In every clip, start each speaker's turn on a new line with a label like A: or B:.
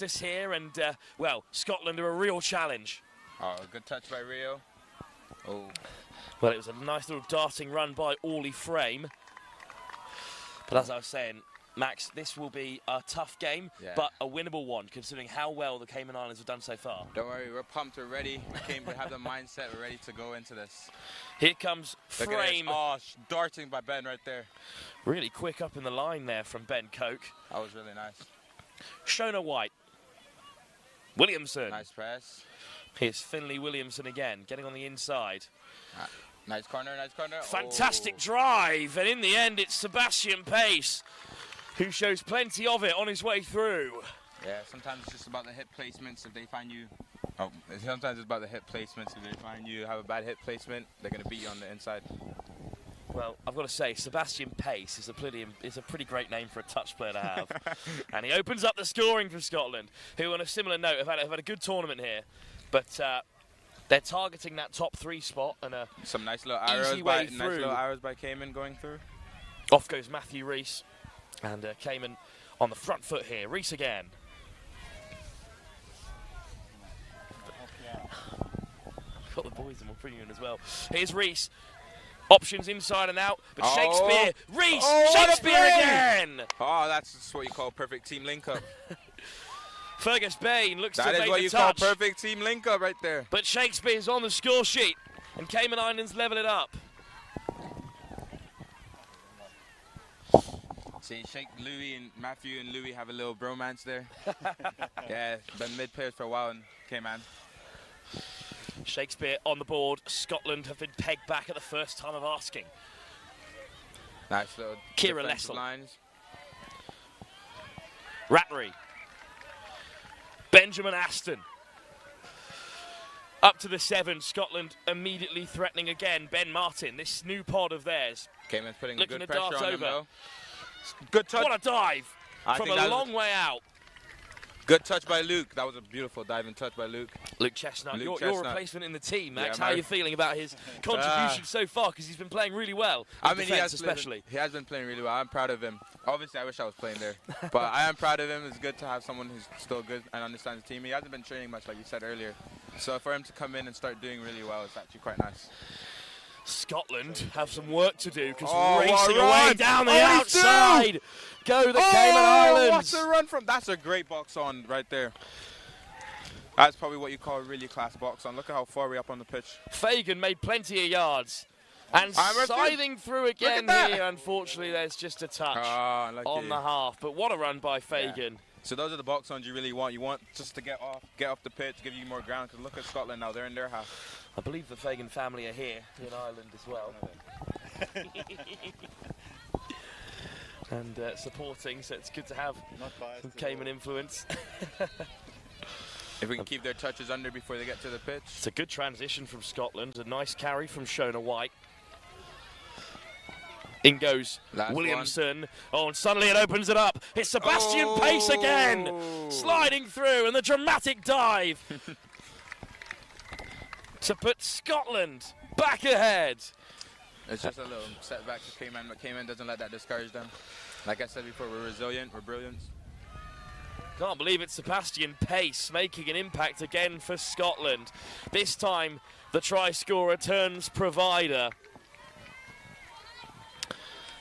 A: this here, and well, Scotland are a real challenge.
B: Oh, good touch by Rio. Oh.
A: Well, it was a nice little darting run by Orley Frame. But as I was saying, Max, this will be a tough game, but a winnable one, considering how well the Cayman Islands have done so far.
B: Don't worry, we're pumped, we're ready. We have the mindset, we're ready to go into this.
A: Here comes Frame.
B: Oh, darting by Ben right there.
A: Really quick up in the line there from Ben Coke.
B: That was really nice.
A: Shona White. Williamson.
B: Nice press.
A: Here's Finlay Williamson again, getting on the inside.
B: Nice corner, nice corner.
A: Fantastic drive, and in the end it's Sebastian Pace, who shows plenty of it on his way through.
B: Yeah, sometimes it's just about the hip placements. If they find you, sometimes it's about the hip placements. If they find you have a bad hip placement, they're going to beat you on the inside.
A: Well, I've got to say, Sebastian Pace is a pretty great name for a touch player to have. And he opens up the scoring for Scotland, who on a similar note have had a good tournament here. But they're targeting that top 3 spot and
B: some nice little arrows by Cayman going through.
A: Off goes Matthew Rees, and Cayman on the front foot here. Rees again. I've got the boys and we'll bring you in as well. Here's Rees. Options inside and out, but Shakespeare, Rees, Shakespeare again!
B: Oh, that's what you call perfect team link-up.
A: Fergus Bain looks to make the touch.
B: That is what you call perfect team link-up right there.
A: But Shakespeare's on the score sheet, and Cayman Islands level it up.
B: See, Louis and Matthew and Louis have a little bromance there. Yeah, been mid players for a while in Cayman.
A: Shakespeare on the board. Scotland have been pegged back at the first time of asking.
B: Nice little
A: Kira Lessel.
B: Lines.
A: Ratnery. Benjamin Aston. Up to the 7. Scotland immediately threatening again. Ben Martin, this new pod of theirs.
B: Cayman's putting
A: looking
B: good
A: to dart
B: pressure on
A: over.
B: Them, though. Good touch.
A: What a dive from a long way out.
B: Good touch by Luke. That was a beautiful diving touch by Luke.
A: Luke Chestnut, your replacement in the team, Max.
B: Yeah,
A: how are you feeling about his contribution so far? Because he's been playing really well.
B: I mean, he has been playing really well. I'm proud of him. Obviously, I wish I was playing there, but I am proud of him. It's good to have someone who's still good and understands the team. He hasn't been training much, like you said earlier. So for him to come in and start doing really well, it's actually quite nice.
A: Scotland have some work to do because racing away down the outside go the Cayman Islands.
B: What's the run from? That's a great box on right there. That's probably what you call a really class box on. Look at how far we're up on the pitch.
A: Fagan made plenty of yards. And scything through again here. Unfortunately, there's just a touch on the half. But what a run by Fagan.
B: Yeah. So those are the box ons you really want. You want just to get off the pitch, give you more ground. Because look at Scotland now; they're in their half.
A: I believe the Fagan family are here in Ireland as well, and supporting. So it's good to have some Cayman influence.
B: If we can keep their touches under before they get to the pitch.
A: It's a good transition from Scotland. A nice carry from Shona White. In goes Williamson. Oh, and suddenly it opens it up. It's Sebastian Pace again. Sliding through, and the dramatic dive to put Scotland back ahead.
B: It's just a little setback to Cayman, but Cayman doesn't let that discourage them. Like I said before, we're resilient, we're brilliant.
A: Can't believe it's Sebastian Pace making an impact again for Scotland. This time, the try scorer turns provider.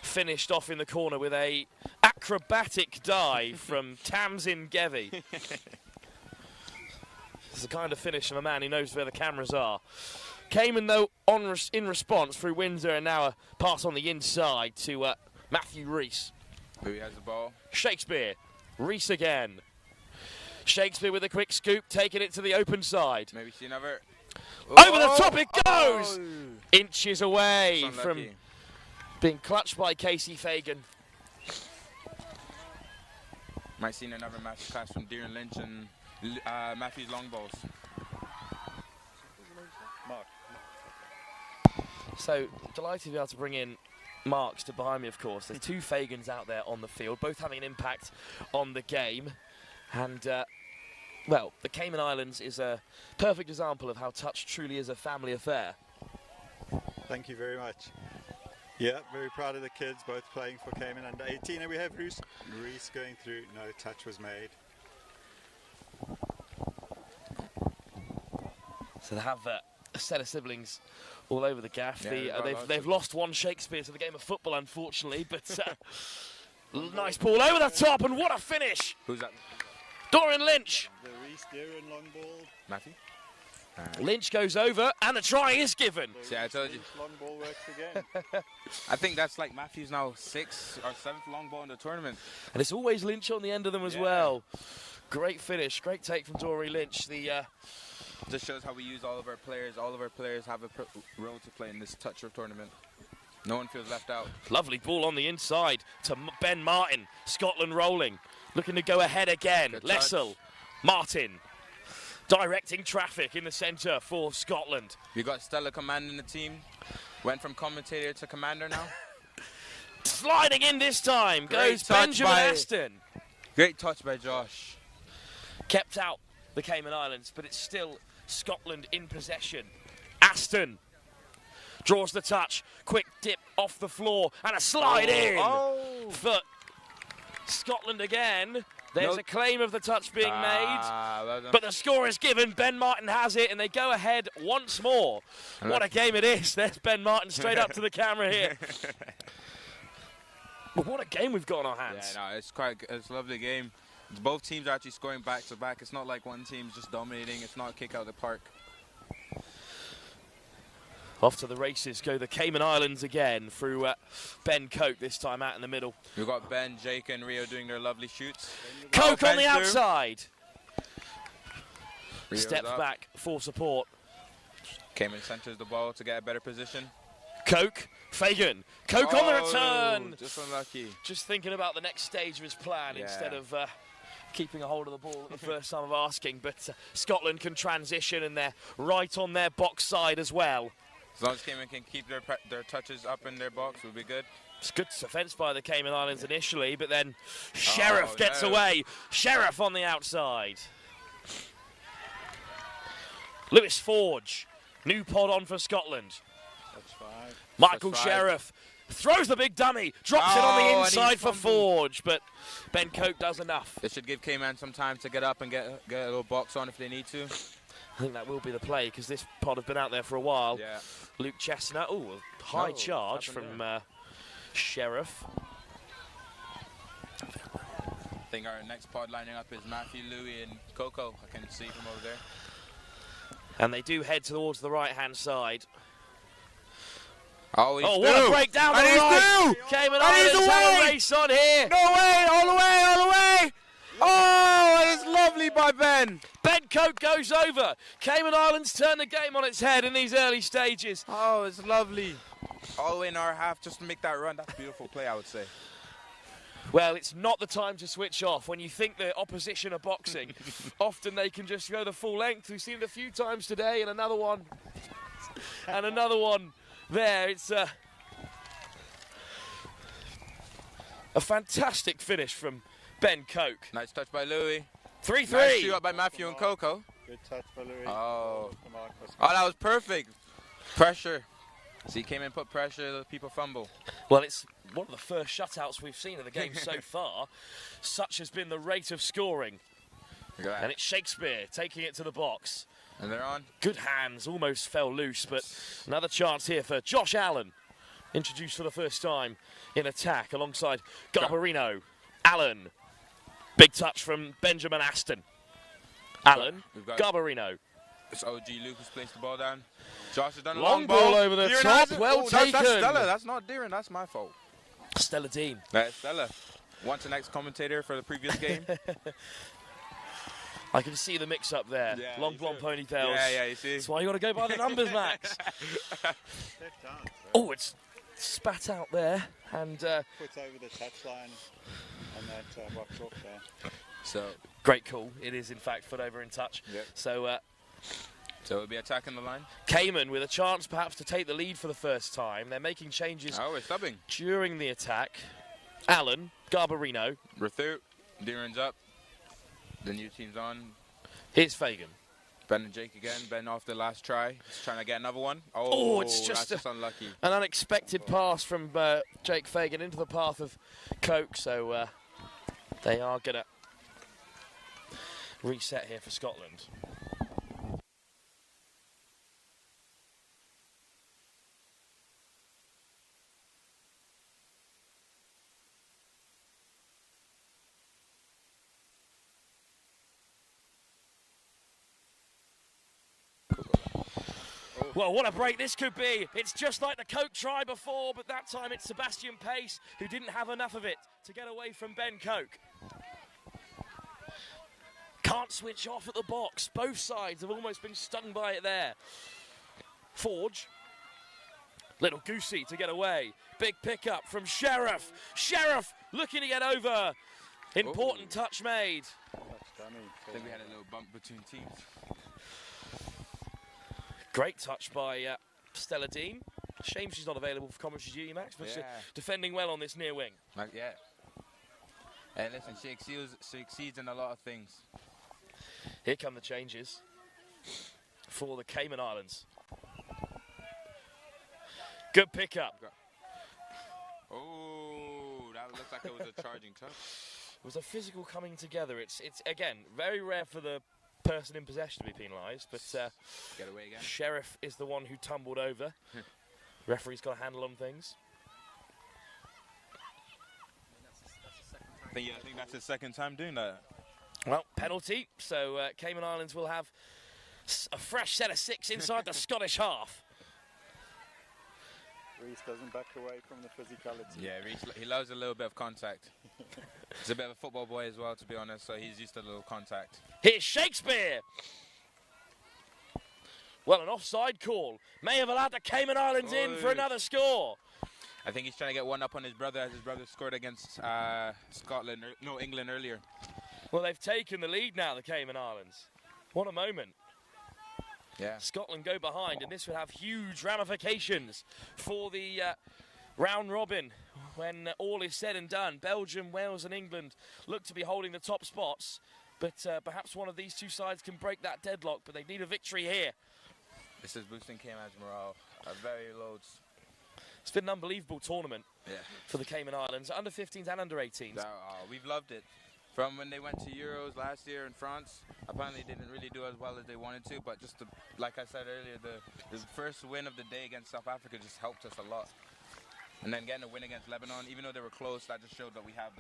A: Finished off in the corner with a acrobatic dive from Tamsin Gevy. It's the kind of finish of a man who knows where the cameras are. Cayman, though, in response through Windsor, and now a pass on the inside to Matthew Rees.
B: Who has the ball?
A: Shakespeare. Rees again. Shakespeare with a quick scoop, taking it to the open side.
B: Maybe see another.
A: Over the top it goes! Inches away from being clutched by Casey Fagan.
B: Might see another masterclass from Dean Lynch and Matthew's long balls.
C: Mark.
A: So, delighted to be able to bring in Mark stood behind me, of course. There's two Fagans out there on the field, both having an impact on the game. And, well, the Cayman Islands is a perfect example of how touch truly is a family affair.
C: Thank you very much. Yeah, very proud of the kids, both playing for Cayman under 18. And we have Rees going through. No touch was made.
A: So they have a set of siblings all over the gaff.
B: Yeah,
A: They've lost one Shakespeare to the game of football, unfortunately, but nice ball over the top, and what a finish!
B: Who's that?
A: Dorian Lynch.
C: The Reese Deering long ball.
B: Matthew?
A: Lynch goes over, and a try is given.
B: See, I told you.
C: Long ball works again.
B: I think that's like Matthew's now 6th or 7th long ball in the tournament.
A: And it's always Lynch on the end of them as well. Great finish, great take from Dorian Lynch.
B: Just shows how we use all of our players. All of our players have a role to play in this touch of tournament. No one feels left out.
A: Lovely ball on the inside to Ben Martin. Scotland rolling, looking to go ahead again. Lessel, Martin, directing traffic in the centre for Scotland.
B: We got Stella commanding the team. Went from commentator to commander now.
A: Sliding in this time goes Benjamin Aston.
B: Great touch by Josh.
A: Kept out the Cayman Islands, but it's still Scotland in possession. Aston draws the touch. Quick dip off the floor and a slide in for Scotland again. There's a claim of the touch being made, but the score is given. Ben Martin has it, and they go ahead once more. What a game it is. There's Ben Martin straight up to the camera here. But what a game we've got on our hands.
B: Yeah, no, it's a lovely game. Both teams are actually scoring back to back. It's not like one team's just dominating. It's not a kick out of the park.
A: Off to the races go the Cayman Islands again through Ben Coke, this time out in the middle.
B: We've got Ben, Jake, and Rio doing their lovely shoots.
A: Coke on the outside.
B: Rio's
A: Steps back for support.
B: Cayman centers the ball to get a better position.
A: Coke, Fagan. Coke on the return.
B: Just unlucky.
A: Just thinking about the next stage of his plan instead of keeping a hold of the ball at the first time of asking. But Scotland can transition, and they're right on their box side as well.
B: As long as Cayman can keep their touches up in their box, we'll be good.
A: It's good defence by the Cayman Islands initially, but then Sheriff gets away. Sheriff on the outside. Lewis Forge, new pod on for Scotland.
C: That's 5.
A: Michael Sheriff throws the big dummy, drops it on the inside for Forge, but Ben Coke does enough.
B: It should give Cayman some time to get up and get a little box on if they need to.
A: I think that will be the play, because this pod has been out there for a while.
B: Yeah.
A: Luke Chestnut, a high charge from Sheriff.
B: I think our next pod lining up is Matthew, Louis, and Coco. I can see from over there.
A: And they do head towards the right-hand side.
B: Oh,
A: what a break down the right! Cayman Islands have a race on here!
B: No way! All the way! All the way! Oh, it's lovely by Ben.
A: Ben Coke goes over. Cayman Islands turn the game on its head in these early stages.
B: Oh, it's lovely. All the way in our half just to make that run. That's a beautiful play, I would say.
A: Well, it's not the time to switch off. When you think the opposition are boxing, often they can just go the full length. We've seen it a few times today, and another one. And another one there. It's a fantastic finish from Ben Coke.
B: Nice touch by Louis.
A: 3-3.
B: Nice shoot up by Matthew and Coco.
C: Good touch by Louis.
B: Oh, that was perfect. Pressure. See, came in, put pressure, the people fumble.
A: Well, it's one of the first shutouts we've seen of the game so far. Such has been the rate of scoring.
B: Look at that.
A: And it's Shakespeare taking it to the box.
B: And they're on.
A: Good hands, almost fell loose, but another chance here for Josh Allen. Introduced for the first time in attack alongside Garbarino. Allen. Big touch from Benjamin Aston. Allen, Garbarino.
B: It's OG Luke who's placed the ball down. Josh has done a
A: long ball over the top. Well taken.
B: That's Stella. That's not Deering. That's my fault.
A: Stella Dean.
B: That's Stella. Once an ex-commentator for the previous game.
A: I can see the mix-up there. Yeah, long blonde ponytails.
B: Yeah, you see.
A: That's why you got to go by the numbers, Max. Oh, it's spat out there and
C: puts over the touchline on that box off there.
B: So
A: great call. It is in fact foot over in touch.
B: Yep.
A: So
B: we'll be attacking the line.
A: Cayman with a chance perhaps to take the lead for the first time. They're making changes.
B: Oh, we're subbing
A: during the attack. Allen, Garbarino.
B: We're through. Deering's up. The new team's on.
A: Here's Fagan.
B: Ben and Jake again. Ben off the last try. He's trying to get another one.
A: Oh, it's just
B: unlucky.
A: An unexpected pass from Jake Fagan into the path of Coke. So they are going to reset here for Scotland. Well, what a break this could be. It's just like the Coke try before, but that time it's Sebastian Pace who didn't have enough of it to get away from Ben Coke. Can't switch off at the box. Both sides have almost been stung by it there. Forge. Little Goosey to get away. Big pickup from Sheriff. Sheriff looking to get over. Important touch made.
B: I think we had a little bump between teams.
A: Great touch by Stella Dean. Shame she's not available for commentary duty, Max, but she's defending well on this near wing.
B: Yeah. And listen, she exceeds in a lot of things.
A: Here come the changes for the Cayman Islands. Good pickup.
B: Oh, that looks like it was a charging touch.
A: It was a physical coming together. It's again, very rare for the person in possession to be penalised, but
B: get away again.
A: Sheriff is the one who tumbled over. Referee's got a handle on things.
B: I think that's his second time doing that.
A: Well, penalty, so Cayman Islands will have a fresh set of 6 inside the Scottish half.
C: Reece doesn't back away from the physicality.
B: Yeah, Reece, he loves a little bit of contact. He's a bit of a football boy as well, to be honest, so he's used to a little contact.
A: Here's Shakespeare. Well, an offside call may have allowed the Cayman Islands in for another score.
B: I think he's trying to get one up on his brother, as his brother scored against England earlier.
A: Well, they've taken the lead now, the Cayman Islands. What a moment.
B: Yeah.
A: Scotland go behind, and this would have huge ramifications for the round robin when all is said and done. Belgium, Wales and England look to be holding the top spots, but perhaps one of these two sides can break that deadlock, but they need a victory here.
B: This is boosting Cayman's morale at very loads.
A: It's been an unbelievable tournament for the Cayman Islands, under 15s and under 18s.
B: We've loved it. From when they went to Euros last year in France, apparently they didn't really do as well as they wanted to, but just like I said earlier, the first win of the day against South Africa just helped us a lot. And then getting a win against Lebanon, even though they were close, that just showed that we have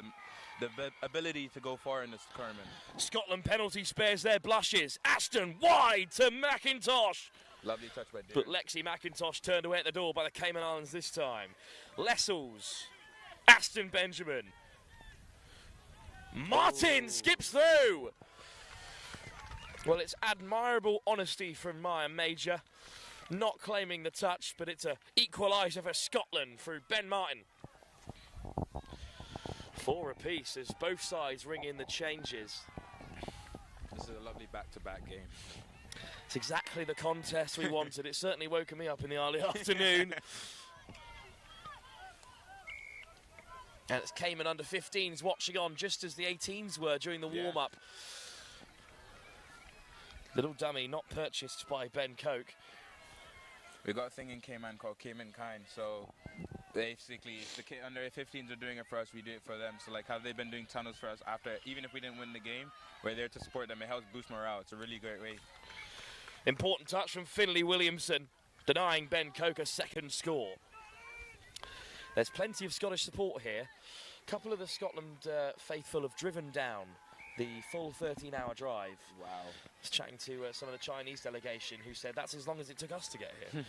B: the ability to go far in this tournament. Scotland
A: penalty spares their blushes. Ashton wide to McIntosh.
B: Lovely touch by Derek.
A: But Lexi McIntosh turned away at the door by the Cayman Islands this time. Lessels. Aston Benjamin. Martin skips through. Well, it's admirable honesty from Maya Major. Not claiming the touch, but it's an equaliser for Scotland through Ben Martin. 4 apiece as both sides ring in the changes.
B: This is a lovely back-to-back game.
A: It's exactly the contest we wanted. It certainly woke me up in the early afternoon. And it's Cayman under 15s watching on just as the 18s were during the warm-up. Little dummy not purchased by Ben Coke.
B: We got a thing in Cayman called Cayman Kind, so basically the under 15s are doing it for us, we do it for them. So like how they've been doing tunnels for us after, even if we didn't win the game, we're there to support them. It helps boost morale. It's a really great way.
A: Important touch from Finlay Williamson, denying Ben Coke a second score. There's plenty of Scottish support here. A couple of the Scotland faithful have driven down the full 13-hour drive.
B: Wow.
A: I was chatting to some of the Chinese delegation who said that's as long as it took us to get here.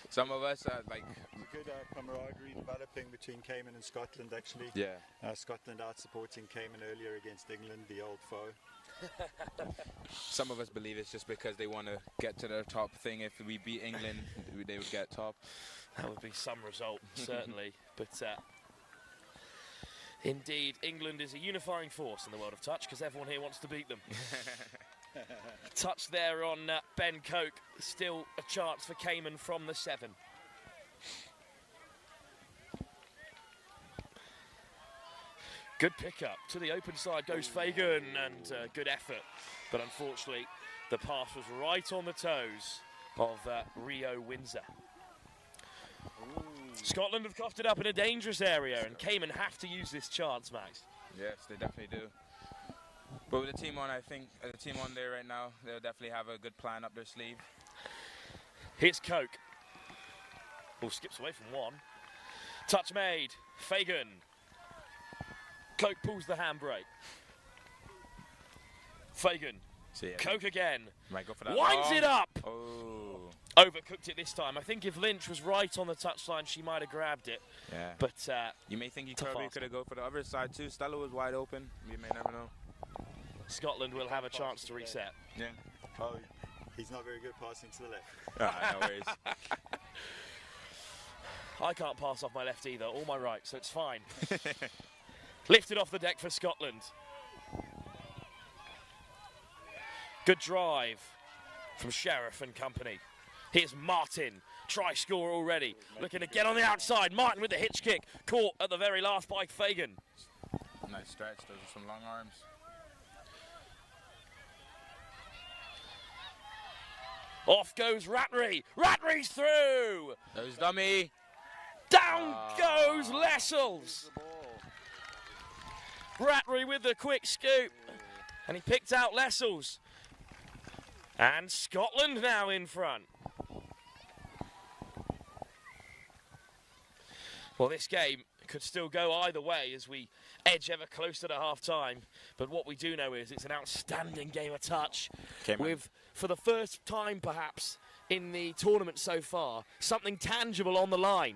B: Some of us like...
C: Good camaraderie developing between Cayman and Scotland, actually.
B: Yeah.
C: Scotland out supporting Cayman earlier against England, the old foe.
B: Some of us believe it's just because they want to get to their top thing. If we beat England, they would get top.
A: That would be some result, certainly. But indeed, England is a unifying force in the world of touch because everyone here wants to beat them. Touch there on Ben Coke. Still a chance for Cayman from the 7. Good pickup. To the open side goes Fagan, and good effort. But unfortunately, the pass was right on the toes of Rio Windsor. Scotland have coughed it up in a dangerous area, and Cayman have to use this chance, Max.
B: Yes, they definitely do. But with the team on, I think the team on there right now, they'll definitely have a good plan up their sleeve.
A: Here's Coke. Oh, skips away from one. Touch made. Fagan. Coke pulls the handbrake. Fagan.
B: So yeah,
A: Coke again.
B: might go for that.
A: Winds it up.
B: Oh.
A: overcooked it this time. I think if Lynch was right on the touchline, she might have grabbed it.
B: Yeah.
A: But
B: you may think he probably could have gone for the other side too. Stella was wide open. You may never know.
A: Scotland will have a chance to reset.
B: Yeah.
C: Oh, he's not very good passing to the left.
B: No worries.
A: I can't pass off my left either, or my right, so it's fine. Lifted off the deck for Scotland. Good drive from Sheriff and company. Here's Martin, try scorer already. Looking to get on the outside. Martin with the hitch kick, caught at the very last by Fagan.
B: Nice stretch, those are some long arms.
A: Off goes Ratnery. Ratnery's through.
B: There's dummy.
A: Down goes Lessels. Ratnery with the quick scoop. And he picked out Lessels. And Scotland now in front. Well, this game could still go either way as we edge ever closer to half-time. But what we do know is it's an outstanding game of touch. With, for the first time perhaps in the tournament so far, something tangible on the line.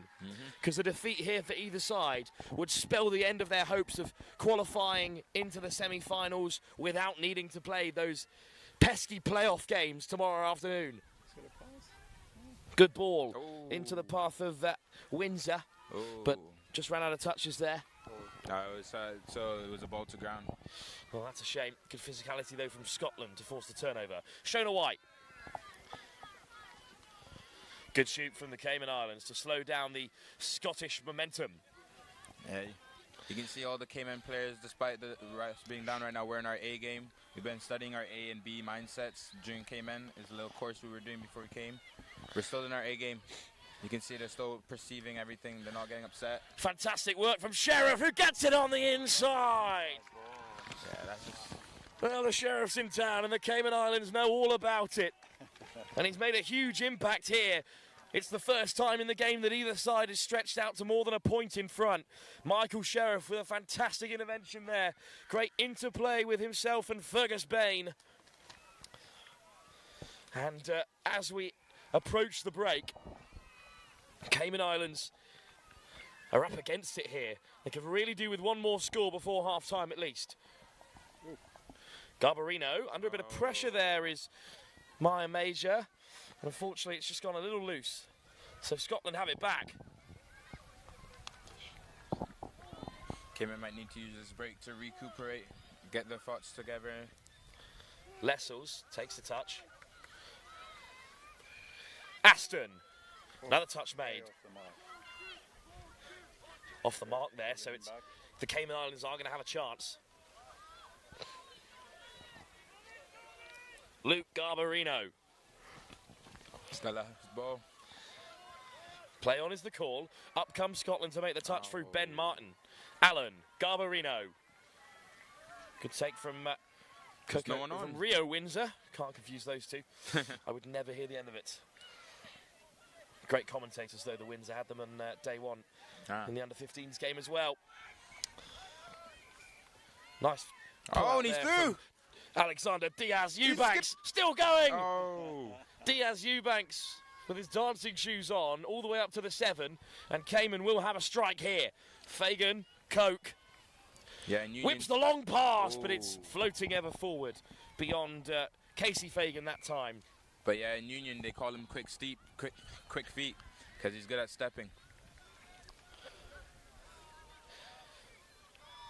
A: Because a defeat here for either side would spell the end of their hopes of qualifying into the semi-finals without needing to play those pesky playoff games tomorrow afternoon. Good ball into the path of Windsor, but just ran out of touches there.
B: So it was a ball to ground.
A: Well, that's a shame. Good physicality, though, from Scotland to force the turnover. Shona White. Good shoot from the Cayman Islands to slow down the Scottish momentum.
B: Yeah, you can see all the Cayman players, despite the being down right now, we're in our A game. We've been studying our A and B mindsets during Cayman. It's a little course we were doing before we came. We're still in our A game. You can see they're still perceiving everything. They're not getting upset.
A: Fantastic work from Sheriff, who gets it on the inside.
B: Yeah, that's just...
A: Well, the Sheriff's in town, and the Cayman Islands know all about it. And he's made a huge impact here. It's the first time in the game that either side is stretched out to more than a point in front. Michael Sheriff with a fantastic intervention there. Great interplay with himself and Fergus Bain. And as we approach the break, Cayman Islands are up against it here. They could really do with one more score before half-time at least. Garbarino, under a bit of pressure there is Maya Major. Unfortunately, it's just gone a little loose. So Scotland have it back.
B: Cayman might need to use this break to recuperate, get their thoughts together.
A: Lessels takes the touch. Aston, another touch made. Off the mark there, so it's the Cayman Islands are going to have a chance. Luke Garbarino.
B: Stella, ball.
A: Play on is the call. Up comes Scotland to make the touch through Ben Martin. Allen, Garbarino. Good take from Coco, from Rio Windsor. Can't confuse those two. I would never hear the end of it. Great commentators, though. The Windsor had them on day one in the under-15s game as well. Nice.
B: Oh, and he's through.
A: Alexander Diaz Eubanks still going.
B: Oh.
A: Diaz Eubanks with his dancing shoes on all the way up to the 7, and Cayman will have a strike here. Fagan, Coke,
B: and Union
A: whips the long pass, but it's floating ever forward beyond Casey Fagan that time.
B: But yeah, in Union they call him quick feet because he's good at stepping.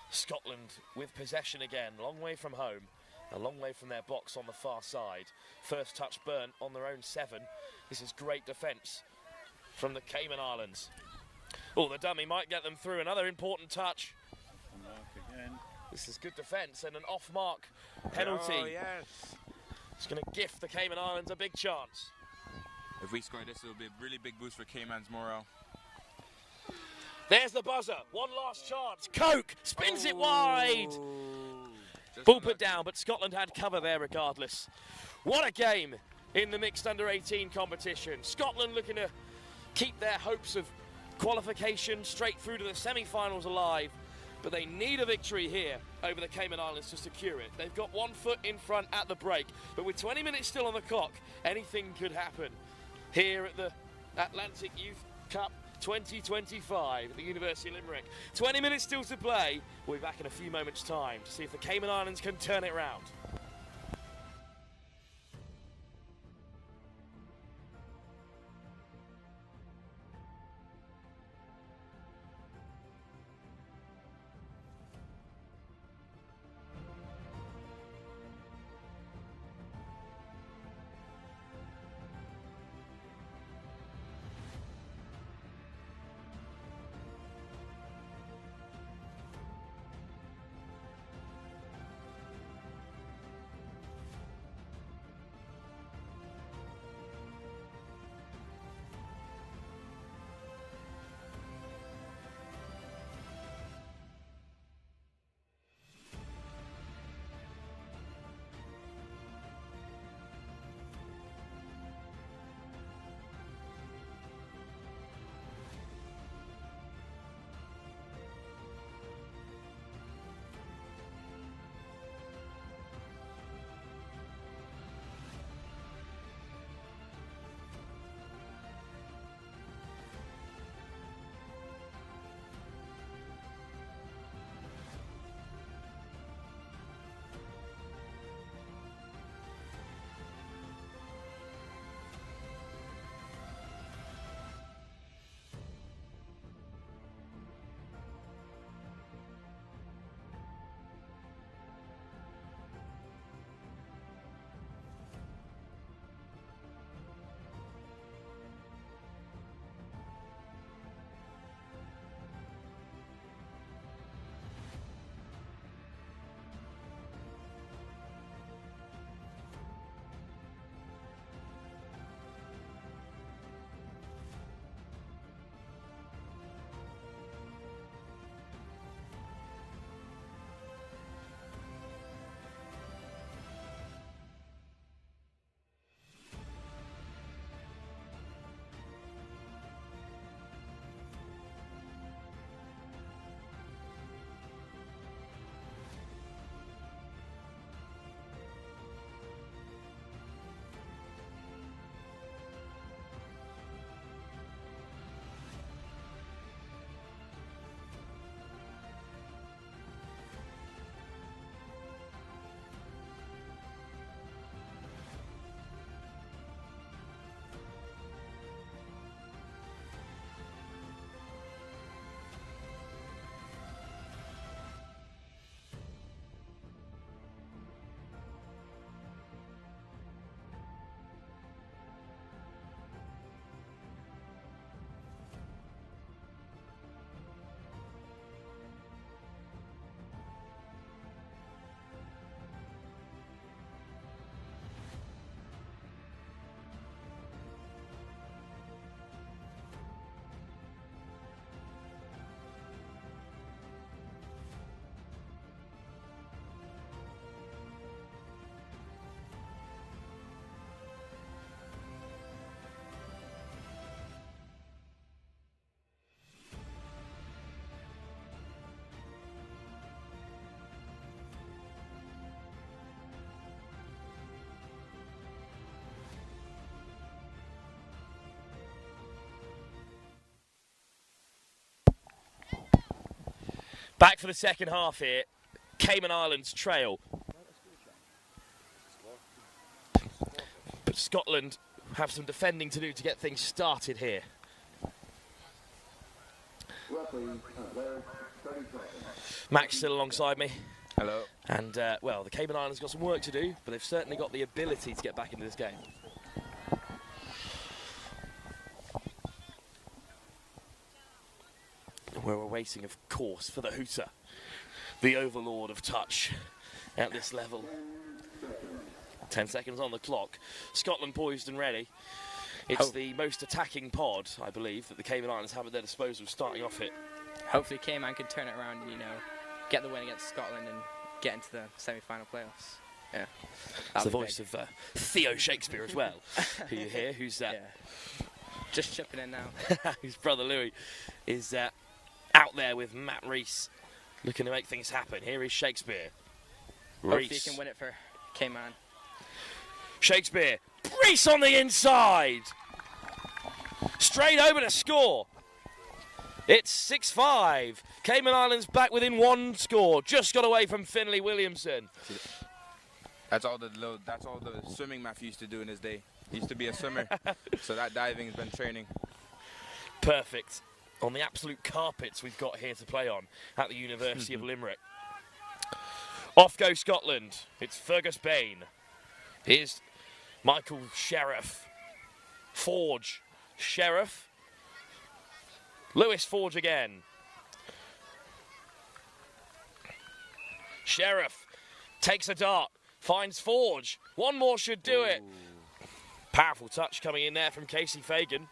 A: Scotland with possession again, long way from home. A long way from their box on the far side. First touch burnt on their own 7. This is great defence from the Cayman Islands. Oh, the dummy might get them through. Another important touch. This is good defence and an off-mark penalty.
B: Oh, yes.
A: It's going to gift the Cayman Islands a big chance.
B: If we score this, it'll be a really big boost for Cayman's morale.
A: There's the buzzer. One last chance. Coke spins it wide. Ball put down, but Scotland had cover there regardless. What a game in the mixed under-18 competition. Scotland looking to keep their hopes of qualification straight through to the semi-finals alive, but they need a victory here over the Cayman Islands to secure it. They've got 1 foot in front at the break, but with 20 minutes still on the clock, anything could happen. here at the Atlantic Youth Cup 2025 at the University of Limerick. 20 minutes still to play. We'll be back in a few moments' time to see if the Cayman Islands can turn it round. Back for the second half here. Cayman Islands trail. But Scotland have some defending to do to get things started here. Max still alongside me.
B: Hello.
A: And, well, the Cayman Islands got some work to do, but they've certainly got the ability to get back into this game. We're waiting, of course, for the hooter, the overlord of touch at this level. 10 seconds on the clock. Scotland poised and ready. It's the most attacking pod, I believe, that the Cayman Islands have at their disposal starting off it.
D: Hopefully Cayman can turn it around and, get the win against Scotland and get into the semi-final playoffs. Yeah.
A: It's the voice of Theo Shakespeare as well, who you hear, who's
D: just chipping in now.
A: His brother Louis is out there with Matt Rees, looking to make things happen. Here is Shakespeare.
D: Hopefully he can win it for Cayman.
A: Shakespeare. Rees on the inside. Straight over to score. It's 6-5. Cayman Islands back within one score. Just got away from Finley Williamson.
B: That's all the swimming Matthew used to do in his day. He used to be a swimmer, so that diving has been training.
A: Perfect. On the absolute carpets we've got here to play on at the University of Limerick. Off goes Scotland. It's Fergus Bain. Here's Michael Sheriff. Forge. Sheriff. Lewis Forge again. Sheriff takes a dart. Finds Forge. One more should do it. Powerful touch coming in there from Casey Fagan.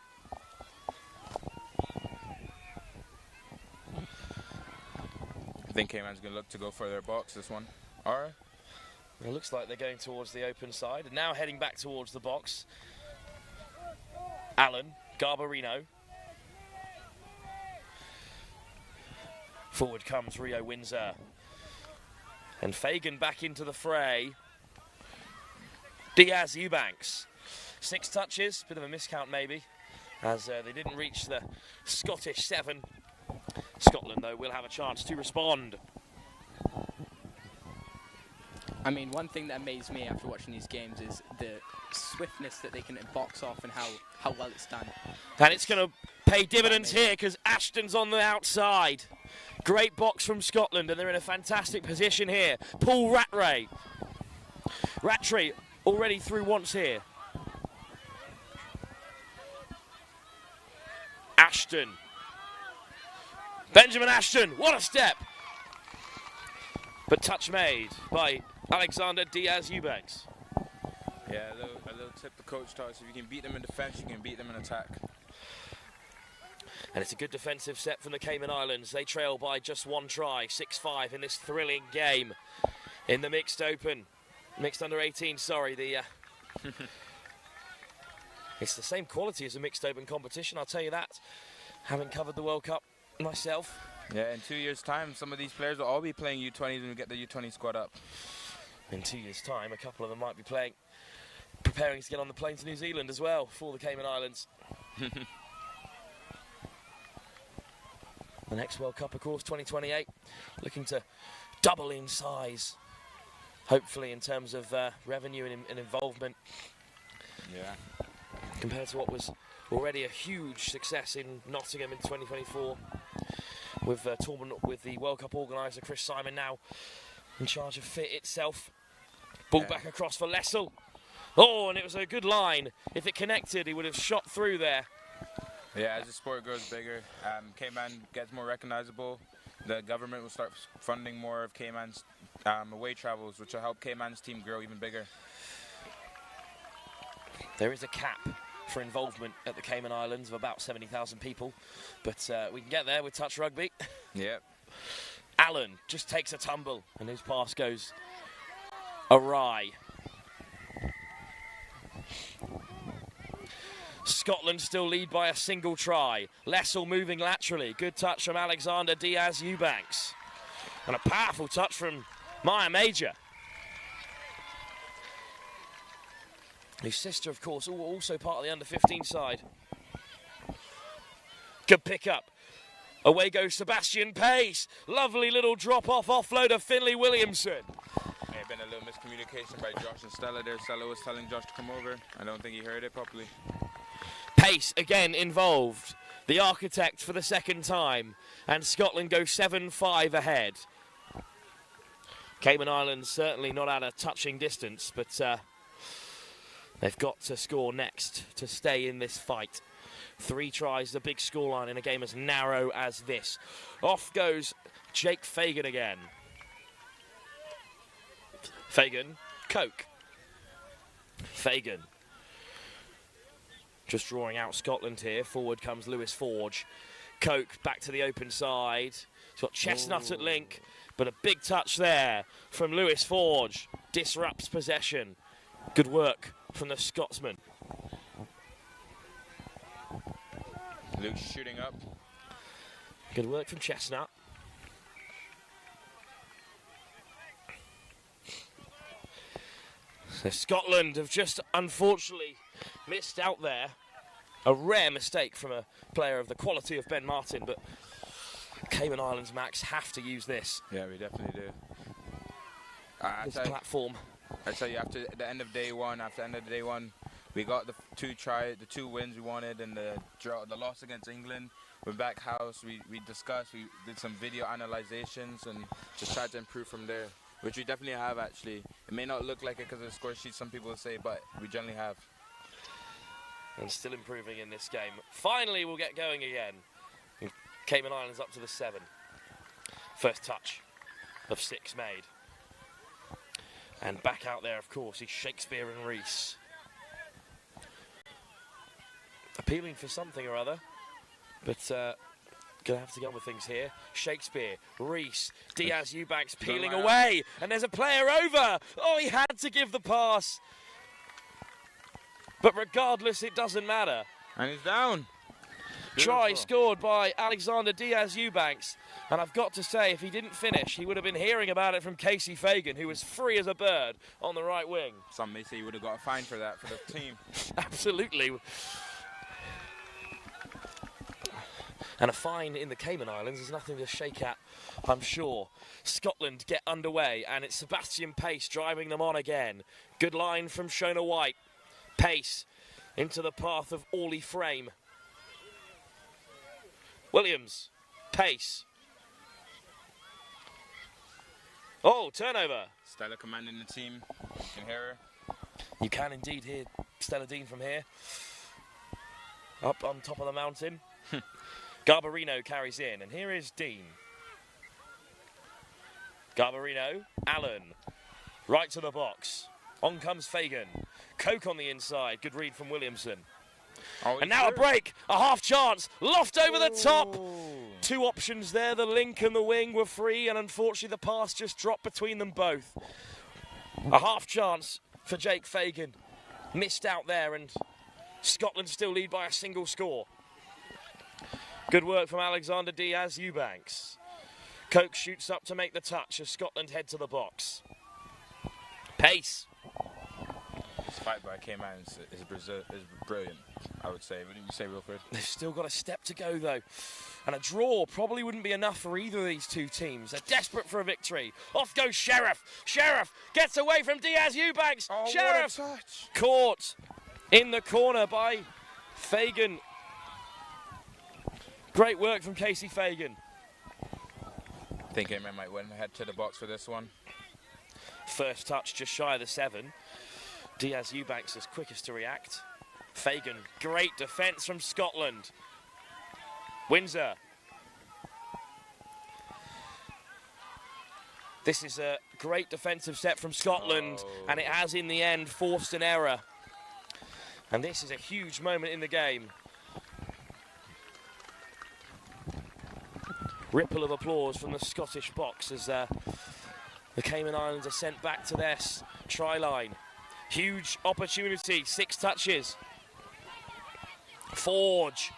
B: I think Cayman's going to look to go for their box this one. Or
A: it looks like they're going towards the open side. And now heading back towards the box. Allen, Garbarino. Forward comes Rio Windsor. And Fagan back into the fray. Diaz Eubanks. 6 touches, bit of a miscount maybe, as they didn't reach the Scottish 7. Scotland, though, will have a chance to respond.
D: I mean, one thing that amazed me after watching these games is the swiftness that they can box off and how well it's done.
A: And it's going to pay dividends here because Ashton's on the outside. Great box from Scotland, and they're in a fantastic position here. Paul Rattray. Rattray already through once here. Ashton. Benjamin Ashton, what a step. But touch made by Alexander Diaz Eubanks.
B: yeah, a little tip the coach talks. If you can beat them in defense, you can beat them in attack.
A: And it's a good defensive set from the Cayman Islands. They trail by just 1 try, 6-5 in this thrilling game in the mixed open. Mixed under 18, sorry. It's the same quality as a mixed open competition, I'll tell you that. Having covered the World Cup myself.
B: Yeah, in 2 years' time, some of these players will all be playing U20s when we get the U20 squad up.
A: In 2 years' time, a couple of them might be preparing to get on the plane to New Zealand as well for the Cayman Islands. The next World Cup, of course, 2028, looking to double in size, hopefully in terms of revenue and involvement.
B: Yeah.
A: Compared to what was already a huge success in Nottingham in 2024, with the World Cup organiser Chris Simon now in charge of Fit itself. Ball back across for Lessel. Oh, and it was a good line. If it connected, he would have shot through there.
B: Yeah, as the sport grows bigger, Cayman gets more recognisable. The government will start funding more of Cayman's away travels, which will help Cayman's team grow even bigger.
A: There is a cap for involvement at the Cayman Islands of about 70,000 people, but we can get there with touch rugby.
B: Yep.
A: Allen just takes a tumble, and his pass goes awry. Scotland still lead by a single try. Lessel moving laterally. Good touch from Alexander Diaz Eubanks. And a powerful touch from Maya Major. His sister, of course, also part of the under-15 side. Good pick up. Away goes Sebastian Pace. Lovely little drop-off offload of Finley Williamson.
B: May have been a little miscommunication by Josh and Stella there. Stella was telling Josh to come over. I don't think he heard it properly.
A: Pace again involved. The architect for the second time. And Scotland go 7-5 ahead. Cayman Islands certainly not at a touching distance, but they've got to score next to stay in this fight. 3 tries, the big scoreline in a game as narrow as this. Off goes Jake Fagan again. Fagan, Coke. Fagan. Just drawing out Scotland here. Forward comes Lewis Forge. Coke back to the open side. He's got Chestnut at link, but a big touch there from Lewis Forge. Disrupts possession. Good work from the Scotsman.
B: Luke's shooting up.
A: Good work from Chestnut. So Scotland have just unfortunately missed out there. A rare mistake from a player of the quality of Ben Martin, but Cayman Islands, Max, have to use this.
B: Yeah, we definitely do.
A: This platform.
B: I tell you, after the end of day one, we got the two wins we wanted, and the loss against England. We're back house. We discussed. We did some video analyzations and just tried to improve from there, which we definitely have actually. It may not look like it because of the score sheet, some people will say, but we generally have.
A: And still improving in this game. Finally, we'll get going again. Cayman Islands up to the 7. First touch of 6 made. And back out there, of course, is Shakespeare and Reese. Appealing for something or other, but gonna have to get on with things here. Shakespeare, Reese, Diaz Eubanks peeling away, and there's a player over. Oh, he had to give the pass. But regardless, it doesn't matter.
B: And he's down.
A: Try scored by Alexander Diaz Eubanks. And I've got to say, if he didn't finish, he would have been hearing about it from Casey Fagan, who was free as a bird on the right wing.
B: Some may say he would have got a fine for that, for the team.
A: Absolutely. And a fine in the Cayman Islands is nothing to shake at, I'm sure. Scotland get underway, and it's Sebastian Pace driving them on again. Good line from Shona White. Pace into the path of Orley Frame. Williams, Pace. Oh, turnover.
B: Stella commanding the team. You can hear her.
A: You can indeed hear Stella Dean from here. Up on top of the mountain. Garbarino carries in, and here is Dean. Garbarino, Allen, right to the box. On comes Fagan. Coke on the inside. Good read from Williamson.
B: Oh,
A: and now a break. A half chance. Loft over the top. Two options there. The link and the wing were free, and unfortunately the pass just dropped between them both. A half chance for Jake Fagan. Missed out there, and Scotland still lead by a single score. Good work from Alexander Diaz Eubanks. Coke shoots up to make the touch as Scotland head to the box. Pace.
B: This fight by Cayman is brilliant, I would say. Wouldn't you say, Wilfred?
A: They've still got a step to go, though. And a draw probably wouldn't be enough for either of these two teams. They're desperate for a victory. Off goes Sheriff. Sheriff gets away from Diaz Eubanks.
B: Oh,
A: Sheriff
B: what a touch.
A: Caught in the corner by Fagan. Great work from Casey Fagan.
B: I think Cayman might win. Head to the box for this one.
A: First touch just shy of the 7. Diaz Eubanks is quickest to react. Fagan, great defence from Scotland. Windsor. This is a great defensive set from Scotland, and it has in the end forced an error. And this is a huge moment in the game. Ripple of applause from the Scottish box as the Cayman Islands are sent back to their try line. Huge opportunity, 6 touches. Forge.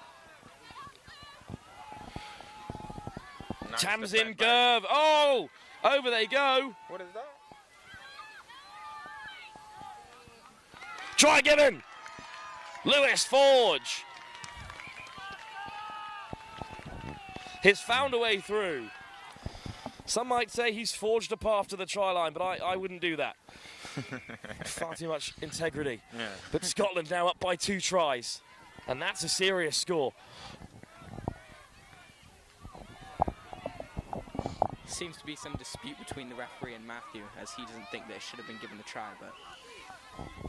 B: Nice
A: Tamsin Gerv. Oh, over they go.
B: What is that?
A: Try given. Lewis Forge. He's found a way through. Some might say he's forged a path to the try line, but I wouldn't do that. Far too much integrity.
B: Yeah.
A: But Scotland now up by 2 tries. And that's a serious score.
D: Seems to be some dispute between the referee and Matthew, as he doesn't think that it should have been given the try, but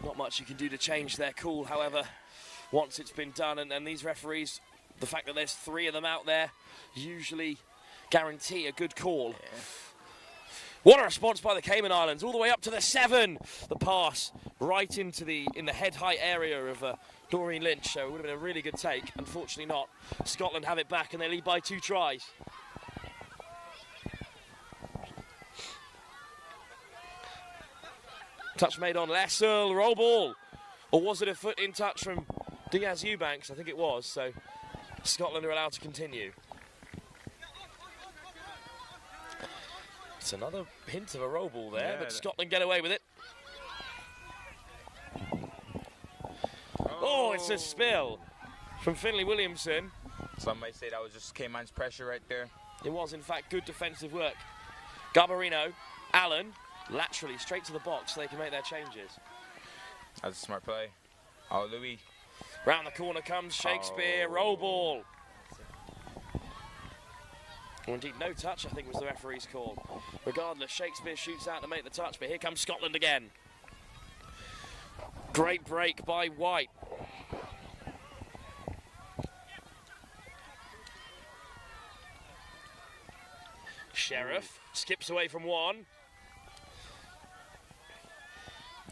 A: Not much you can do to change their call, however, once it's been done. And these referees, the fact that there's 3 of them out there, usually guarantee a good call.
D: yeah.
A: What a response by the Cayman Islands, all the way up to the 7. The pass right into in the head-height area of Doreen Lynch, so it would have been a really good take. Unfortunately not. Scotland have it back and they lead by 2 tries. Touch made on Lessel, roll ball. Or was it a foot in touch from Diaz Eubanks? I think it was, so Scotland are allowed to continue. It's another hint of a roll ball there,
B: Yeah,
A: but Scotland get away with it. Oh, it's a spill. from Finlay Williamson.
B: Some might say that was just Cayman's pressure right there.
A: It was, in fact, good defensive work. Garbarino, Allen, laterally straight to the box so they can make their changes.
B: That's a smart play. Oh, Louis.
A: Round the corner comes Shakespeare, roll ball. Well, indeed, no touch, I think, was the referee's call. Regardless, Shakespeare shoots out to make the touch, but here comes Scotland again. Great break by White. Sheriff skips away from one.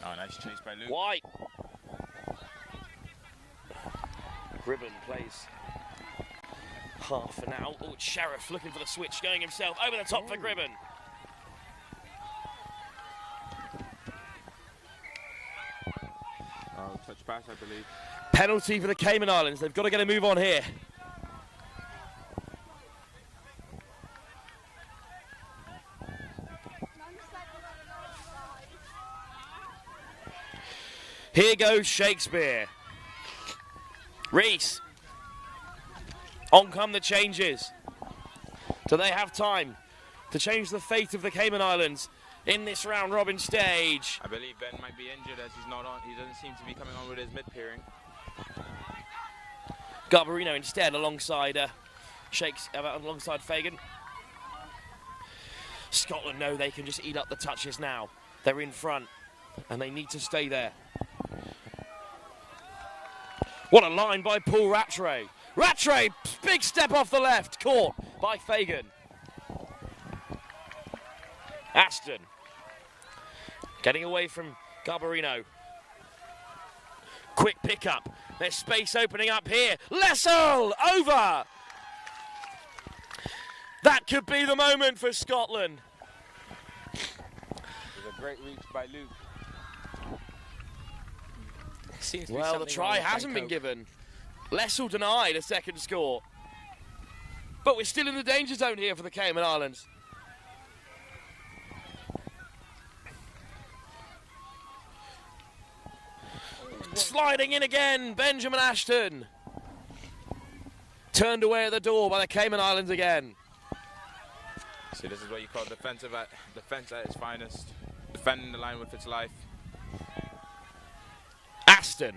B: Oh, nice chase by Luke.
A: White. Gribben plays half an hour. Oh, it's Sheriff looking for the switch, going himself over the top for Gribben.
B: Oh, touch pass, I believe.
A: Penalty for the Cayman Islands. They've got to get a move on here. Here goes Shakespeare. Reese. On come the changes. Do they have time to change the fate of the Cayman Islands in this round robin stage?
B: I believe Ben might be injured as he's not on. He doesn't seem to be coming on with his mid-pairing.
A: Garbarino instead alongside alongside Fagan. Scotland know they can just eat up the touches now. They're in front and they need to stay there. What a line by Paul Rattray. Rattray, big step off the left, caught by Fagan. Aston, getting away from Garbarino. Quick pickup, there's space opening up here. Lessel, over! That could be the moment for Scotland.
B: There's a great reach by Luke.
A: Well, the try hasn't been given. Lessel denied a second score. But we're still in the danger zone here for the Cayman Islands. Sliding in again, Benjamin Ashton. Turned away at the door by the Cayman Islands again.
B: See, this is what you call defense at its finest. Defending the line with its life.
A: Aston.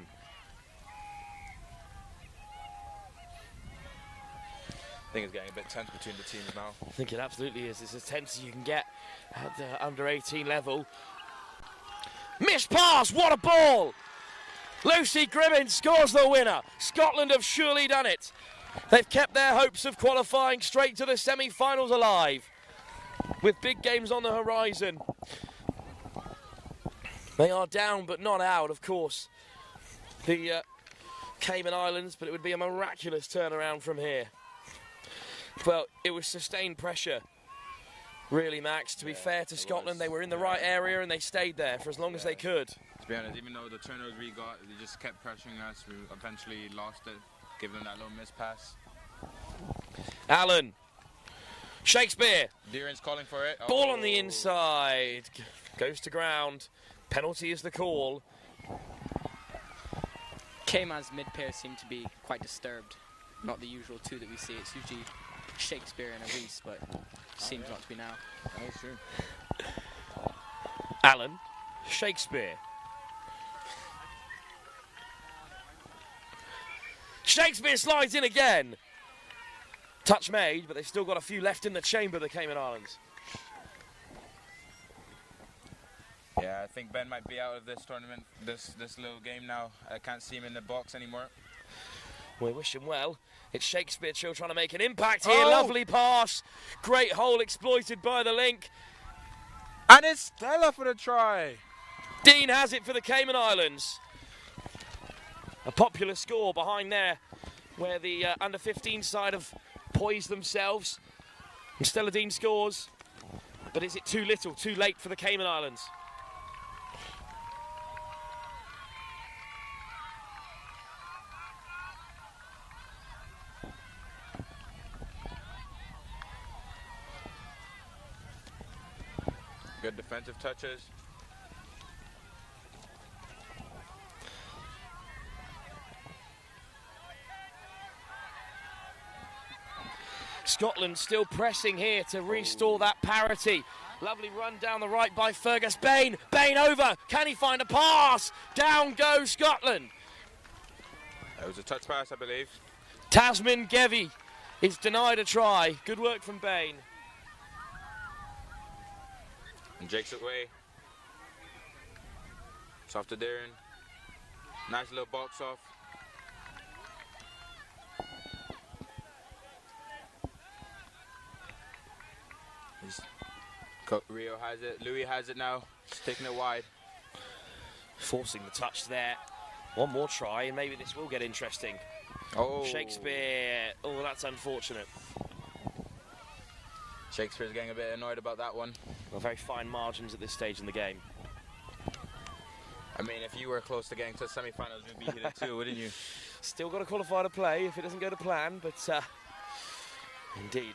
B: I think it's getting a bit tense between the teams now.
A: I think it absolutely is. It's as tense as you can get at the under 18 level. Missed pass, what a ball! Lucy Gribben scores the winner. Scotland have surely done it. They've kept their hopes of qualifying straight to the semi-finals alive, with big games on the horizon. They are down but not out, of course, the Cayman Islands, but it would be a miraculous turnaround from here. Well, it was sustained pressure, really, Max. To be fair to Scotland, they were in the right area and they stayed there for as long as they could.
B: To be honest, even though the turnovers we got, they just kept pressuring us. We eventually lost it, gave them that little miss pass.
A: Allen. Shakespeare.
B: Deeran's calling for it.
A: Ball on the inside. Goes to ground. Penalty is the call.
D: Cayman's mid-pair seem to be quite disturbed. Not the usual two that we see. It's usually Shakespeare and a Reese, but seems not to be now.
B: That's true.
A: Allen. Shakespeare. Shakespeare slides in again. Touch made, but they've still got a few left in the chamber, the Cayman Islands.
B: Yeah, I think Ben might be out of this tournament, this little game now. I can't see him in the box anymore.
A: We wish him well. It's Shakespeare still trying to make an impact here. Oh. Lovely pass. Great hole exploited by the link.
B: And it's Stella for the try.
A: Dean has it for the Cayman Islands. A popular score behind there, where the under 15 side have poised themselves. And Stella Dean scores. But is it too little, too late for the Cayman Islands?
B: Good defensive touches.
A: Scotland still pressing here to restore that parity. Lovely run down the right by Fergus. Bain over. Can he find a pass? Down goes Scotland.
B: It was a touch pass, I believe.
A: Tasman Gevy is denied a try. Good work from Bain.
B: And Jake's away. It's off to Darren. Nice little box off. Rio has it. Louis has it now. He's taking it wide.
A: Forcing the touch there. One more try and maybe this will get interesting.
B: Oh.
A: Shakespeare. Oh, that's unfortunate.
B: Shakespeare's getting a bit annoyed about that one.
A: Well, very fine margins at this stage in the game.
B: I mean, if you were close to getting to the semi-finals, you'd be here too, wouldn't you?
A: Still got to qualify to play if it doesn't go to plan, but indeed,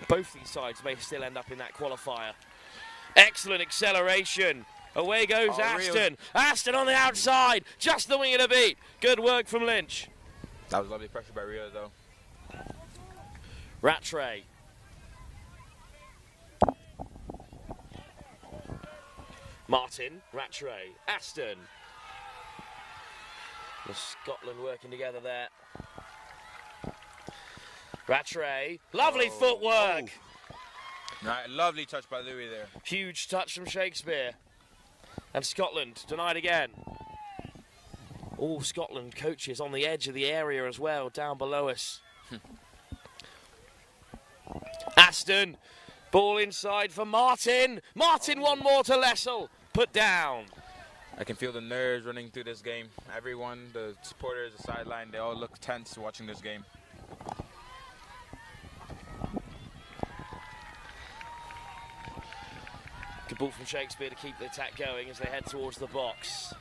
A: both these sides may still end up in that qualifier. Excellent acceleration. Away goes Aston.
B: Rio.
A: Aston on the outside, just the wing of the beat. Good work from Lynch.
B: That was lovely pressure by Rio, though.
A: Rattray. Martin, Rattray, Aston. With Scotland working together there. Rattray, lovely footwork.
B: Right, lovely touch by Louis there.
A: Huge touch from Shakespeare. And Scotland denied again. All Scotland coaches on the edge of the area as well, down below us. Aston, ball inside for Martin. Martin, one more to Lessel. Put down.
B: I can feel the nerves running through this game. Everyone, the supporters, the sideline, they all look tense watching this game.
A: Good ball from Shakespeare to keep the attack going as they head towards the box.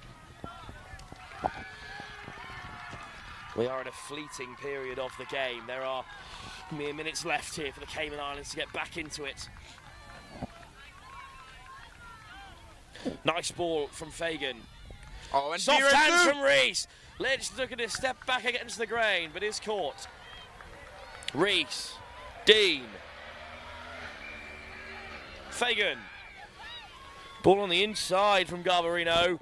A: We are in a fleeting period of the game. There are mere minutes left here for the Cayman Islands to get back into it. Nice ball from Fagan.
B: Oh, and
A: soft hands from Rees. Lynch looking to step back against the grain, but is caught. Rees, Dean, Fagan. Ball on the inside from Garbarino,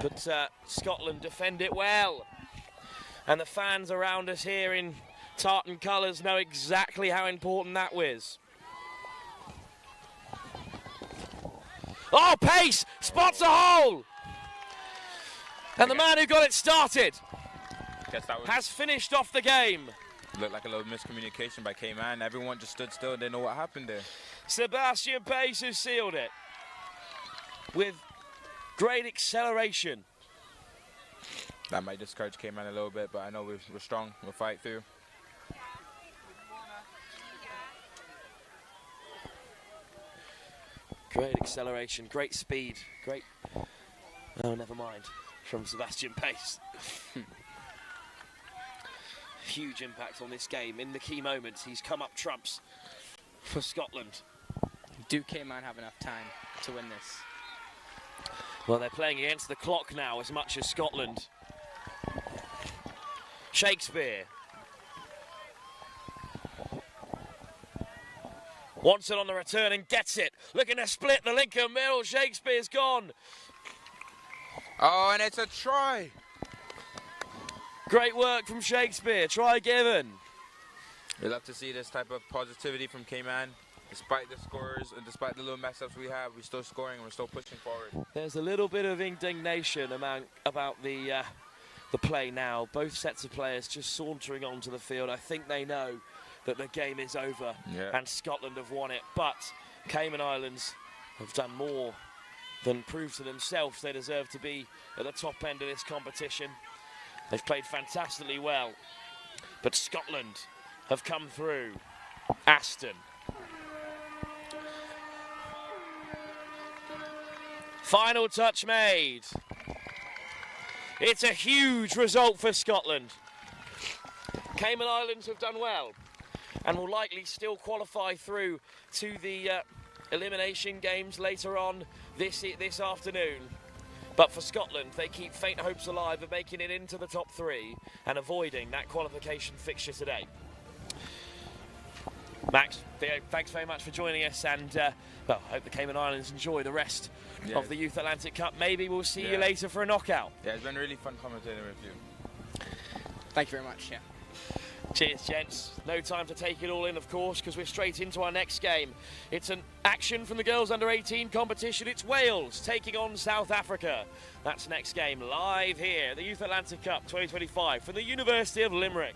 A: but Scotland defend it well. And the fans around us here in tartan colours know exactly how important that was. Oh, Pace spots a hole! And the man who got it started has finished off the game.
B: Looked like a little miscommunication by Cayman. Everyone just stood still and didn't know what happened there.
A: Sebastian Pace who sealed it with great acceleration.
B: That might discourage Cayman a little bit, but I know we're strong. We'll fight through.
A: Great acceleration, great speed, great... Oh, never mind. From Sebastian Pace. Huge impact on this game. In the key moments, he's come up trumps for Scotland.
D: Do Cayman have enough time to win this?
A: Well, they're playing against the clock now as much as Scotland. Shakespeare. Wants it on the return and gets it. Looking to split the Lincoln middle. Shakespeare's gone.
B: Oh, and it's a try.
A: Great work from Shakespeare. Try given.
B: We love to see this type of positivity from Cayman. Despite the scores and despite the little mess-ups we have, we're still scoring and we're still pushing forward.
A: There's a little bit of indignation about the play now. Both sets of players just sauntering onto the field. I think they know that the game is over and Scotland have won it. But Cayman Islands have done more than prove to themselves they deserve to be at the top end of this competition. They've played fantastically well. But Scotland have come through. Aston. Final touch made. It's a huge result for Scotland. Cayman Islands have done well and will likely still qualify through to the elimination games later on this afternoon. But for Scotland, they keep faint hopes alive of making it into the top three and avoiding that qualification fixture today. Max, Theo, thanks very much for joining us, and well, I hope the Cayman Islands enjoy the rest of the Youth Atlantic Cup. Maybe we'll see you later for a knockout.
B: Yeah, it's been really fun commentating with you.
D: Thank you very much. Yeah.
A: Cheers, gents. No time to take it all in, of course, because we're straight into our next game. It's an action from the girls under 18 competition. It's Wales taking on South Africa. That's next game live here, the Youth Atlantic Cup 2025 from the University of Limerick.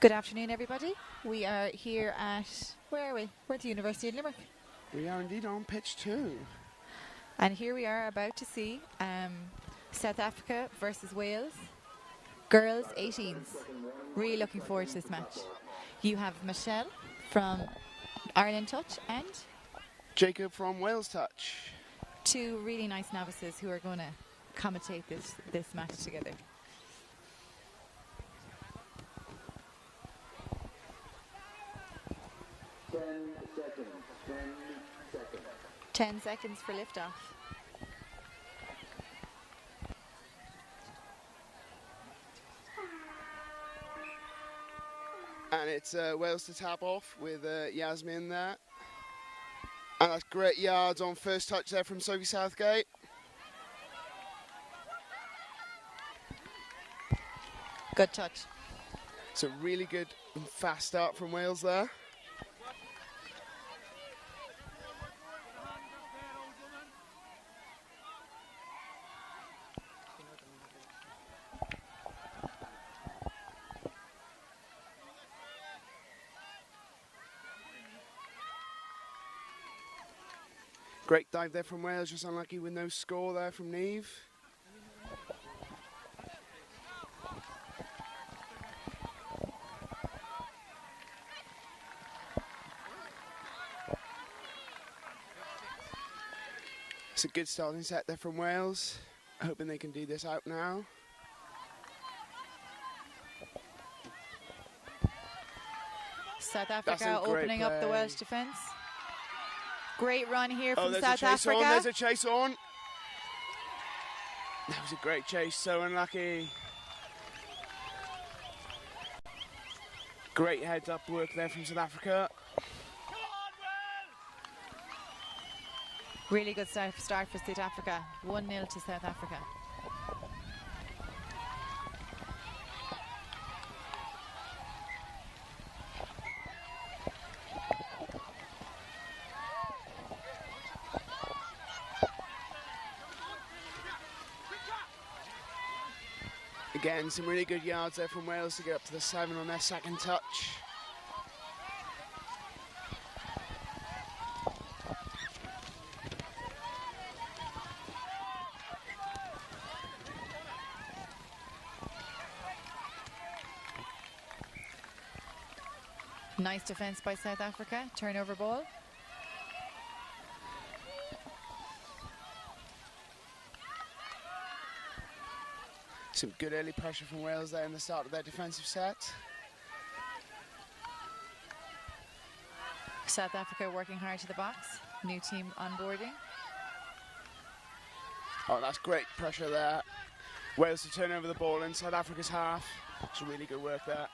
E: Good afternoon, everybody. We are here at, where are we? We're at the University of Limerick.
F: We are indeed on pitch 2.
E: And here we are about to see South Africa versus Wales. Girls 18s. Really looking forward to this match. You have Michelle from Ireland Touch and
F: Jacob from Wales Touch.
E: two really nice novices who are going to commentate this match together. 10 seconds for liftoff.
F: And it's Wales to tap off with Yasmin there. And that's great yards on first touch there from Sophie Southgate.
E: Good touch.
F: It's a really good and fast start from Wales there. Great dive there from Wales, just unlucky with no score there from Neve. It's a good starting set there from Wales. Hoping they can do this out now.
E: South Africa opening up the Welsh defence. Great run here from
F: there's
E: South
F: a chase
E: Africa.
F: on, there's a chase on. That was a great chase, so unlucky. Great heads up work there from South Africa.
E: Really good start for South Africa. 1-0 to South Africa.
F: Again, some really good yards there from Wales to get up to the 7 on their second touch.
E: Nice defence by South Africa. Turnover ball.
F: Some good early pressure from Wales there in the start of their defensive set.
E: South Africa working hard to the box. New team onboarding.
F: Oh, that's great pressure there. Wales to turn over the ball in South Africa's half. It's really good work there.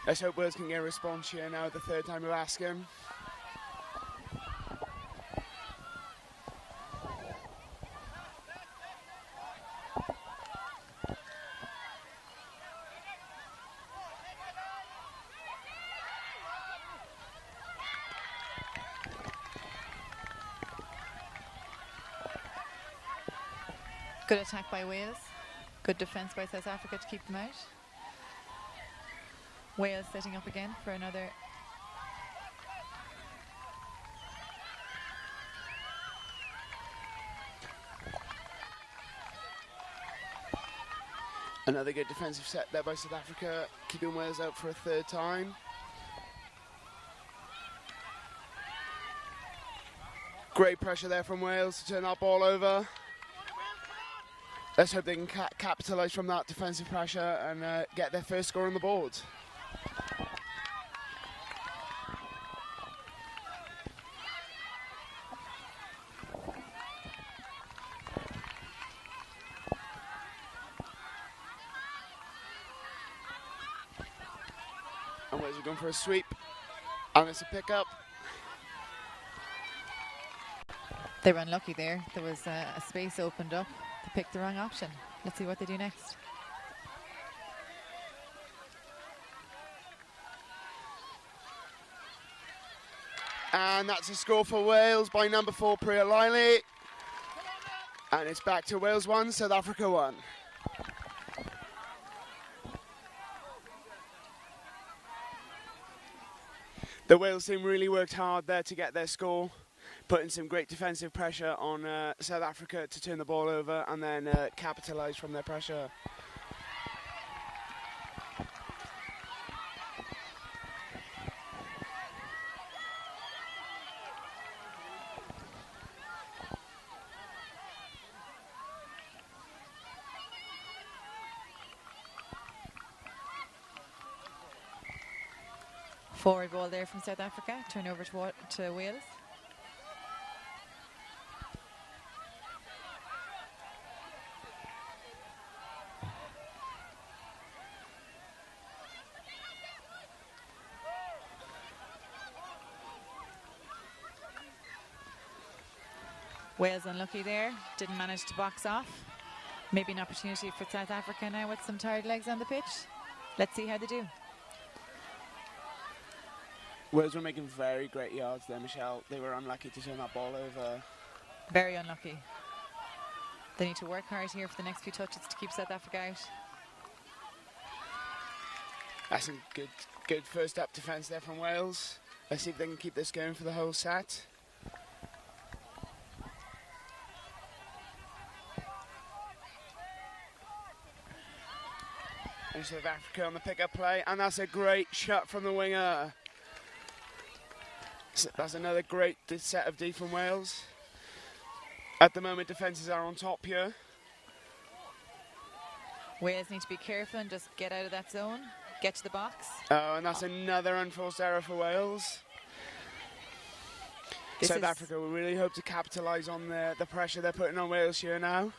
F: Let's hope Wales can get a response here now, the third time of asking.
E: Good attack by Wales. Good defence by South Africa to keep them out. Wales setting up again for another.
F: Another good defensive set there by South Africa, keeping Wales out for a third time. Great pressure there from Wales to turn that ball over. Let's hope they can capitalise from that defensive pressure and get their first score on the board. And Wales are going for a sweep, and it's a pick-up.
E: They were unlucky there. There was a space opened up. They picked the wrong option. Let's see what they do next.
F: And that's a score for Wales by number 4, Priya Liley. And it's back to Wales 1, South Africa 1. The Wales team really worked hard there to get their score, putting some great defensive pressure on South Africa to turn the ball over and then capitalise from their pressure.
E: Forward ball there from South Africa. Turn over to Wales. Wales unlucky there. Didn't manage to box off. Maybe an opportunity for South Africa now with some tired legs on the pitch. Let's see how they do.
F: Wales were making very great yards there, Michelle. They were unlucky to turn that ball over.
E: Very unlucky. They need to work hard here for the next few touches to keep South Africa out.
F: That's some good first up defence there from Wales. Let's see if they can keep this going for the whole set. And South Africa on the pick-up play, and that's a great shot from the winger. So that's another great set of D from Wales. At the moment, defences are on top here.
E: Wales need to be careful and just get out of that zone, get to the box.
F: Oh, and that's another unforced error for Wales. South Africa will really hope to capitalise on the pressure they're putting on Wales here now.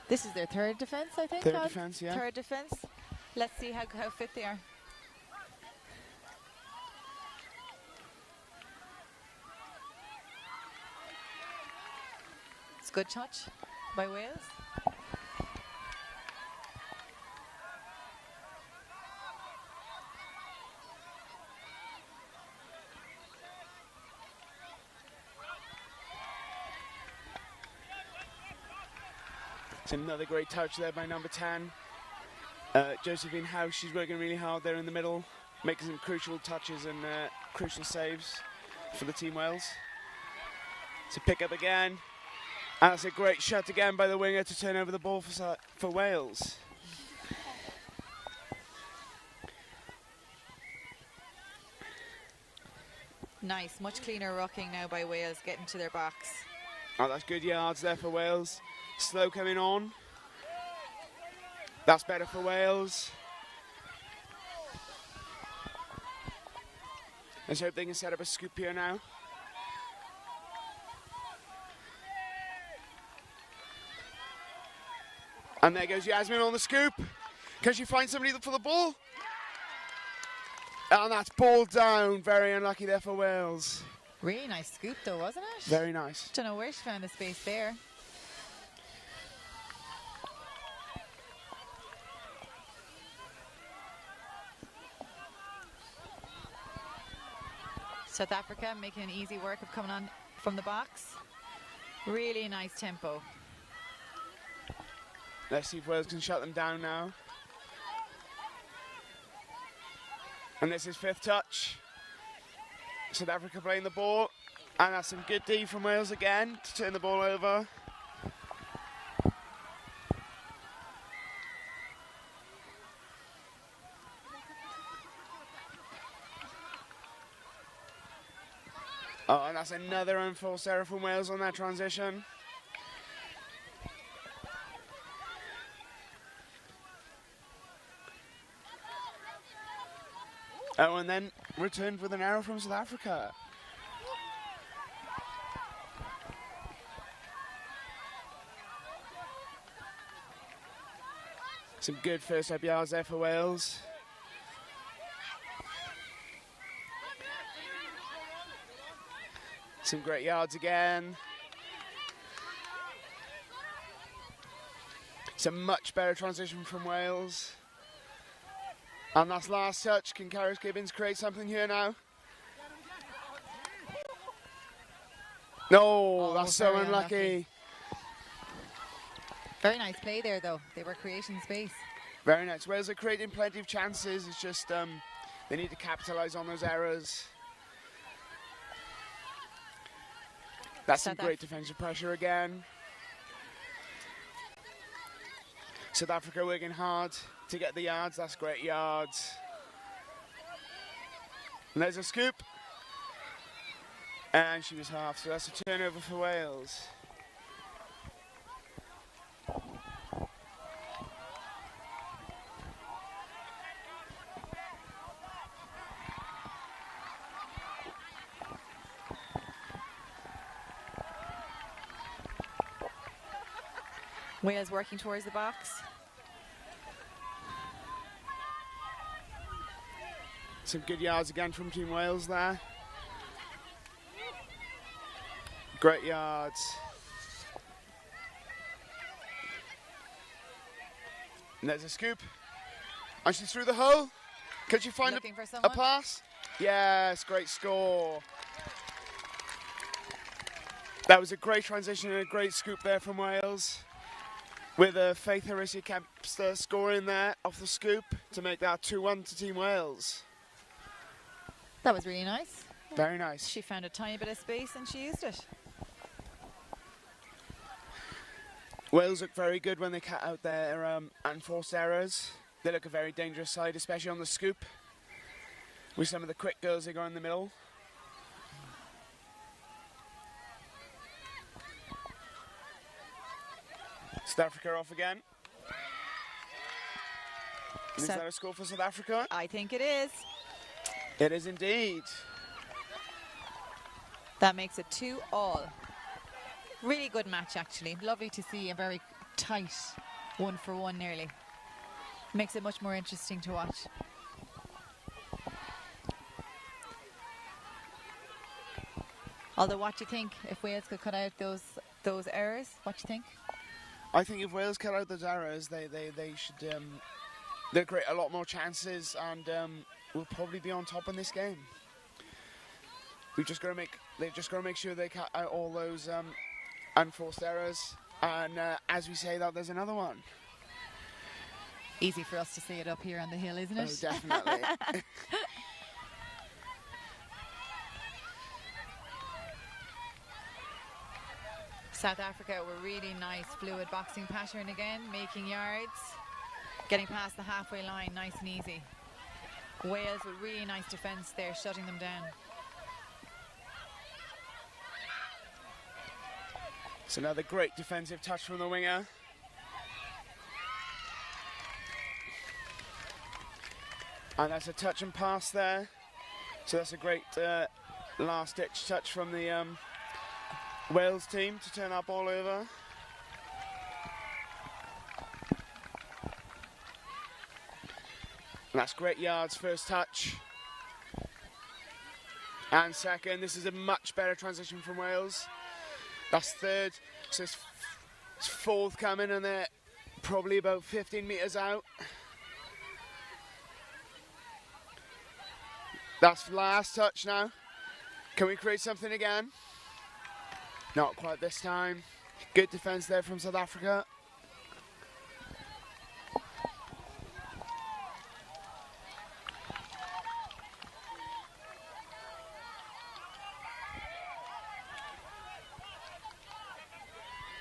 E: This is their third defence, I think.
F: Third defence, yeah.
E: Third defence. Let's see how fit they are. It's a good touch by Wales.
F: It's another great touch there by number 10. Josephine House, she's working really hard there in the middle, making some crucial touches and crucial saves for the Team Wales. To pick up again. And that's a great shot again by the winger to turn over the ball for Wales.
E: Nice, much cleaner rucking now by Wales, getting to their box.
F: Oh, that's good yards there for Wales. Slow coming on. That's better for Wales. Let's hope they can set up a scoop here now. And there goes Yasmin on the scoop. Can she find somebody for the ball? And that's ball down. Very unlucky there for Wales.
E: Really nice scoop though, wasn't it?
F: Very nice.
E: Don't know where she found the space there. South Africa making an easy work of coming on from the box. Really nice tempo.
F: Let's see if Wales can shut them down now. And this is fifth touch. South Africa playing the ball. And that's some good D from Wales again to turn the ball over. Oh, and that's another unforced error from Wales on that transition. Oh, and then returned with an error from South Africa. Some good first up yards there for Wales. Some great yards again. Some much better transition from Wales. And that's last touch. Can Karis Gibbons create something here now? No, that's so unlucky.
E: Very nice play there though. They were creating space.
F: Very nice. Wales are creating plenty of chances. It's just they need to capitalise on those errors. That's some great defensive pressure again. South Africa working hard to get the yards. That's great yards. And there's a scoop. And she was half, so that's a turnover for Wales.
E: Wales working towards the box.
F: Some good yards again from Team Wales there. Great yards. And there's a scoop. And she's through the hole. Could she find a pass? Yes, great score. That was a great transition and a great scoop there from Wales. With Faith Harisia-Kempster scoring there off the scoop to make that 2-1 to Team Wales.
E: That was really nice.
F: Very nice.
E: She found a tiny bit of space and she used it.
F: Wales look very good when they cut out their unforced errors. They look a very dangerous side, especially on the scoop. With some of the quick girls they go in the middle. South Africa off again. Is that a score for South Africa?
E: I think it is.
F: It is indeed.
E: That makes it 2-all. Really good match, actually. Lovely to see a very tight 1-for-1 nearly. Makes it much more interesting to watch. Although, what do you think if Wales could cut out those errors? What do you think?
F: I think if Wales cut out those errors, they should they'll create a lot more chances and will probably be on top in this game. They've just got to make sure they cut out all those unforced errors. And as we say that, there's another one.
E: Easy for us to say it up here on the hill, isn't it?
F: Oh, definitely.
E: South Africa were really nice, fluid boxing pattern again, making yards, getting past the halfway line nice and easy. Wales with really nice defence there, shutting them down.
F: It's another great defensive touch from the winger. And that's a touch and pass there. So that's a great last-ditch touch from the Wales team to turn our ball over. And that's great yards, first touch. And second, this is a much better transition from Wales. That's third, so it's fourth coming and they're probably about 15 metres out. That's last touch now. Can we create something again? Not quite this time. Good defence there from South Africa.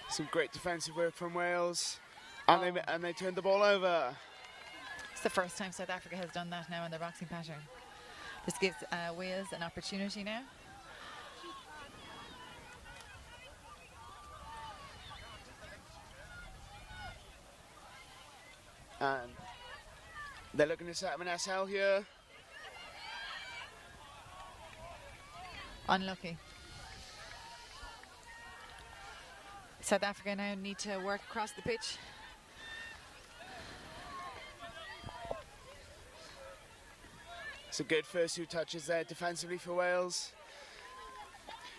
F: Some great defensive work from Wales. And they turned the ball over.
E: It's the first time South Africa has done that now in their boxing pattern. This gives Wales an opportunity now.
F: And they're looking to set up an SL here.
E: Unlucky. South Africa now need to work across the pitch.
F: It's a good first two touches there defensively for Wales.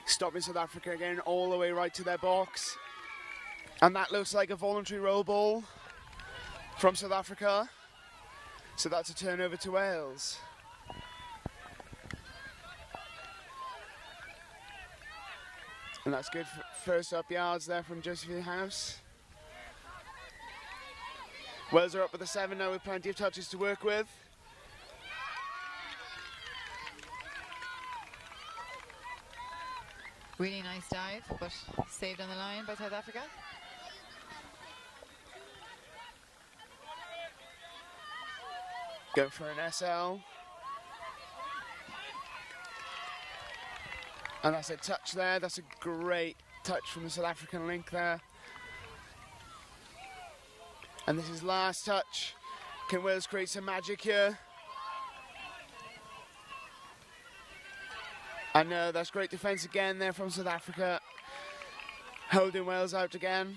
F: Stopping South Africa again all the way right to their box. And that looks like a voluntary roll ball from South Africa. So that's a turnover to Wales. And that's good for first up yards there from Josephine House. Wales are up with the 7 now with plenty of touches to work with.
E: Really nice dive, but saved on the line by South Africa.
F: Going for an SL. And that's a touch there. That's a great touch from the South African link there. And this is last touch. Can Wales create some magic here? And that's great defence again there from South Africa. Holding Wales out again.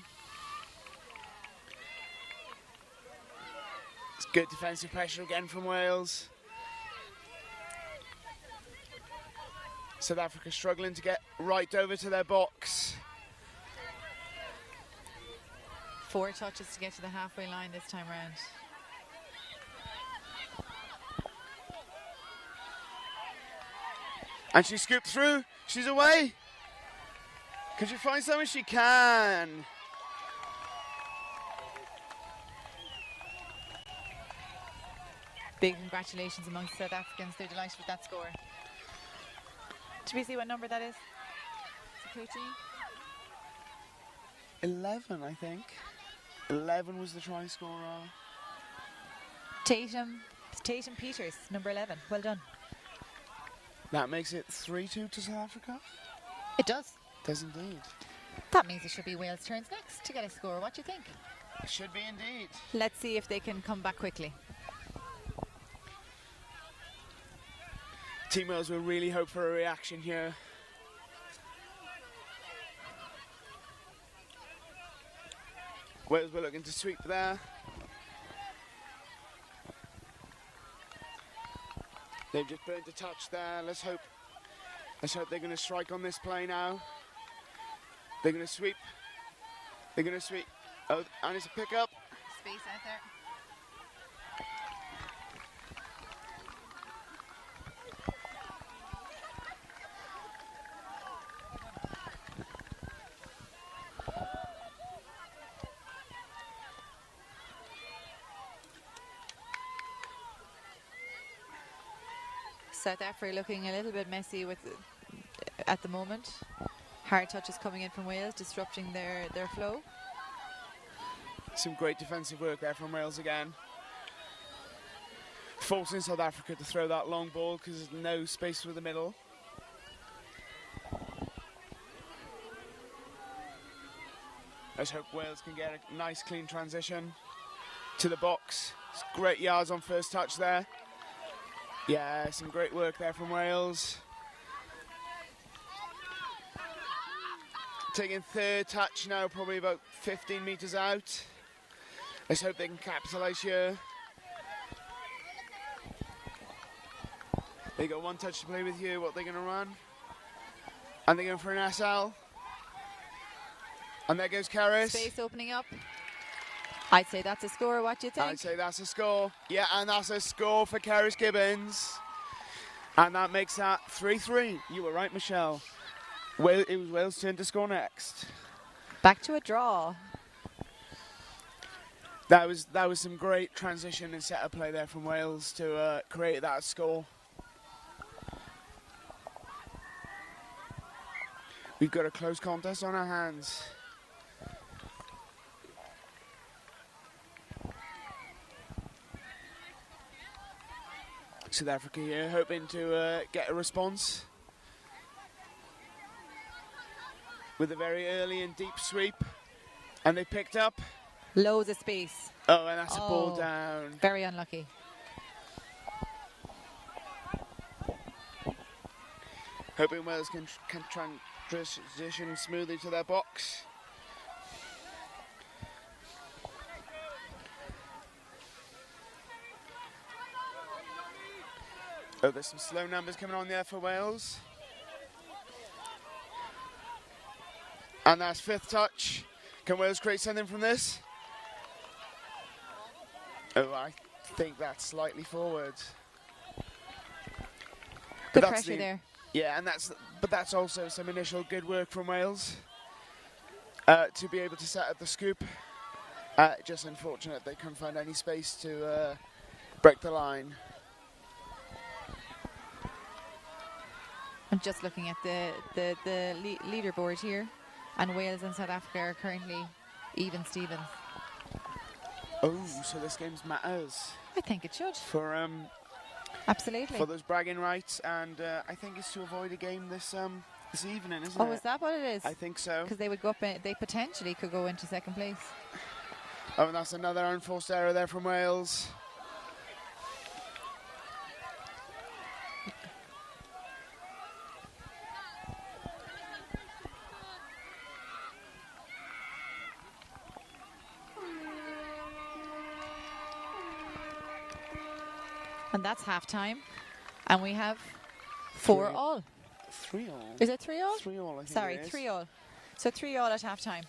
F: It's good defensive pressure again from Wales. South Africa struggling to get right over to their box.
E: 4 touches to get to the halfway line this time round.
F: And she scooped through. She's away. Can she find someone? She can.
E: Big congratulations amongst South Africans. They're delighted with that score. Should we see what number that is? Sakuchi?
F: 11, I think. 11 was the try scorer.
E: Tatum Peters, number 11. Well done.
F: That makes it 3-2 to South Africa.
E: It does.
F: Does indeed.
E: That means it should be Wales' turns next to get a score. What do you think?
F: It should be indeed.
E: Let's see if they can come back quickly.
F: Team Wales will really hope for a reaction here. Wales were looking to sweep there. They've just burned a touch there. Let's hope they're going to strike on this play now. They're going to sweep. They're going to sweep. Oh, and it's a pick-up.
E: Space out there. South Africa looking a little bit messy with at the moment. Hard touches coming in from Wales, disrupting their flow.
F: Some great defensive work there from Wales again. Forcing South Africa to throw that long ball because there's no space for the middle. Let's hope Wales can get a nice clean transition to the box. It's great yards on first touch there. Yeah, some great work there from Wales. Taking third touch now, probably about 15 metres out. Let's hope they can capitalise here. They got one touch to play with here. What are they going to run? And they're going for an SL. And there goes Karras.
E: Space opening up. I'd say that's a score. What do you think?
F: I'd say that's a score. Yeah, and that's a score for Karras Gibbons. And that makes that 3-3. You were right, Michelle. Well, it was Wales' turn to score next.
E: Back to a draw.
F: That was some great transition and set-up play there from Wales to create that score. We've got a close contest on our hands. South Africa here hoping to get a response with a very early and deep sweep, and they picked up
E: Loads of space.
F: Oh, and that's a ball down.
E: Very unlucky.
F: Hoping Wales can transition smoothly to their box. Oh, there's some slow numbers coming on there for Wales. And that's fifth touch. Can Wales create something from this? Oh, I think that's slightly forward.
E: Good pressure there.
F: Yeah, and that's also some initial good work from Wales to be able to set up the scoop. Just unfortunate they couldn't find any space to break the line.
E: I'm just looking at the leaderboard here, and Wales and South Africa are currently even Stevens.
F: Oh, so this game matters.
E: I think it should.
F: For
E: absolutely.
F: For those bragging rights, and I think it's to avoid a game this evening, isn't it?
E: Oh, is that what it is?
F: I think so.
E: Because they would go up. They potentially could go into second place.
F: Oh, and that's another unforced error there from Wales.
E: And that's half-time. And we have 4-all.
F: 3-all.
E: Is it 3-all?
F: 3-all, I think.
E: Sorry, 3-all. So 3-all at half-time.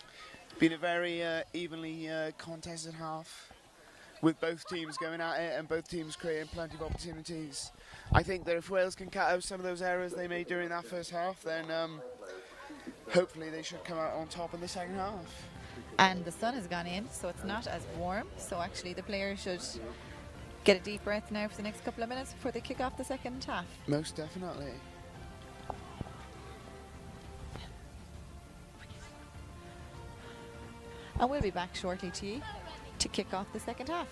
F: Been a very evenly contested half, with both teams going at it and both teams creating plenty of opportunities. I think that if Wales can cut out some of those errors they made during that first half, then hopefully they should come out on top in the second half.
E: And the sun has gone in, so it's not as warm. So actually the players should get a deep breath now for the next couple of minutes before they kick off the second half.
F: Most definitely.
E: and we'll be back shortly to kick off the second half.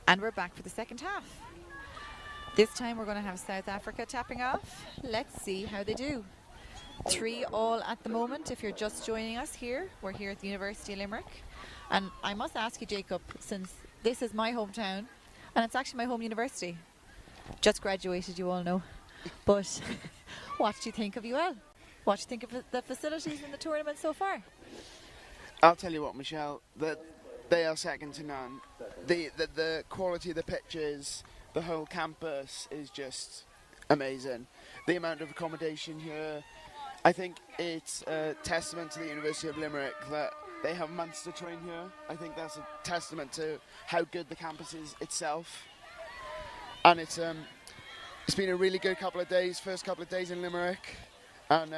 E: And we're back for the second half. This time we're going to have South Africa tapping off. Let's see how they do. 3-3 at the moment. If you're just joining us here, we're here at the University of Limerick. And I must ask you, Jacob, since this is my hometown, and it's actually my home university. Just graduated, you all know. But what do you think of UL? What do you think of the facilities in the tournament so far?
F: I'll tell you what, Michelle, that they are second to none. The quality of the pitches, the whole campus is just amazing. The amount of accommodation here, I think it's a testament to the University of Limerick that they have months to train here. I think that's a testament to how good the campus is itself. And it's been a really good first couple of days in Limerick. And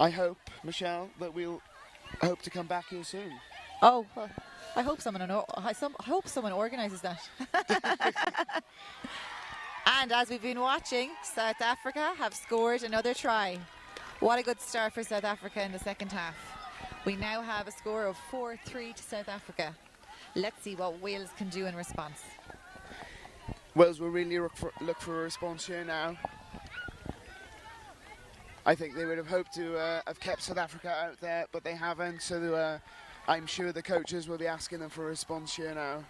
F: I hope, Michelle, that we'll hope to come back here soon.
E: Oh, well, I hope someone organises that. And as we've been watching, South Africa have scored another try. What a good start for South Africa in the second half. We now have a score of 4-3 to South Africa. Let's see what Wales can do in response.
F: Wales will really look for a response here now. I think they would have hoped to have kept South Africa out there, but they haven't. So I'm sure the coaches will be asking them for a response here now.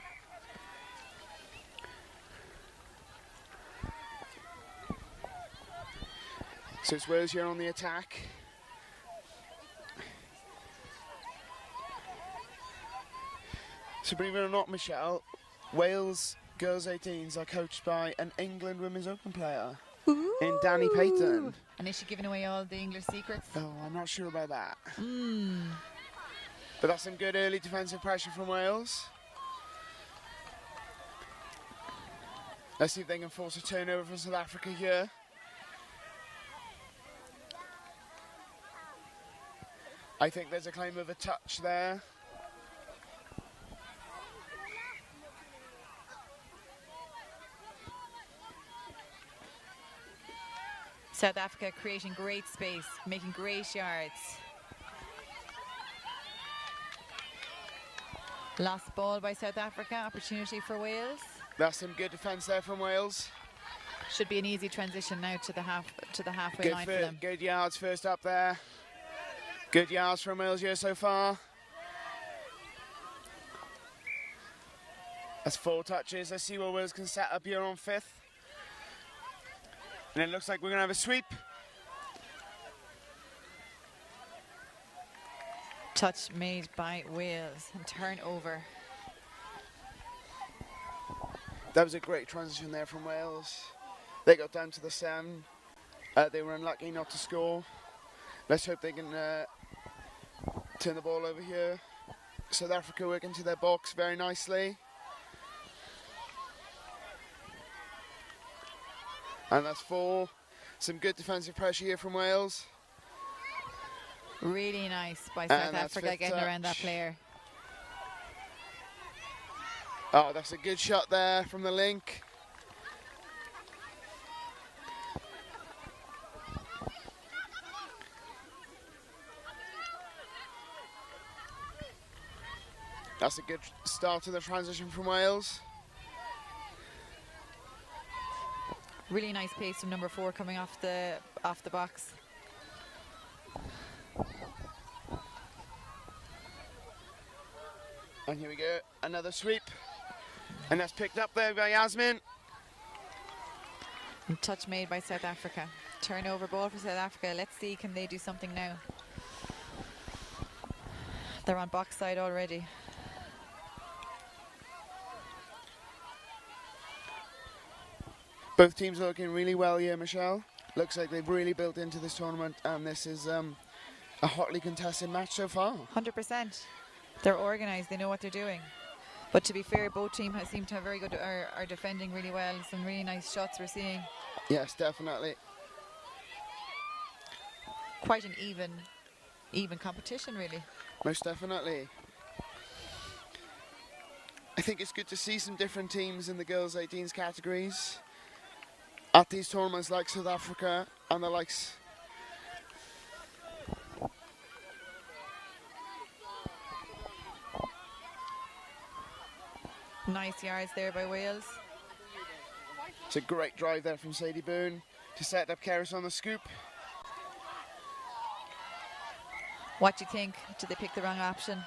F: So it's Wales here on the attack. So believe it or not, Michelle, Wales girls 18s are coached by an England Women's Open player in Danny Payton.
E: And is she giving away all the English secrets?
F: Oh, I'm not sure about that. But that's some good early defensive pressure from Wales. Let's see if they can force a turnover from South Africa here. I think there's a claim of a touch there.
E: South Africa creating great space, making great yards. Lost ball by South Africa, opportunity for Wales.
F: That's some good defence there from Wales.
E: Should be an easy transition now to the halfway line for them.
F: Good yards first up there. Good yards from Wales here so far. That's 4 touches. Let's see what Wales can set up here on 5th. And it looks like we're going to have a sweep.
E: Touch made by Wales and turnover.
F: That was a great transition there from Wales. They got down to the 7. They were unlucky not to score. Let's hope they can turn the ball over here. South Africa work into their box very nicely. And that's 4. Some good defensive pressure here from Wales.
E: Really nice by South Africa getting around that player.
F: Oh, that's a good shot there from the link. That's a good start to the transition from Wales.
E: Really nice pace from number 4 coming off the box.
F: And here we go, another sweep. And that's picked up there by Yasmin.
E: And touch made by South Africa. Turnover ball for South Africa. Let's see, can they do something now? They're on box side already.
F: Both teams are looking really well here, Michelle. Looks like they've really built into this tournament, and this is a hotly contested match so far.
E: 100%. They're organised, they know what they're doing. But to be fair, both teams seem to have very good, are defending really well. Some really nice shots we're seeing.
F: Yes, definitely.
E: Quite an even competition, really.
F: Most definitely. I think it's good to see some different teams in the girls 18s categories at these tournaments like South Africa and the likes.
E: Nice yards there by Wales.
F: It's a great drive there from Sadie Boone to set up Keris on the scoop.
E: What do you think? Did they pick the wrong option?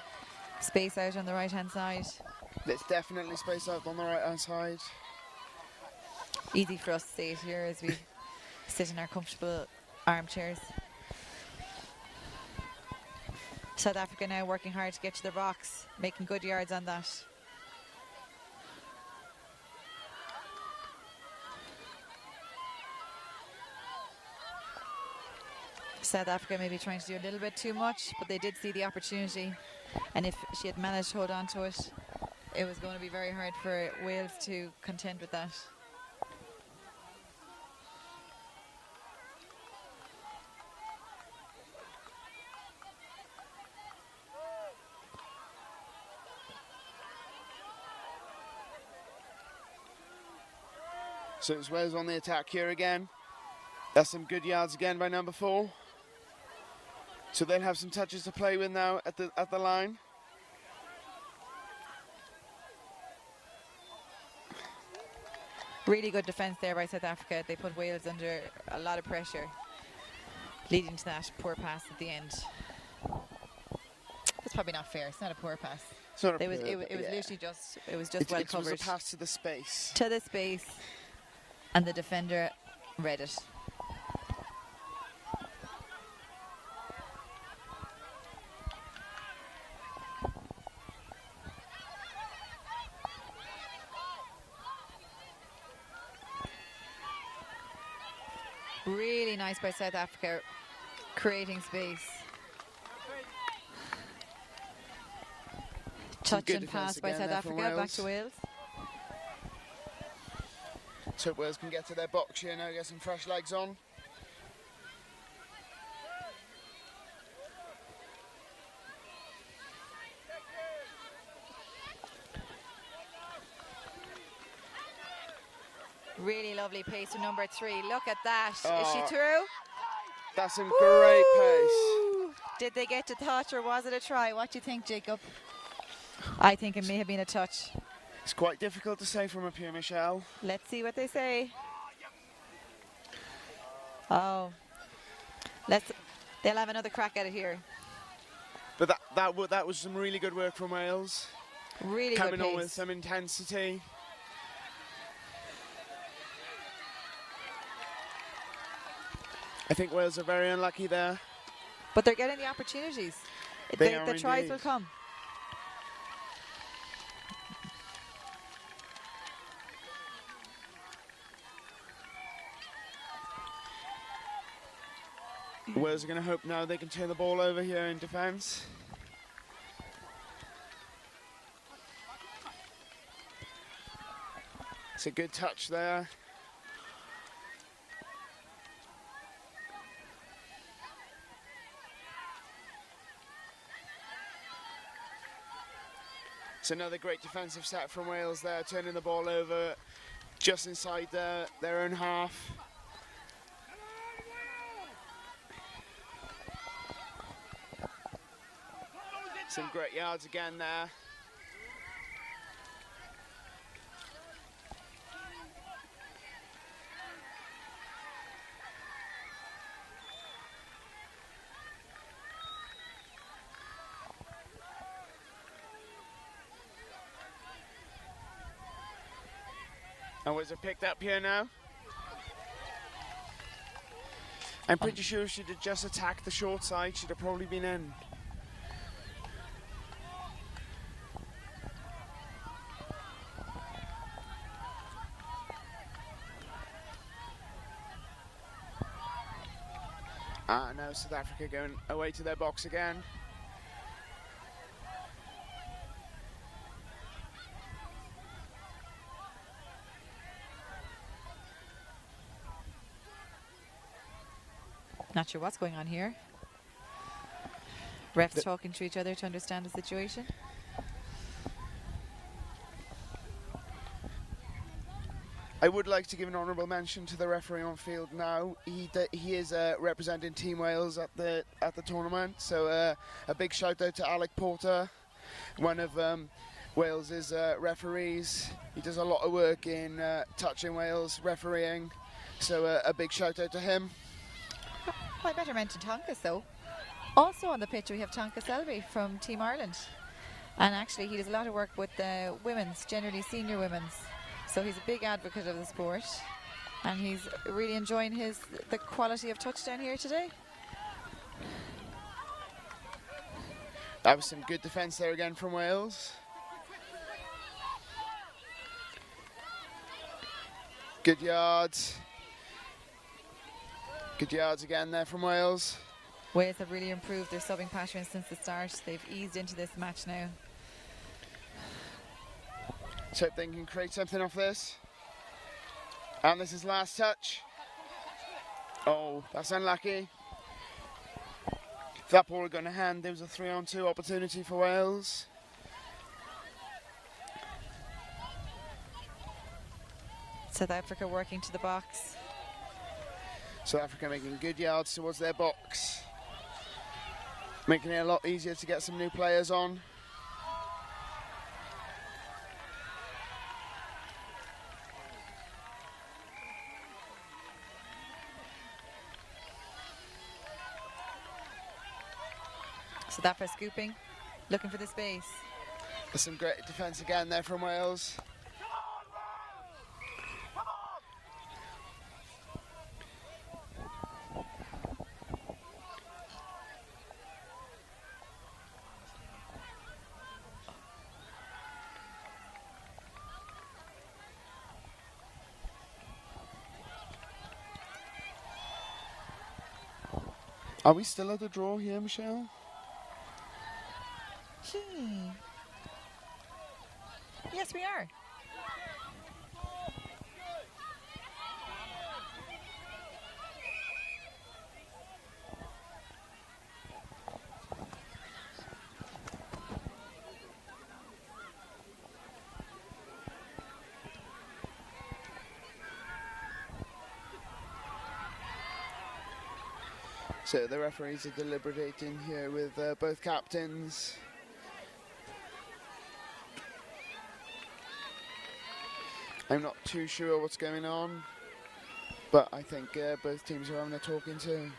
E: Space out on the right hand side.
F: It's definitely spaced out on the right hand side.
E: Easy for us to see it here as we sit in our comfortable armchairs. South Africa now working hard to get to their box, making good yards on that. South Africa maybe trying to do a little bit too much, but they did see the opportunity, and if she had managed to hold on to it, it was going to be very hard for Wales to contend with that.
F: So it's Wales on the attack here again. That's some good yards again by number 4. So they'll have some touches to play with now at the line.
E: Really good defence there by South Africa. They put Wales under a lot of pressure. leading to that poor pass at the end. That's probably not fair. It's not a poor pass.
F: It's not a
E: It was
F: poor, but
E: literally just well
F: it
E: covered
F: was a pass to the space.
E: to the space, and the defender read it. Really nice by South Africa, creating space.
F: Some
E: Touch
F: good
E: and pass
F: defence
E: by
F: again
E: South
F: there from
E: Africa, back
F: Wales.
E: to Wales.
F: So Wales can get to their box here now, get some fresh legs on.
E: Really lovely pace to number 3. Look at that. Is
F: Oh.
E: she through?
F: That's some great pace.
E: Woo! Did they get to touch or was it a try? What do you think, Jacob? I think it may have been a touch.
F: It's quite difficult to say from up here, Michelle.
E: Let's see what they say. Oh. They'll have another crack at it here.
F: But that was some really good work from Wales.
E: Really
F: Coming
E: good
F: on with
E: pace.
F: some intensity. I think Wales are very unlucky there.
E: But they're getting the opportunities.
F: They are
E: The tries
F: indeed.
E: will come.
F: Wales are going to hope now they can turn the ball over here in defence. It's a good touch there. It's another great defensive set from Wales there, turning the ball over just inside their own half. Some great yards again there. And was it picked up here now? I'm pretty sure she'd have just attacked the short side. She'd have probably been in. Now South Africa going away to their box again.
E: Not sure what's going on here. Refs talking to each other to understand the situation.
F: I would like to give an honourable mention to the referee on field now. He is representing Team Wales at the tournament, so a big shout out to Alec Porter, one of Wales's referees. He does a lot of work in touching Wales, refereeing, so a big shout out to him.
E: Well, I better mention Tonka, though. Also on the pitch we have Tonka Selby from Team Ireland. And actually he does a lot of work with the women's, generally senior women's. So he's a big advocate of the sport. And he's really enjoying the quality of touchdown here today.
F: That was some good defence there again from Wales. Good yards. Good yards again there from Wales.
E: Wales have really improved their subbing pattern since the start. They've eased into this match now.
F: So they can create something off this. And this is last touch. Oh, that's unlucky. If that ball had gone to hand, there was a 3-on-2 opportunity for Wales.
E: South Africa working to the box.
F: South Africa making good yards towards their box. Making it a lot easier to get some new players on.
E: South Africa scooping, looking for the space.
F: There's some great defence again there from Wales. Are we still at the draw here, Michelle?
E: Yes, we are.
F: So the referees are deliberating here with both captains. I'm not too sure what's going on, but I think both teams are having a talking to.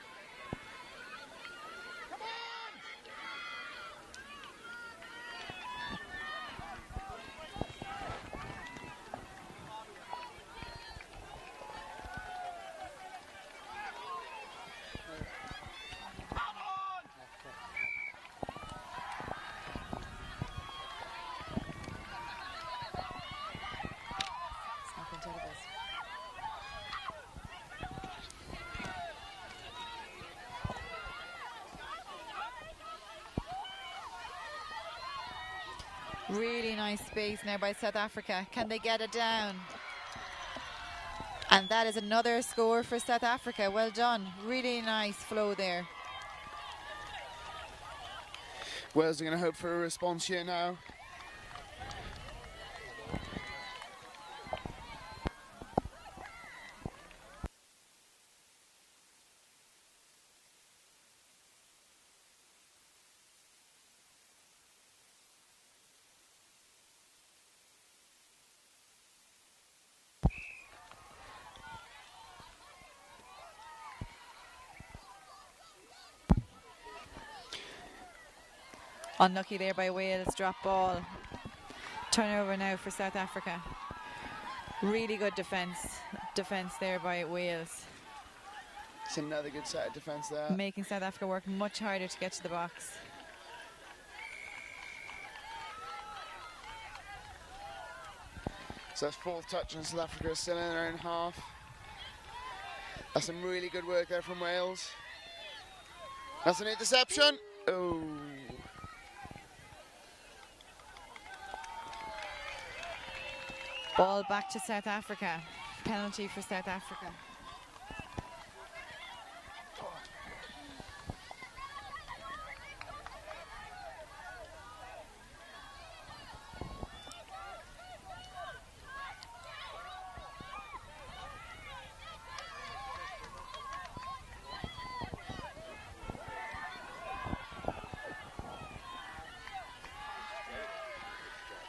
E: Really nice space now by South Africa. Can they get it down? And that is another score for South Africa. Well done. Really nice flow there.
F: Wales are going to hope for a response here now.
E: Unlucky there by Wales. Drop ball. Turnover now for South Africa. Really good defence there by Wales.
F: It's another good set of defence there.
E: Making South Africa work much harder to get to the box.
F: So that's fourth touch and South Africa is still in their own half. That's some really good work there from Wales. That's an interception. Oh.
E: Ball back to South Africa. Penalty for South Africa.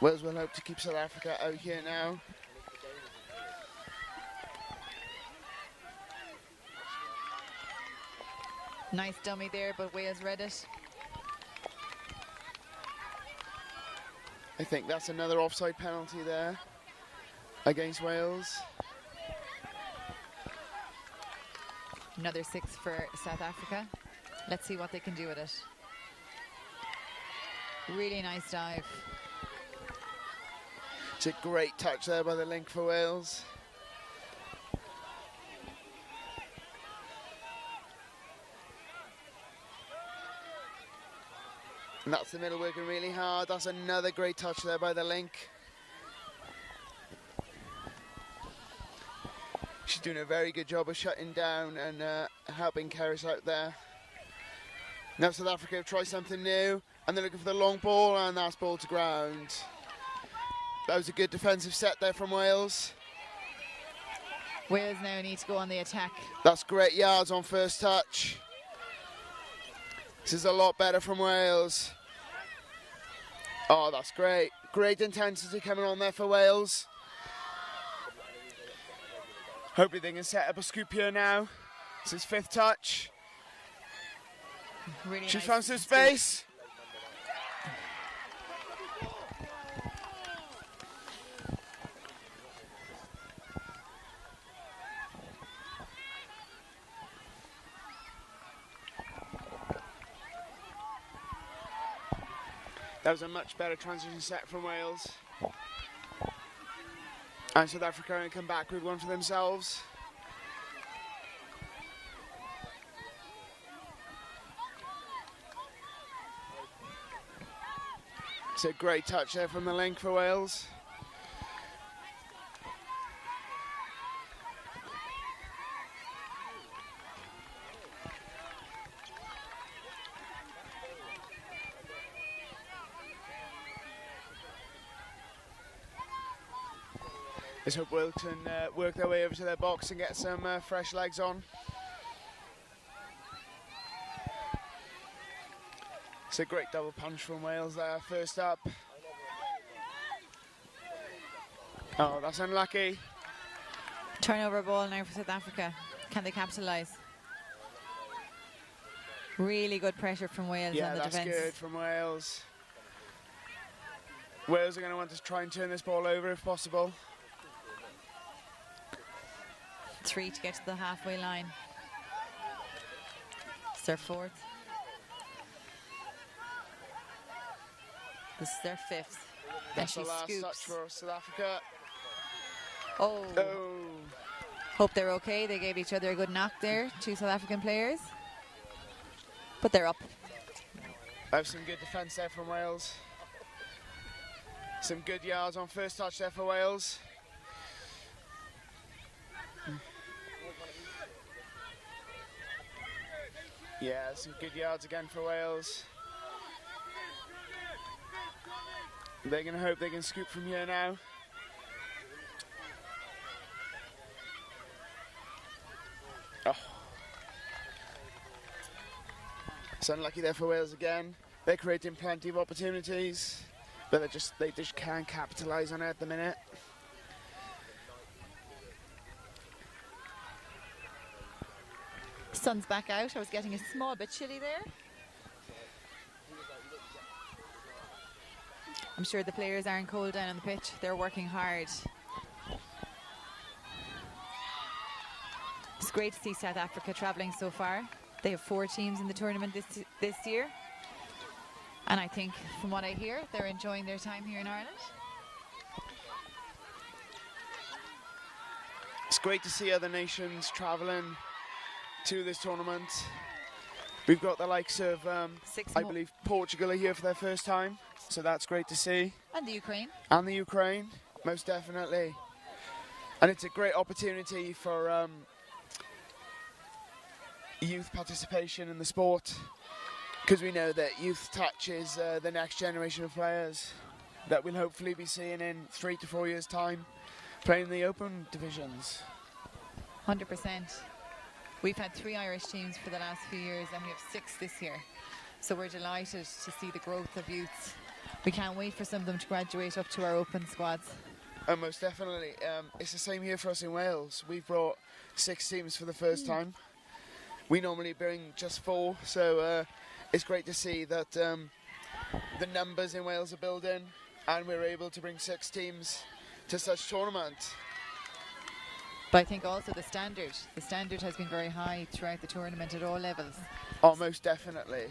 F: Wales will hope to keep South Africa out here now.
E: Nice dummy there, but Wales read it.
F: I think that's another offside penalty there against Wales.
E: Another 6 for South Africa. Let's see what they can do with it. Really nice dive.
F: It's a great touch there by the link for Wales. And that's the middle working really hard. That's another great touch there by the link. She's doing a very good job of shutting down and helping Karis out there. Now South Africa try something new, and they're looking for the long ball, and that's ball to ground. That was a good defensive set there from Wales.
E: Wales now need to go on the attack.
F: That's great yards on first touch. This is a lot better from Wales. Oh, that's great. Great intensity coming on there for Wales. Hopefully they can set up a scoop here now. This is fifth touch.
E: Really
F: She
E: nice
F: found some
E: scoop.
F: space. That was a much better transition set from Wales. And South Africa going to come back with one for themselves. It's a great touch there from the link for Wales. Let's hope Wales can work their way over to their box and get some fresh legs on. It's a great double punch from Wales there, first up. Oh, that's unlucky.
E: Turnover ball now for South Africa. Can they capitalise? Really good pressure from Wales on the defence.
F: Yeah, that's good from Wales. Wales are going to want to try and turn this ball over if possible.
E: 3 to get to the halfway line. It's their 4th. This is their 5th.
F: That's
E: and
F: the last
E: scoops.
F: touch for South Africa.
E: Oh.
F: Oh.
E: Hope they're okay. They gave each other a good knock there, 2 South African players. But they're up.
F: Have some good defence there from Wales. Some good yards on first touch there for Wales. Yeah, some good yards again for Wales. They're going to hope they can scoop from here now. Oh. It's unlucky there for Wales again. They're creating plenty of opportunities, but they just can't capitalise on it at the minute.
E: Sun's back out. I was getting a small bit chilly there. I'm sure the players aren't cold down on the pitch. They're working hard. It's great to see South Africa travelling so far. They have 4 teams in the tournament this year. And I think, from what I hear, they're enjoying their time here in Ireland.
F: It's great to see other nations travelling to this tournament. We've got the likes of, I believe, Portugal are here for their first time, so that's great to see.
E: And the Ukraine.
F: And the Ukraine, most definitely. And it's a great opportunity for youth participation in the sport, because we know that youth touch is the next generation of players that we'll hopefully be seeing in 3 to 4 years' time playing in the open divisions.
E: 100%. We've had 3 Irish teams for the last few years, and we have 6 this year. So we're delighted to see the growth of youths. We can't wait for some of them to graduate up to our open squads.
F: And most definitely. It's the same here for us in Wales. We've brought 6 teams for the first time. We normally bring just 4, so it's great to see that the numbers in Wales are building, and we're able to bring 6 teams to such tournament.
E: But I think also the standard has been very high throughout the tournament at all levels.
F: Oh, most definitely.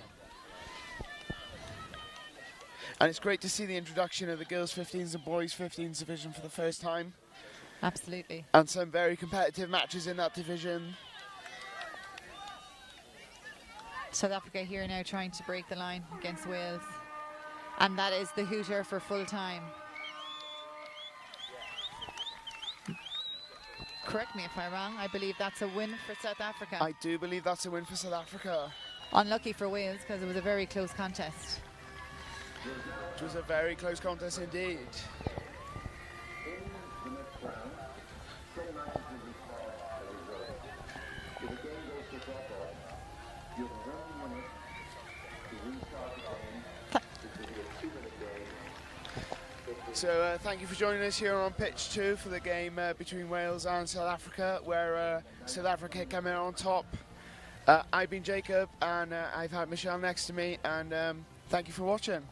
F: And it's great to see the introduction of the girls 15s and boys 15s division for the first time.
E: Absolutely.
F: And some very competitive matches in that division.
E: South Africa here now trying to break the line against Wales. And that is the hooter for full time. Correct me if I'm wrong, I believe that's a win for South Africa.
F: I do believe that's a win for South Africa.
E: Unlucky for Wales because it was a very close contest.
F: It was a very close contest indeed. So thank you for joining us here on pitch 2 for the game between Wales and South Africa, where South Africa come out on top. I've been Jacob, and I've had Michelle next to me, and thank you for watching.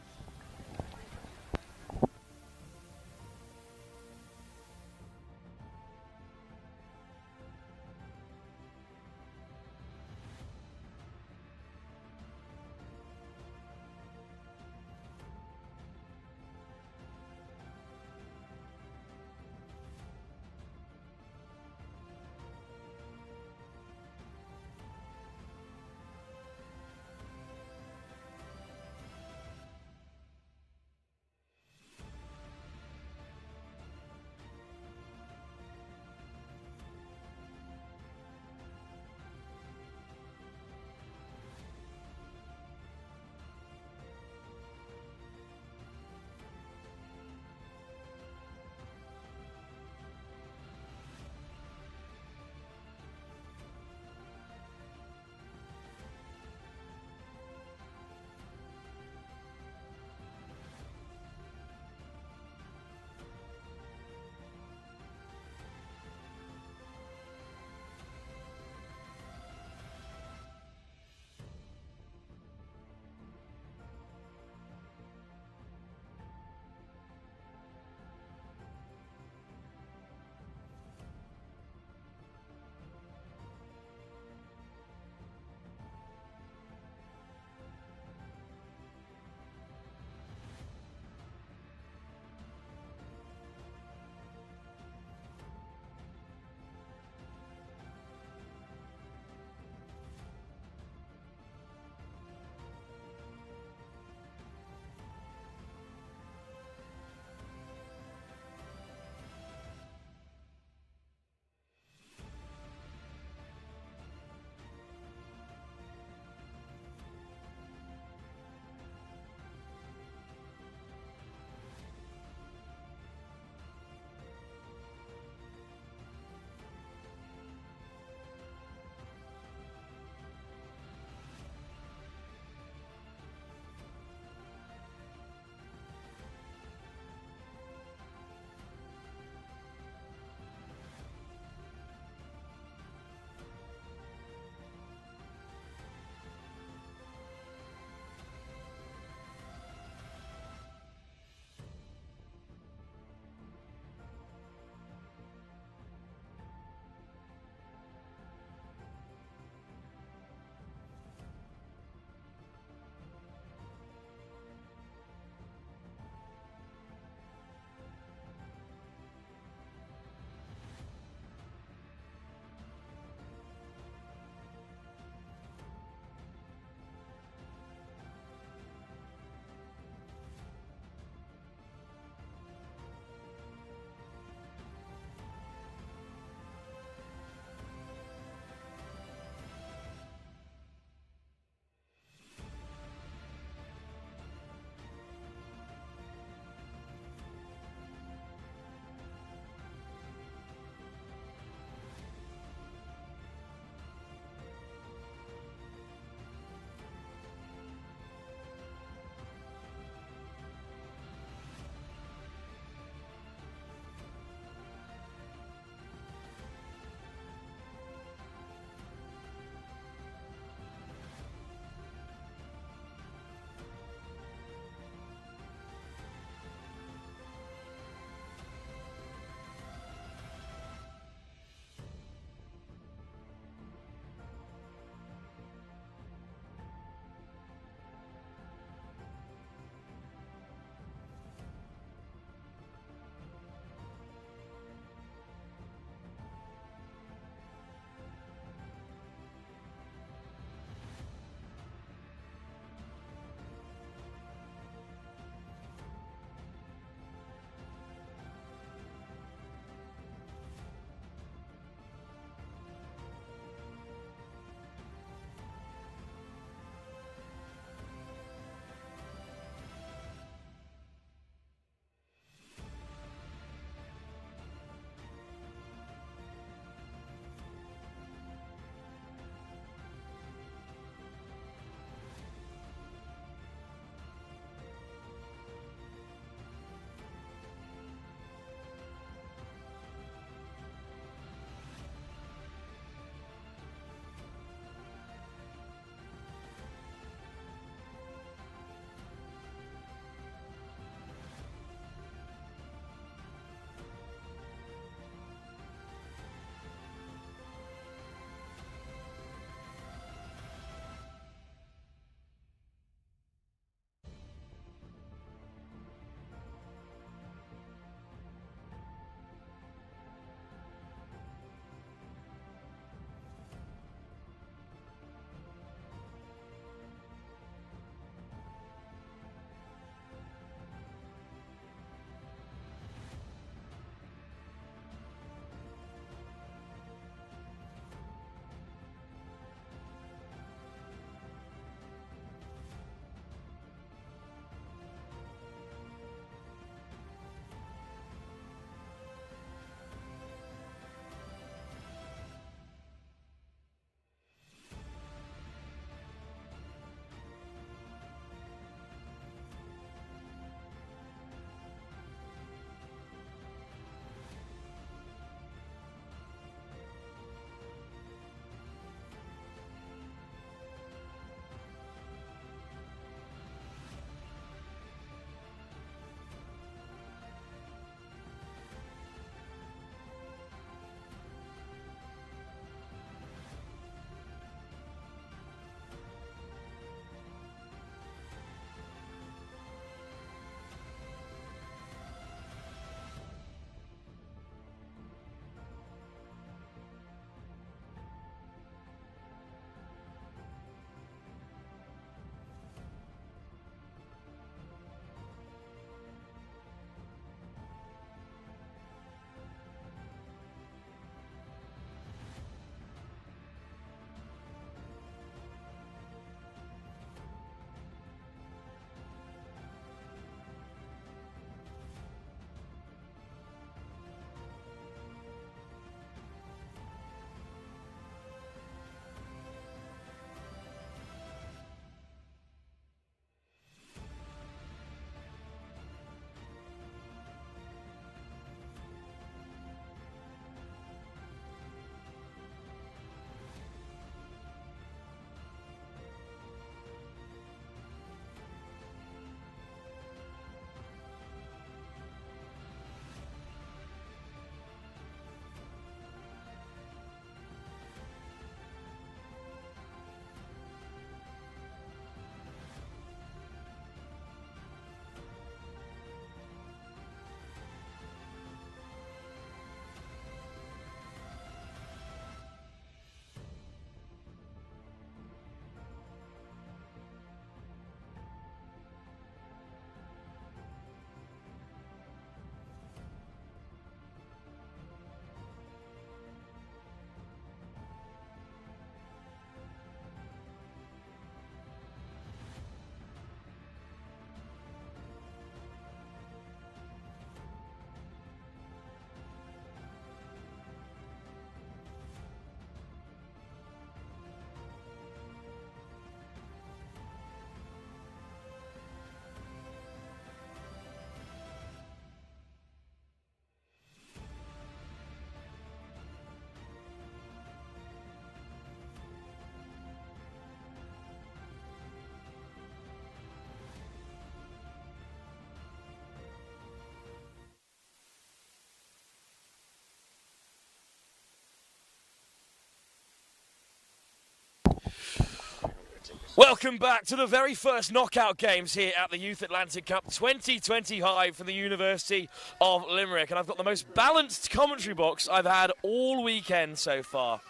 A: Welcome back to the very first knockout games here at the Youth Atlantic Cup 2020 high for the University of Limerick. And I've got the most balanced commentary box I've had all weekend so far.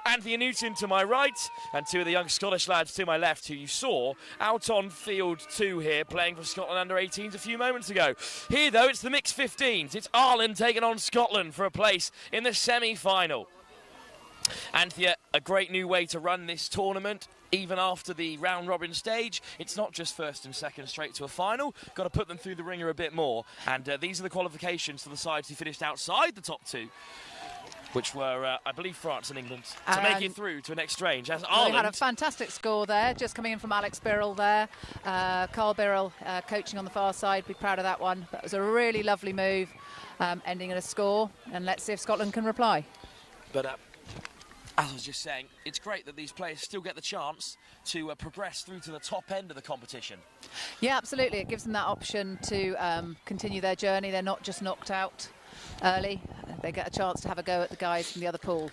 A: Anthony Newton to my right and two of the young Scottish lads to my left who you saw out on field 2 here playing for Scotland under-18s a few moments ago. Here though it's the mixed 15s. It's Ireland taking on Scotland for a place in the semi-final. Anthea, a great new way to run this tournament. Even after the round-robin stage, it's not just first and second straight to a final. Got to put them through the ringer a bit more. And these are the qualifications for the sides who finished outside the top 2, which were, I believe, France and England, to make it through to an next range. As Ireland,
G: we had a fantastic score there, just coming in from Alex Birrell there. Carl Birrell coaching on the far side. Be proud of that one. That was a really lovely move, ending in a score. And let's see if Scotland can reply.
A: But as I was just saying, it's great that these players still get the chance to progress through to the top end of the competition.
G: Yeah, absolutely. It gives them that option to continue their journey. They're not just knocked out early. They get a chance to have a go at the guys from the other pool.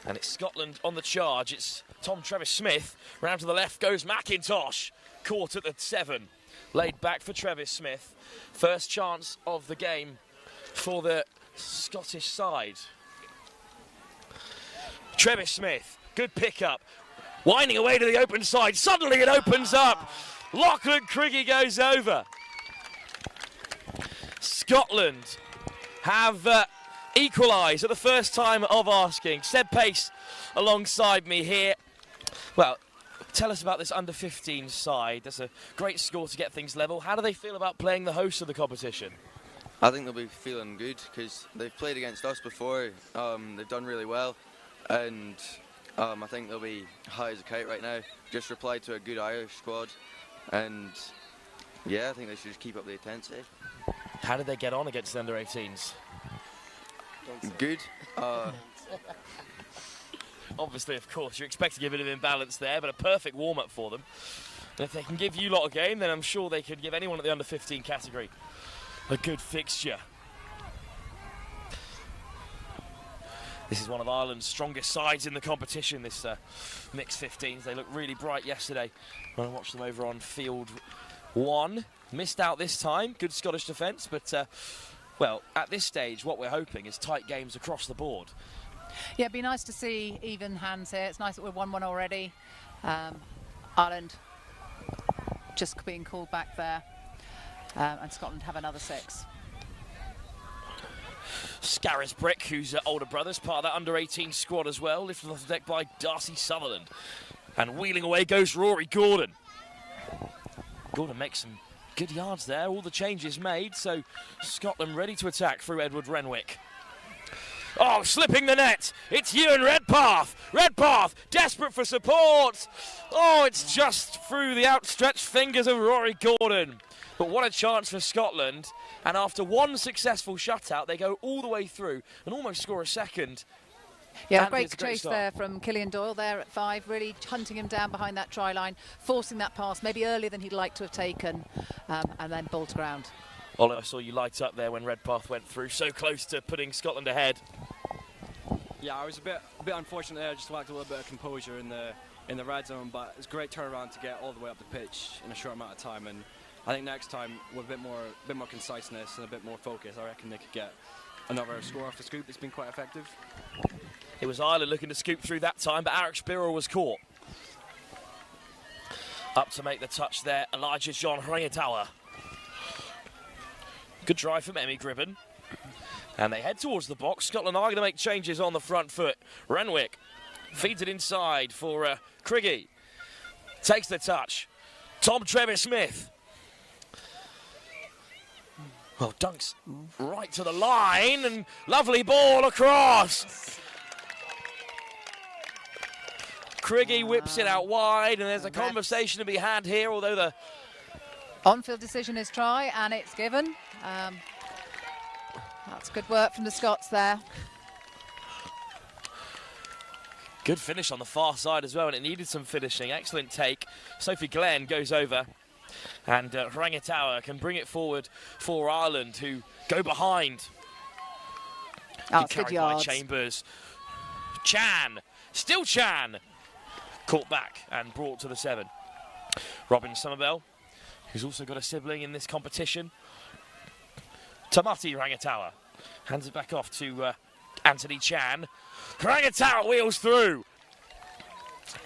A: And it's Scotland on the charge. It's Tom Travis-Smith. Round to the left goes McIntosh. Caught at the 7. Laid back for Travis-Smith. First chance of the game for the Scottish side. Travis-Smith, good pick-up. Winding away to the open side. Suddenly it opens up. Lachlan Craigie goes over. Scotland have equalised at the first time of asking. Seb Pace alongside me here. Well, tell us about this under-15 side. That's a great score to get things level. How do they feel about playing the host of the competition?
H: I think they'll be feeling good because they've played against us before. They've done really well. And I think they'll be high as a kite right now. Just replied to a good Irish squad. And yeah, I think they should just keep up the intensity.
A: How did they get on against the under-18s?
H: Good.
A: Obviously, of course, you're expecting a bit of imbalance there, but a perfect warm-up for them. And if they can give you lot a game, then I'm sure they could give anyone at the under-15 category a good fixture. This is one of Ireland's strongest sides in the competition, this mixed 15s. They looked really bright yesterday when I watched them over on field 1. Missed out this time, good Scottish defence, but, well, at this stage, what we're hoping is tight games across the board.
G: Yeah, it'd be nice to see even hands here. It's nice that we're 1-1 already. Ireland just being called back there, and Scotland have another 6.
A: Scaris Brick, whose older brother's part of that under-18 squad as well, lifted off the deck by Darcy Sutherland. And wheeling away goes Rory Gordon. Gordon makes some good yards there, all the changes made, so Scotland ready to attack through Edward Renwick. Oh, slipping the net, it's Ewan Redpath. Redpath, desperate for support. Oh, it's just through the outstretched fingers of Rory Gordon. But what a chance for Scotland. And after one successful shutout, they go all the way through and almost score a second.
G: Yeah,
A: And
G: great
A: it's a great
G: chase
A: start.
G: there from Killian Doyle there at 5, really hunting him down behind that try line, forcing that pass maybe earlier than he'd like to have taken, and then ball to ground.
A: Oliver, I saw you light up there when Redpath went through, so close to putting Scotland ahead.
I: Yeah, I was a bit unfortunate there. I just lacked a little bit of composure in the red zone, but it's a great turnaround to get all the way up the pitch in a short amount of time. And I think next time with a bit more conciseness and a bit more focus, I reckon they could get another score off the scoop. It's been quite effective.
A: It was Ireland looking to scoop through that time, but Alex Birrell was caught. Up to make the touch there, Elijah John Hrangatawa. Good drive from Emmy Gribben. And they head towards the box. Scotland are going to make changes on the front foot. Renwick feeds it inside for Craigie. Takes the touch. Tom Travis-Smith. Well, dunks right to the line and lovely ball across. Craigie whips it out wide and there's a conversation to be had here, although the
G: On-field decision is try, and it's given. That's good work from the Scots there.
A: good finish on the far side as well, and it needed some finishing. Excellent take. Sophie Glenn goes over, and Hrangatawa can bring it forward for Ireland, who go behind.
G: Oh, it's good
A: carried by
G: yards.
A: Chambers. Chan, still Chan, caught back and brought to the 7. Robin Somerville, who's also got a sibling in this competition. Tamati Rangatawa hands it back off to Anthony Chan. Rangatawa wheels through.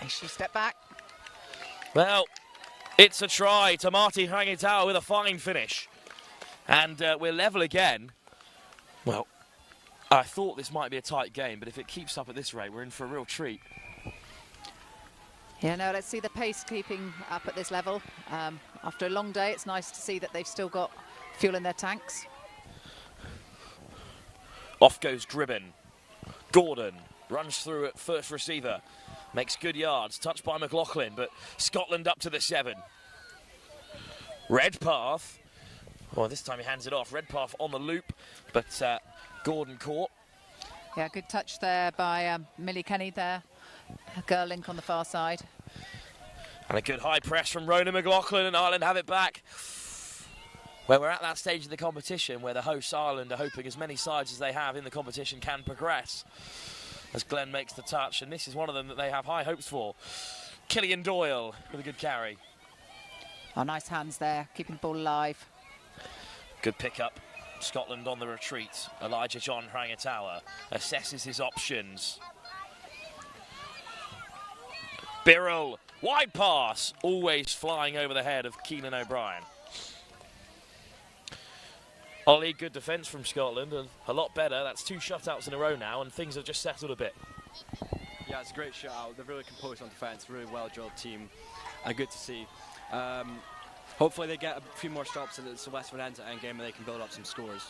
G: She step back.
A: Well, it's a try. Tamati Rangatawa with a fine finish. And we're level again. Well, I thought this might be a tight game, but if it keeps up at this rate, we're in for a real treat.
G: Yeah, no, let's see the pace keeping up at this level. After a long day, it's nice to see that they've still got fuel in their tanks.
A: Off goes Gribben. Gordon runs through at first receiver. Makes good yards. Touched by McLaughlin, but Scotland up to the 7. Redpath. Oh, this time he hands it off. Redpath on the loop, but Gordon caught.
G: Yeah, good touch there by Millie Kenny there. A girl link on the far side.
A: And a good high press from Rona McLaughlin, and Ireland have it back. Where we're at that stage of the competition where the hosts Ireland are hoping as many sides as they have in the competition can progress. As Glenn makes the touch, and this is one of them that they have high hopes for. Killian Doyle with a good carry.
G: Oh, nice hands there, keeping the ball alive.
A: Good pick-up. Scotland on the retreat. Elijah John Rangatawa assesses his options. Birrell, wide pass, always flying over the head of Keelan O'Brien. Ollie, good defence from Scotland, and a lot better. That's 2 shutouts in a row now, and things have just settled a bit.
I: Yeah, it's a great shutout. They're really composed on defence, really well-drilled team, and good to see. Hopefully they get a few more stops and it's a Westford end-to-end game and they can build up some scores.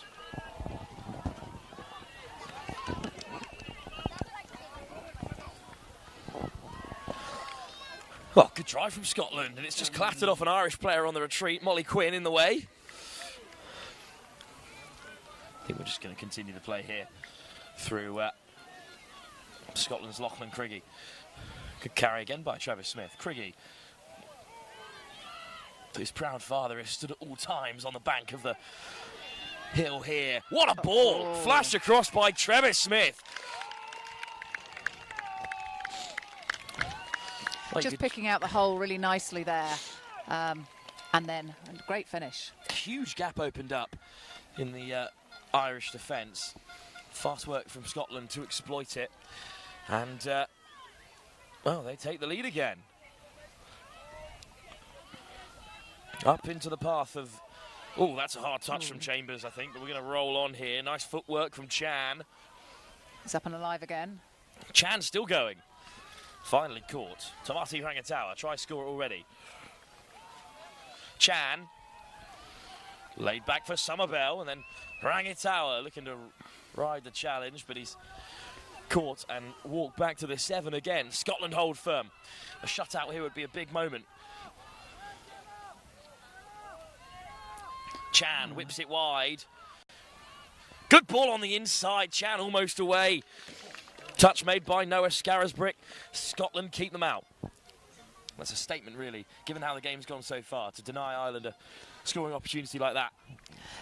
A: Well, good drive from Scotland, and it's just clattered off an Irish player on the retreat. Molly Quinn in the way. I think we're just going to continue the play here through Scotland's Lachlan Craigie. Good carry again by Travis Smith. Craigie, his proud father, is stood at all times on the bank of the hill here. What a ball! Flashed across by Travis Smith.
G: Just picking out the hole really nicely there. And then a great finish.
A: Huge gap opened up in the Irish defence. Fast work from Scotland to exploit it. And, well, they take the lead again. Up into the path of... Oh, that's a hard touch from Chambers, I think. But we're going to roll on here. Nice footwork from Chan.
G: He's up and alive again.
A: Chan still going. Finally caught. Tamati Rangatawa, try score already. Chan. Laid back for Somerville, and then Rangatawa looking to ride the challenge, but he's caught and walked back to the 7 again. Scotland hold firm. A shutout here would be a big moment. Chan whips it wide. Good ball on the inside. Chan almost away. Touch made by Noah Scarisbrick. Scotland keep them out. That's a statement, really, given how the game's gone so far, to deny Ireland a scoring opportunity like that.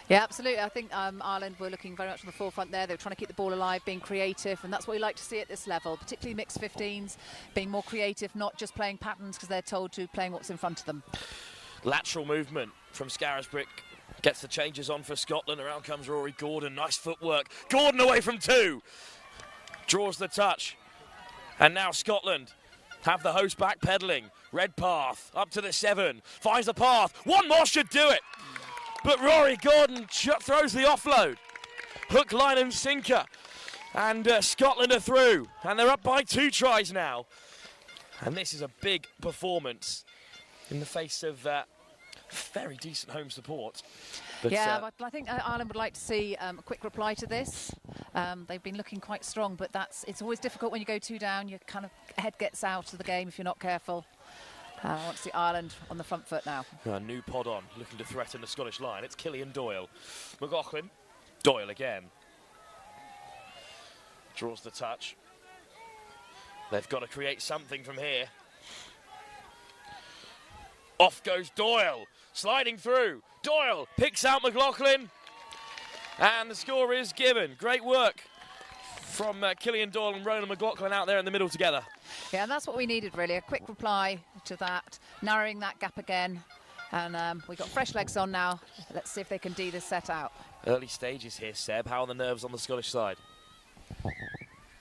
G: Yeah, absolutely. I think Ireland were looking very much on the forefront there. They were trying to keep the ball alive, being creative, and that's what we like to see at this level, particularly mixed 15s, being more creative, not just playing patterns because they're told to, playing what's in front of them. Lateral
A: movement from Scarisbrick. Gets the changes on for Scotland. Around comes Rory Gordon. Nice footwork. Gordon away from 2. Draws the touch. And now Scotland have the host back pedalling. Redpath up to the 7. Finds the path. One more should do it. But Rory Gordon throws the offload. Hook, line and sinker. And Scotland are through. And they're up by 2 tries now. And this is a big performance in the face of very decent home support. But,
G: but I think Ireland would like to see a quick reply to this. They've been looking quite strong, but it's always difficult when you go 2 down. Your kind of head gets out of the game if you're not careful. I want to see Ireland on the front foot now.
A: A new pod on, looking to threaten the Scottish line. It's Killian Doyle. McLaughlin. Doyle again. Draws the touch. They've got to create something from here. Off goes Doyle. Sliding through. Doyle picks out McLaughlin. And the score is given. Great work from Killian Doyle and Ronan McLaughlin out there in the middle together.
G: Yeah, and that's what we needed, really, a quick reply to that, narrowing that gap again. And we've got fresh legs on now. Let's see if they can D this set out.
A: Early stages here, Seb. How are the nerves on the Scottish side?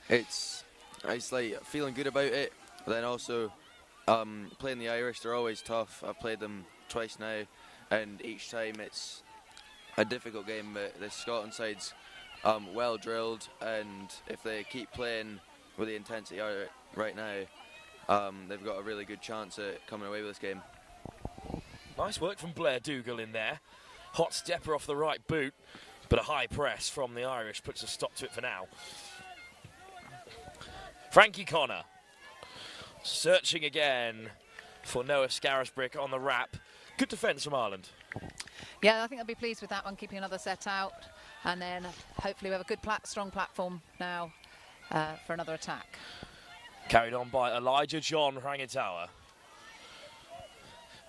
H: It's like feeling good about it, but then also playing the Irish, they're always tough. I've played them twice now, and each time it's a difficult game, but the Scotland side's well drilled, and if they keep playing with the intensity right now, they've got a really good chance at coming away with this game.
A: Nice work from Blair Dougal in there. Hot stepper off the right boot, but a high press from the Irish puts a stop to it for now. Frankie Connor searching again for Noah Scarisbrick on the wrap. Good defence from Ireland.
G: Yeah, I think I'll be pleased with that one, keeping another set out. And then hopefully we have a good, strong platform now for another attack.
A: Carried on by Elijah John Rangitawa.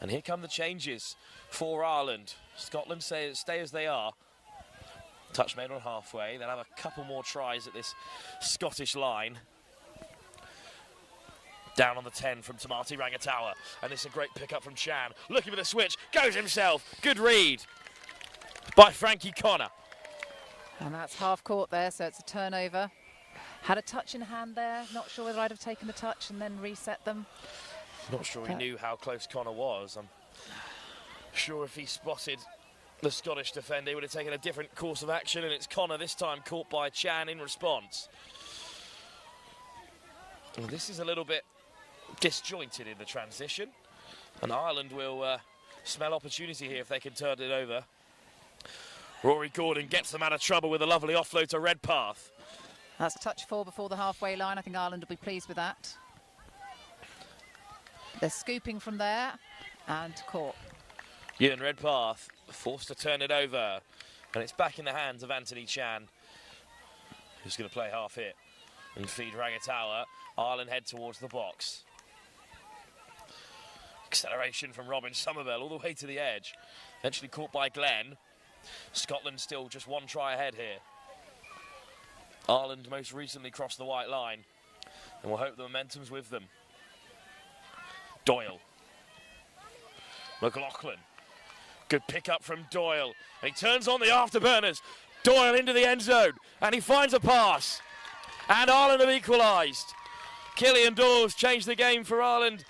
A: And here come the changes for Ireland. Scotland stay as they are. Touch made on halfway. They'll have a couple more tries at this Scottish line. Down on the 10 from Tamati Rangitawa. And this is a great pickup from Chan. Looking for the switch. Goes himself. Good read by Frankie Connor.
G: And that's half court there, so it's a turnover. Had a touch in hand there. Not sure whether I'd have taken the touch and then reset them.
A: Not sure he knew how close Connor was. I'm sure if he spotted the Scottish defender, he would have taken a different course of action, and it's Connor this time caught by Chan in response. Well, this is a little bit disjointed in the transition, and Ireland will smell opportunity here if they can turn it over. Rory Gordon gets them out of trouble with a lovely offload to Redpath.
G: That's touch 4 before the halfway line. I think Ireland will be pleased with that. They're scooping from there and caught.
A: Ewan Redpath forced to turn it over, and it's back in the hands of Anthony Chan, who's going to play half hit and feed Rangitawa. Ireland head towards the box. Acceleration from Robin Somerville all the way to the edge. Eventually caught by Glenn. Scotland still just one try ahead here. Ireland most recently crossed the white line, and we'll hope the momentum's with them. Doyle. McLaughlin. Good pick-up from Doyle. And he turns on the afterburners. Doyle into the end zone, and he finds a pass. And Ireland have equalised. Killian Doyle's changed the game for Ireland.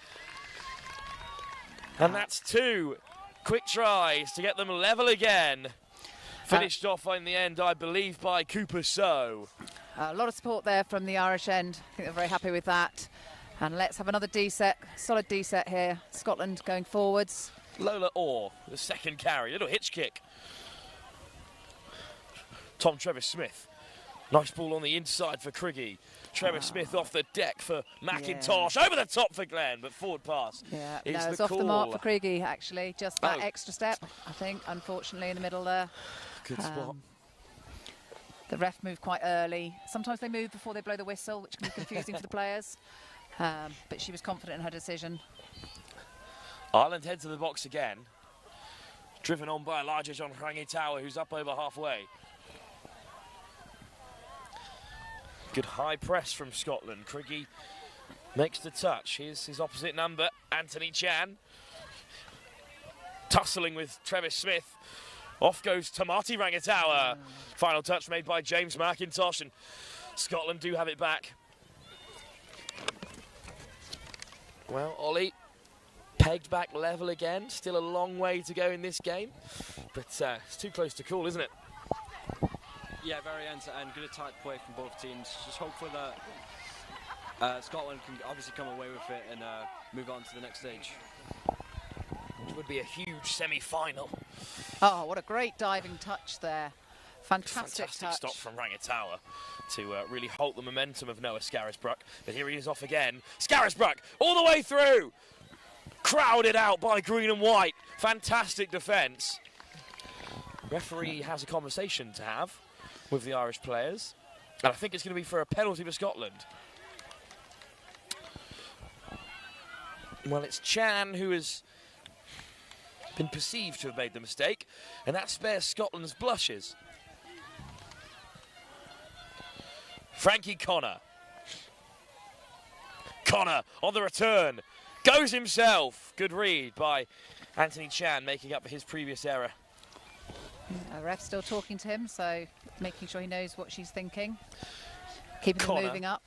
A: And that's 2 quick tries to get them level again. Finished off in the end, I believe, by Cooper So.
G: A lot of support there from the Irish end. I think they're very happy with that. And let's have another D set, solid D set here. Scotland going forwards.
A: Lola Orr, the second carry, little hitch kick. Tom Trevor-Smith. Nice ball on the inside for Craigie. Trevor-Smith off the deck for McIntosh. Over the top for Glenn, but forward pass.
G: Yeah,
A: is
G: no, it's
A: the
G: off the
A: call.
G: mark for Craigie, actually. Just that extra step, I think, unfortunately, in the middle there.
A: Good spot.
G: The ref moved quite early. Sometimes they move before they blow the whistle, which can be confusing for the players. But she was confident in her decision.
A: Ireland head to the box again. Driven on by Elijah John Rangitawa, who's up over halfway. Good high press from Scotland. Craigie makes the touch. Here's his opposite number, Anthony Chan. Tussling with Travis Smith. Off goes Tamati Rangitawa. Final touch made by James McIntosh, and Scotland do have it back. Well, Ollie, pegged back level again. Still a long way to go in this game, but it's too close to call, isn't it?
I: Yeah, very end-to-end. Good attack play from both teams. Just hopefully that Scotland can obviously come away with it and move on to the next stage.
A: Which would be a huge semi-final.
G: Oh, what a great diving touch there. Fantastic touch.
A: Stop from Rangitawa to really halt the momentum of Noah Scarisbrick. But here he is off again. Scarisbrick all the way through. Crowded out by green and white. Fantastic defence. Referee has a conversation to have with the Irish players, and I think it's going to be for a penalty for Scotland. Well, it's Chan who has been perceived to have made the mistake, and that spares Scotland's blushes. Frankie Connor. Connor on the return. Goes himself. Good read by Anthony Chan, making up for his previous error.
G: Ref still talking to him, so making sure he knows what she's thinking. Keeping
A: Connor.
G: them moving up.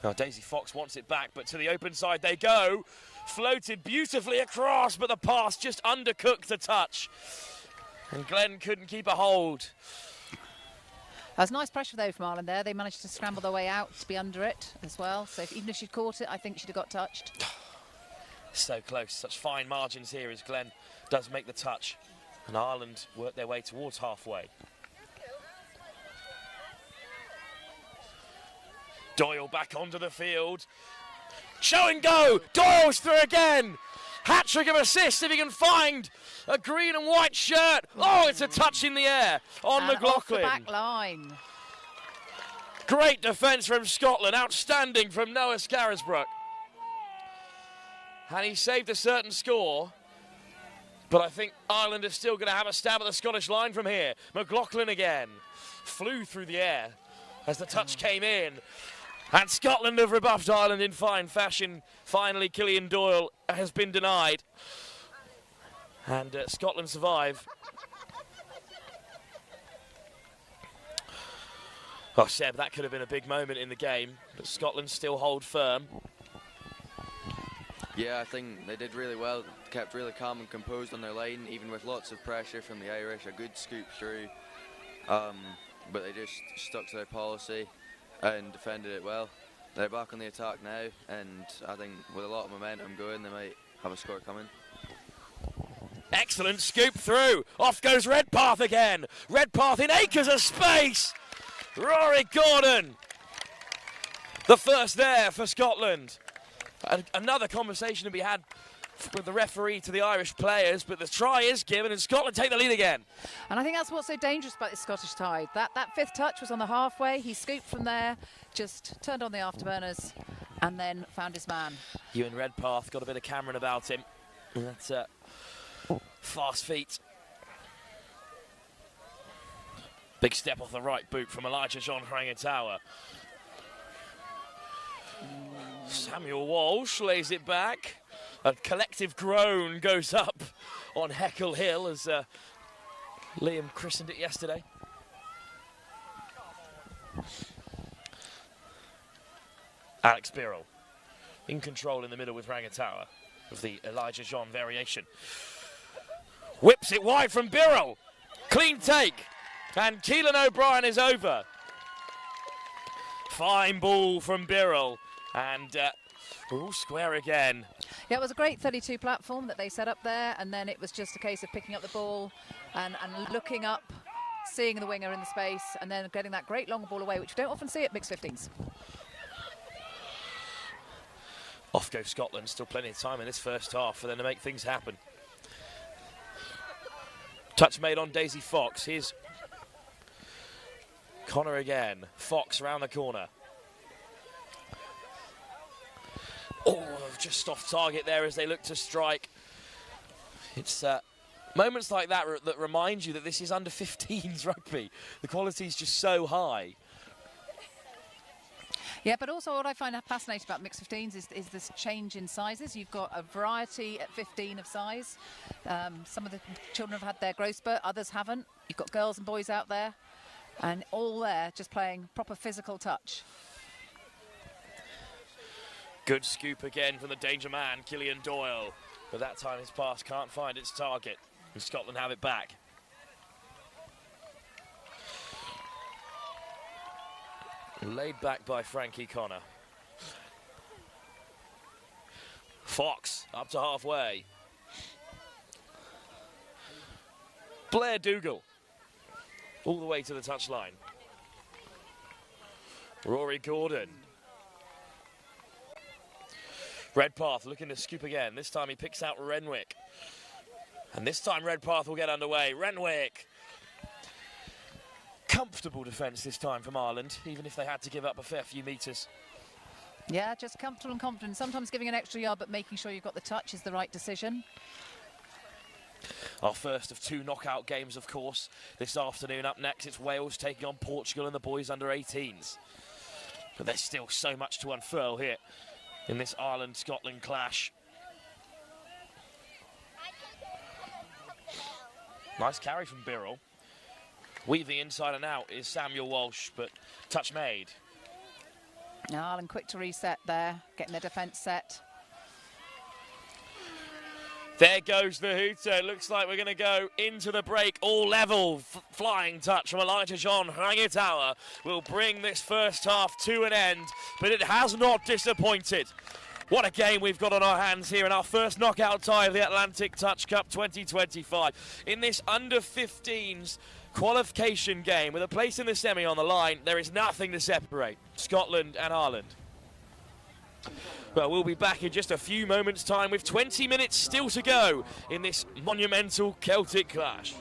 A: Now Daisy Fox wants it back, but to the open side they go. Floated beautifully across, but the pass just undercooked a touch. And Glenn couldn't keep a hold.
G: That was nice pressure though from Ireland there. They managed to scramble their way out to be under it as well. So even if she'd caught it, I think she'd have got touched.
A: So close, such fine margins here as Glenn does make the touch. And Ireland work their way towards halfway. Doyle back onto the field. Show and go! Doyle's through again! Hat-trick of assists if he can find a green and white shirt. Oh, it's a touch in the air on
G: and
A: McLaughlin.
G: off the back line.
A: Great defence from Scotland, outstanding from Noah Scarisbrook. And he saved a certain score, but I think Ireland is still going to have a stab at the Scottish line from here. McLaughlin again, flew through the air as the touch came in. And Scotland have rebuffed Ireland in fine fashion. Finally, Cillian Doyle has been denied. And Scotland survive. Oh, Seb, that could have been a big moment in the game, but Scotland still hold firm.
H: Yeah, I think they did really well. Kept really calm and composed on their line, even with lots of pressure from the Irish. A good scoop through. But they just stuck to their policy and defended it well. They're back on the attack now, and I think with a lot of momentum going, they might have a score coming.
A: Excellent scoop through. Off goes Redpath again. Redpath in acres of space. Rory Gordon. The first there for Scotland. Another conversation to be had with the referee to the Irish players, but the try is given and Scotland take the lead again.
G: And I think that's what's so dangerous about this Scottish tide. That fifth touch was on the halfway. He scooped from there, just turned on the afterburners and then found his man.
A: Ewan Redpath got a bit of Cameron about him. That's fast feet. Big step off the right boot from Elijah John Rangatawa. Samuel Walsh lays it back. A collective groan goes up on Heckle Hill as Liam christened it yesterday. Alex Birrell in control in the middle with Rangatawa of the Elijah John variation. Whips it wide from Birrell. Clean take. And Keelan O'Brien is over. Fine ball from Birrell. And we're all square again.
G: Yeah, it was a great 32 platform that they set up there, and then it was just a case of picking up the ball and looking up, seeing the winger in the space, and then getting that great long ball away, which we don't often see at mixed 15s.
A: Off goes Scotland, still plenty of time in this first half for them to make things happen. Touch made on Daisy Fox. Here's Connor again. Fox around the corner. Oh, just off target there as they look to strike. It's moments like that that remind you that this is under 15s rugby. The quality is just so high.
G: Yeah, but also what I find fascinating about mixed 15s is this change in sizes. You've got a variety at 15 of size. Some of the children have had their growth spurt, others haven't. You've got girls and boys out there, and all there just playing proper physical touch.
A: Good scoop again from the danger man, Cillian Doyle. But that time his pass can't find its target. And Scotland have it back. Laid back by Frankie Connor. Fox up to halfway. Blair Dougal all the way to the touchline. Rory Gordon. Redpath looking to scoop again. This time he picks out Renwick. And this time Redpath will get underway. Renwick. Comfortable defence this time from Ireland, even if they had to give up a fair few metres.
G: Yeah, just comfortable and confident. Sometimes giving an extra yard, but making sure you've got the touch is the right decision.
A: Our first of 2 knockout games, of course, this afternoon. Up next, it's Wales taking on Portugal and the boys under 18s. But there's still so much to unfurl here in this Ireland-Scotland clash. Nice carry from Birrell. Weaving inside and out is Samuel Walsh, but touch made.
G: Ireland quick to reset there, getting their defence set.
A: There goes the hooter. Looks like we're going to go into the break. All level. Flying touch from Elijah John Rangitawa will bring this first half to an end, but it has not disappointed. What a game we've got on our hands here in our first knockout tie of the Atlantic Touch Cup 2025. In this under-15s qualification game with a place in the semi on the line, there is nothing to separate Scotland and Ireland. Well, we'll be back in just a few moments' time with 20 minutes still to go in this monumental Celtic clash.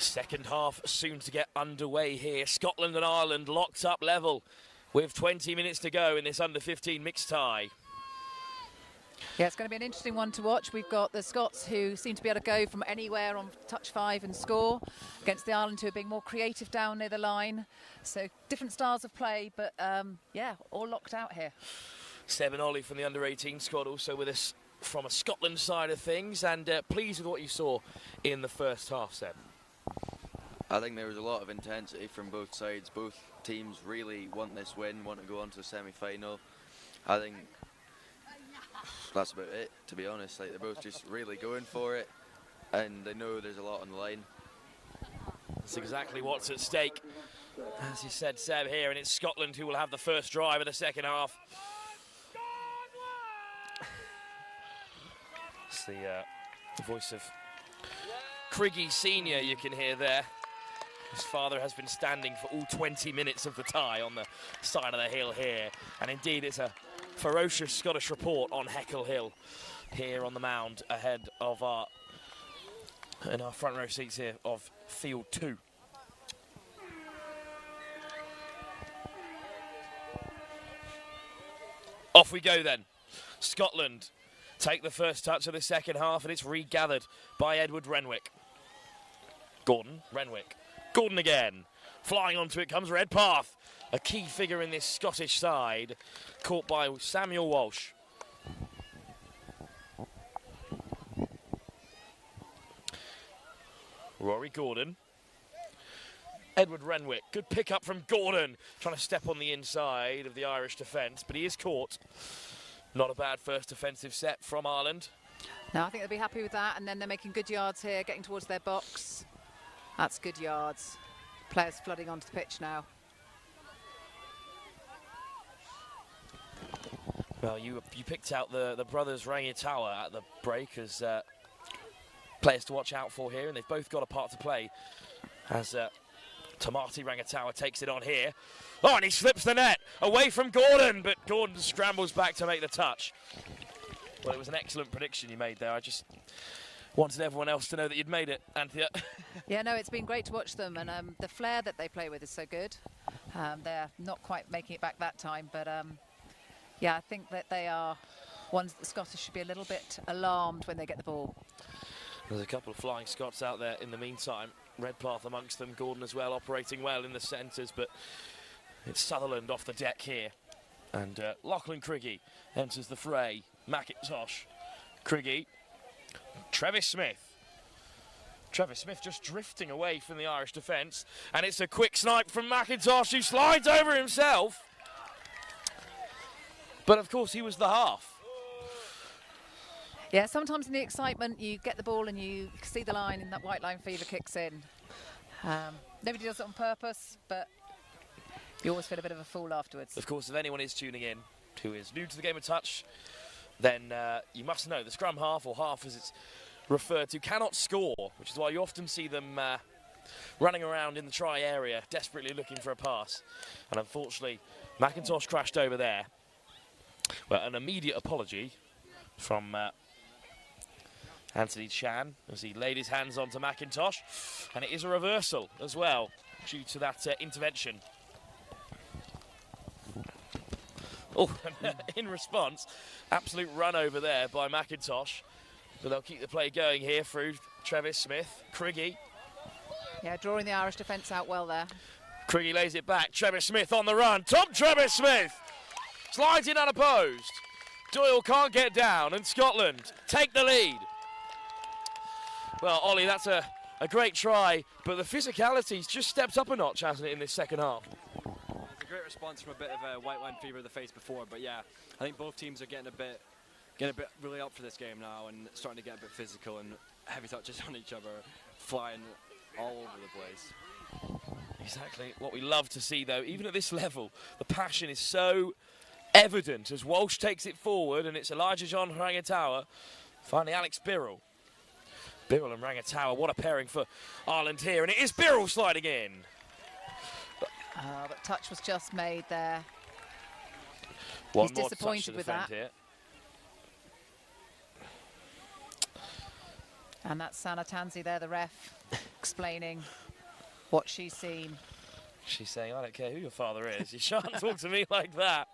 A: Second half soon to get underway here. Scotland and Ireland locked up level with 20 minutes to go in this under-15 mixed tie.
G: Yeah, it's going to be an interesting one to watch. We've got the Scots who seem to be able to go from anywhere on touch 5 and score against the Ireland who are being more creative down near the line. So different styles of play, but yeah, all locked out here.
A: Seb and Ollie from the under-18 squad also with us from a Scotland side of things, and pleased with what you saw in the first half, Seb.
H: I think there was a lot of intensity from both sides. Both teams really want this win, want to go on to the semi-final. I think that's about it, to be honest. Like, they're both just really going for it, and they know there's a lot on the line.
A: That's exactly what's at stake. As you said, Seb, here, and it's Scotland who will have the first drive of the second half. It's the voice of Craigie Senior you can hear there. His father has been standing for all 20 minutes of the tie on the side of the hill here. And indeed, it's a ferocious Scottish report on Heckle Hill here on the mound ahead of in our front row seats here of field 2. Off we go then. Scotland take the first touch of the second half, and it's regathered by Edward Renwick. Gordon, Renwick. Gordon again. Flying onto it comes Redpath, a key figure in this Scottish side, caught by Samuel Walsh. Rory Gordon. Edward Renwick, good pick up from Gordon, trying to step on the inside of the Irish defence, but he is caught. Not a bad first offensive set from Ireland.
G: No, I think they'll be happy with that, and then they're making good yards here, getting towards their box. That's good yards. Players flooding onto the pitch now.
A: Well, you picked out the brothers Rangitawa at the break as players to watch out for here, and they've both got a part to play as Tamati Rangitawa takes it on here. Oh, and he slips the net away from Gordon, but Gordon scrambles back to make the touch. Well, it was an excellent prediction you made there. I just wanted everyone else to know that you'd made it, Anthea.
G: Yeah, no, it's been great to watch them, and the flair that they play with is so good. They're not quite making it back that time, but yeah, I think that they are ones that the Scottish should be a little bit alarmed when they get the ball.
A: There's a couple of flying Scots out there in the meantime. Redpath amongst them, Gordon as well, operating well in the centres, but it's Sutherland off the deck here. And Lachlan Craigie enters the fray. McIntosh, Craigie, Travis Smith. Travis Smith just drifting away from the Irish defence, and it's a quick snipe from McIntosh, who slides over himself. But of course he was the half.
G: Yeah, sometimes in the excitement you get the ball and you see the line and that white line fever kicks in. Nobody does it on purpose, but you always feel a bit of a fool afterwards.
A: Of course, if anyone is tuning in who is new to the game of touch, then you must know the scrum half, or half as it's referred to, cannot score, which is why you often see them running around in the try area, desperately looking for a pass. And unfortunately, McIntosh crashed over there. Well, an immediate apology from Anthony Chan as he laid his hands onto McIntosh, and it is a reversal as well due to that intervention. Oh, in response, absolute run over there by McIntosh, but they'll keep the play going here through Travis Smith. Craigie.
G: Yeah, drawing the Irish defence out well there.
A: Craigie lays it back. Travis Smith on the run. Travis Smith slides in unopposed. Doyle can't get down, and Scotland take the lead. Well, Ollie, that's a great try, but the physicality's just stepped up a notch, hasn't it, in this second half?
I: It's a great response from a bit of a white line fever of the face before, but yeah, I think both teams are getting a bit really up for this game now and starting to get a bit physical, and heavy touches on each other, flying all over the place.
A: Exactly what we love to see, though. Even at this level, the passion is so evident as Walsh takes it forward, and it's Elijah John Rangitawa. Finally, Alex Birrell. Birrell and Rangitawa, what a pairing for Ireland here, and it is Birrell sliding in.
G: But touch was just made there.
A: One
G: He's
A: more
G: disappointed
A: touch to
G: with
A: defend
G: that.
A: here.
G: And that's Sana Tanzi there, the ref, explaining what she's seen.
A: She's saying, I don't care who your father is. You shan't talk to me like that.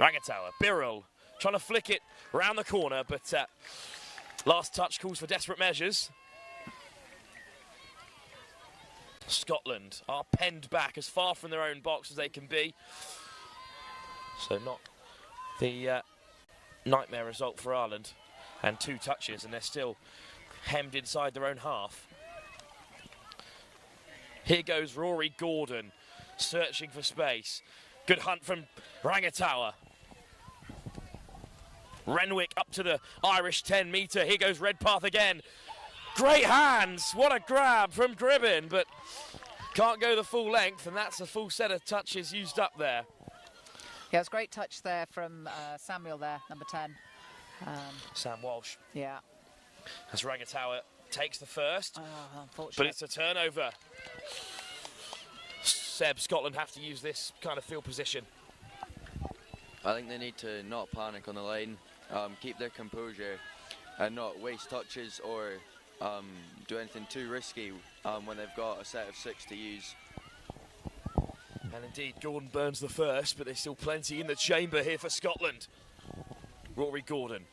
A: Rangitawa, Birrell, trying to flick it round the corner, but last touch calls for desperate measures. Scotland are penned back as far from their own box as they can be. So not the nightmare result for Ireland. And 2 touches, and they're still hemmed inside their own half. Here goes Rory Gordon, searching for space. Good hunt from Rangitawa. Renwick up to the Irish 10 metre. Here goes Redpath again. Great hands. What a grab from Gribbin, but can't go the full length, and that's a full set of touches used up there.
G: Yeah, it was a great touch there from Samuel there, number 10.
A: Sam Walsh.
G: Yeah.
A: As Rangatawa takes the first,
G: unfortunate.
A: but it's a turnover. Seb, Scotland have to use this kind of field position.
H: I think they need to not panic on the line, keep their composure and not waste touches or do anything too risky when they've got a set of 6 to use.
A: And indeed, Gordon burns the first, but there's still plenty in the chamber here for Scotland. Rory Gordon.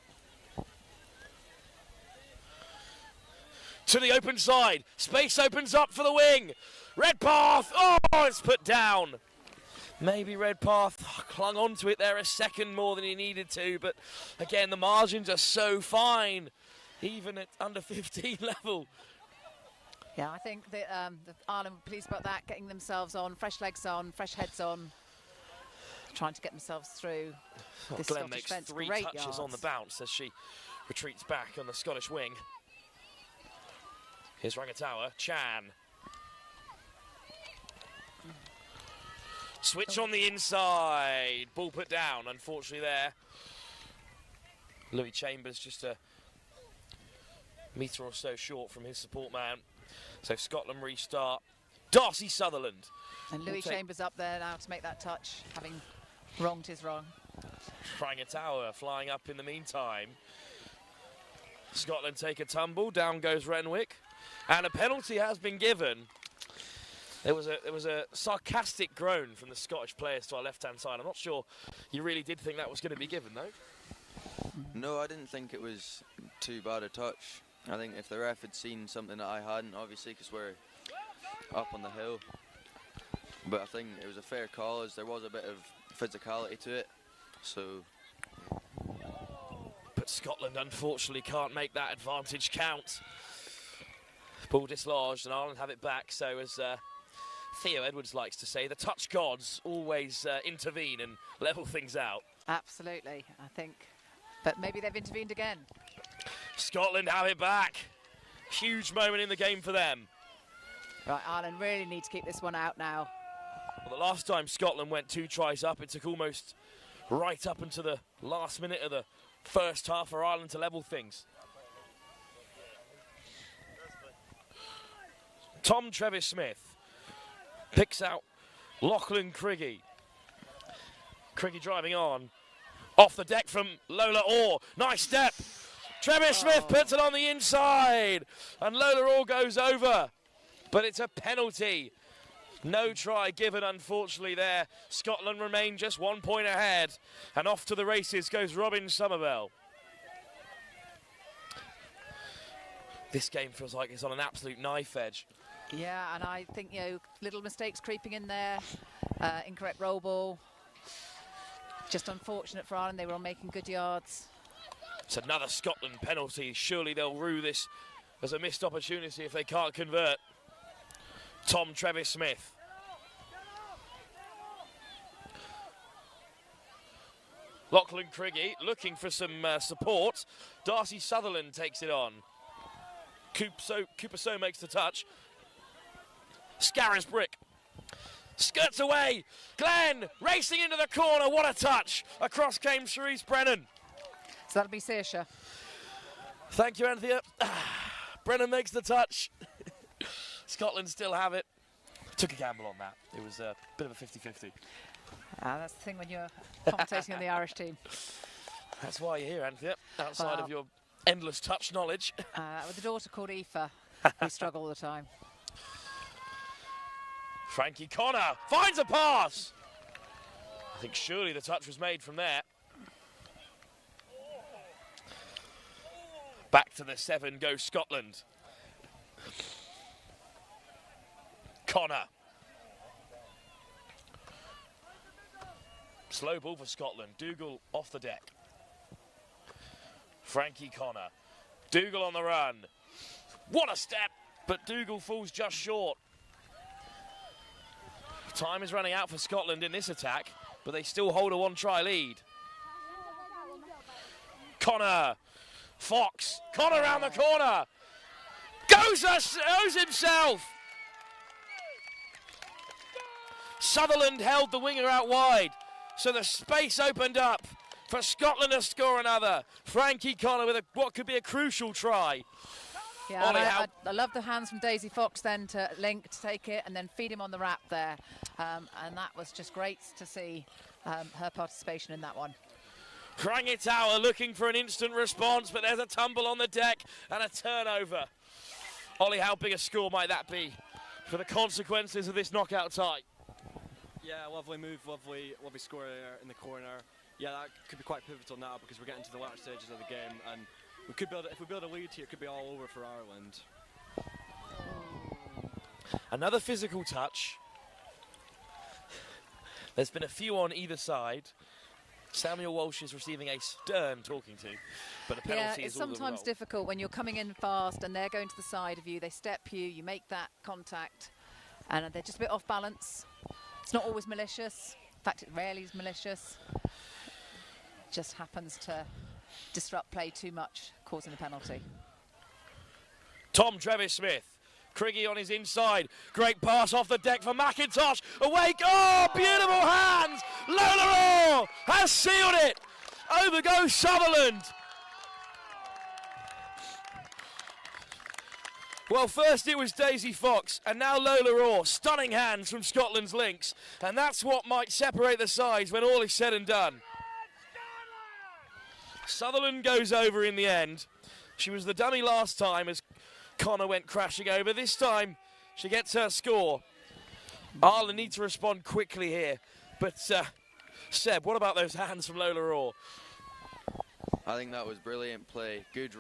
A: To the open side. Space opens up for the wing. Redpath. Oh, it's put down. Maybe Redpath clung onto it there a second more than he needed to, but again, the margins are so fine, even at under 15 level.
G: Yeah, I think that Ireland were pleased about that, getting themselves on, fresh legs on, fresh heads on, trying to get themselves through this
A: Glenn
G: Scottish
A: makes
G: fence.
A: 3
G: Great
A: touches
G: yards
A: on the bounce as she retreats back on the Scottish wing. Here's Rangatawa, Chan. Switch on the inside. Ball put down, unfortunately there. Louis Chambers just a metre or so short from his support man. So Scotland restart. Darcy Sutherland.
G: And Louis Chambers up there now to make that touch, having wronged his wrong.
A: Rangatawa flying up in the meantime. Scotland take a tumble. Down goes Renwick. And a penalty has been given. There was a sarcastic groan from the Scottish players to our left-hand side. I'm not sure you really did think that was going to be given, though.
H: No, I didn't think it was too bad a touch. I think if the ref had seen something that I hadn't, obviously, because we're up on the hill. But I think it was a fair call, as there was a bit of physicality to it. So.
A: But Scotland, unfortunately, can't make that advantage count. Ball dislodged, and Ireland have it back. So as Theo Edwards likes to say, the touch gods always intervene and level things out.
G: Absolutely, I think. But maybe they've intervened again.
A: Scotland have it back. Huge moment in the game for them.
G: Right, Ireland really need to keep this one out now.
A: Well, the last time Scotland went 2 tries up, it took almost right up into the last minute of the first half for Ireland to level things. Tom Trevis-Smith picks out Lachlan Craigie. Craigie driving on. Off the deck from Lola Orr. Nice step. Trevis-Smith puts it on the inside. And Lola Orr goes over. But it's a penalty. No try given, unfortunately, there. Scotland remain just 1 point ahead. And off to the races goes Robin Somerville. This game feels like it's on an absolute knife edge.
G: Yeah, and I think, you know, little mistakes creeping in there. Incorrect roll ball. Just unfortunate for Ireland. They were on making good yards.
A: It's another Scotland penalty. Surely they'll rue this as a missed opportunity if they can't convert. Tom Trevis-Smith. Lachlan Craigie looking for some support. Darcy Sutherland takes it on. Cooper So makes the touch. Scarris Brick skirts away. Glenn racing into the corner. What a touch. Across came Charisse Brennan.
G: So that'll be Saoirse.
A: Thank you, Anthea. Brennan makes the touch. Scotland still have it. Took a gamble on that. It was a bit of a 50-50.
G: That's the thing when you're commentating on the Irish team.
A: That's why you're here, Anthea, outside of your endless touch knowledge.
G: With a daughter called Aoife, we struggle all the time.
A: Frankie Connor finds a pass. I think surely the touch was made from there. Back to the 7 goes Scotland. Connor. Slow ball for Scotland. Dougal off the deck. Frankie Connor. Dougal on the run. What a step, but Dougal falls just short. Time is running out for Scotland in this attack, but they still hold a 1-try lead. Connor. Fox. Connor round the corner. Goes himself. Sutherland held the winger out wide, so the space opened up for Scotland to score another. Frankie Connor with what could be a crucial try.
G: Yeah, and I love the hands from Daisy Fox then to link, to take it, and then feed him on the wrap there. And that was just great to see her participation in that one.
A: Rangitawa looking for an instant response, but there's a tumble on the deck and a turnover. Ollie, how big a score might that be for the consequences of this knockout tie?
I: Yeah, lovely move, lovely score in the corner. Yeah, that could be quite pivotal now because we're getting to the latter stages of the game, and we could build, if we build a lead here, it could be all over for Ireland.
A: Another physical touch. There's been a few on either side. Samuel Walsh is receiving a stern talking to, but a penalty
G: yeah,
A: is
G: it's sometimes difficult when you're coming in fast and they're going to the side of you. They step you, you make that contact, and they're just a bit off balance. It's not always malicious. In fact, it rarely is malicious. Just happens to disrupt play too much, causing the penalty.
A: Tom Trevis-Smith. Craigie on his inside. Great pass off the deck for McIntosh. Awake. Oh, beautiful hands. Lola Orr has sealed it. Over goes Sutherland. Well, first it was Daisy Fox, and now Lola Orr. Stunning hands from Scotland's links. And that's what might separate the sides when all is said and done. Sutherland goes over in the end. She was the dummy last time as Connor went crashing over. This time she gets her score. Ireland need to respond quickly here. But Seb, what about those hands from Lola Orr?
H: I think that was brilliant play. Good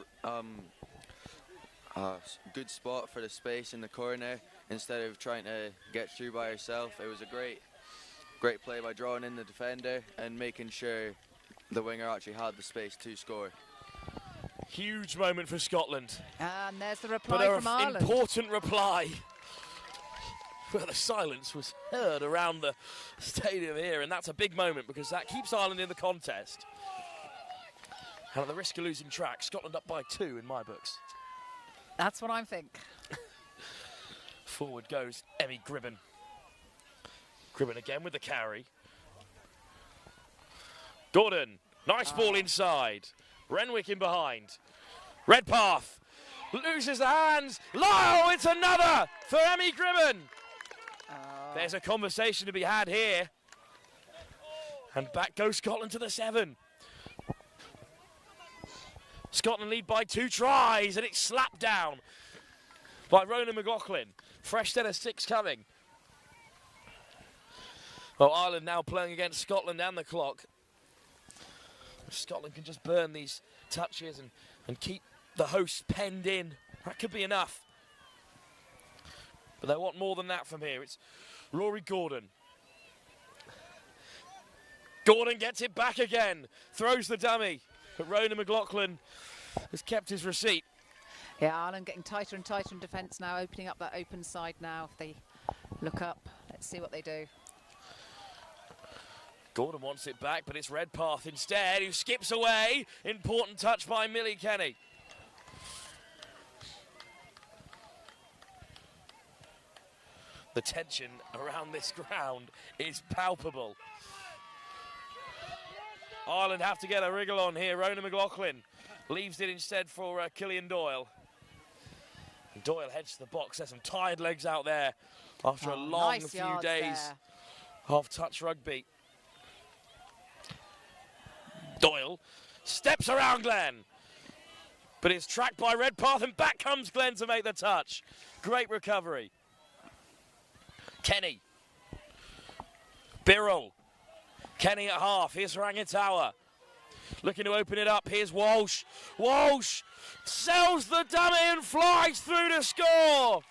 H: spot for the space in the corner instead of trying to get through by herself. It was a great play by drawing in the defender and making sure the winger actually had the space to score.
A: Huge moment for Scotland.
G: And there's the reply from Ireland.
A: Important reply. Well, the silence was heard around the stadium here, and that's a big moment because that keeps Ireland in the contest. And at the risk of losing track, Scotland up by 2 in my books.
G: That's what I think.
A: Forward goes Emmy Gribben. Gribben again with the carry. Gordon, nice ball inside. Renwick in behind. Redpath loses the hands. Lyle, it's another for Emmy Gribben. There's a conversation to be had here. And back goes Scotland to the 7. Scotland lead by 2 tries, and it's slapped down by Ronan McLaughlin. Fresh set of 6 coming. Well, Ireland now playing against Scotland and the clock. Scotland can just burn these touches and keep the hosts penned in. That could be enough. But they want more than that from here. It's Rory Gordon. Gordon gets it back again. Throws the dummy. But Ronan McLaughlin has kept his receipt.
G: Yeah, Ireland getting tighter and tighter in defence now, opening up that open side now. If they look up, let's see what they do.
A: Gordon wants it back, but it's Redpath instead, who skips away. Important touch by Millie Kenny. The tension around this ground is palpable. Ireland have to get a wriggle on here. Ronan McLaughlin leaves it instead for Killian Doyle. And Doyle heads to the box. There's some tired legs out there after a long
G: nice
A: few days of touch rugby. Doyle steps around Glenn, but it's tracked by Redpath, and back comes Glenn to make the touch. Great recovery. Kenny. Birrell. Kenny at half. Here's Rangitawa. Looking to open it up. Here's Walsh. Walsh sells the dummy and flies through to score.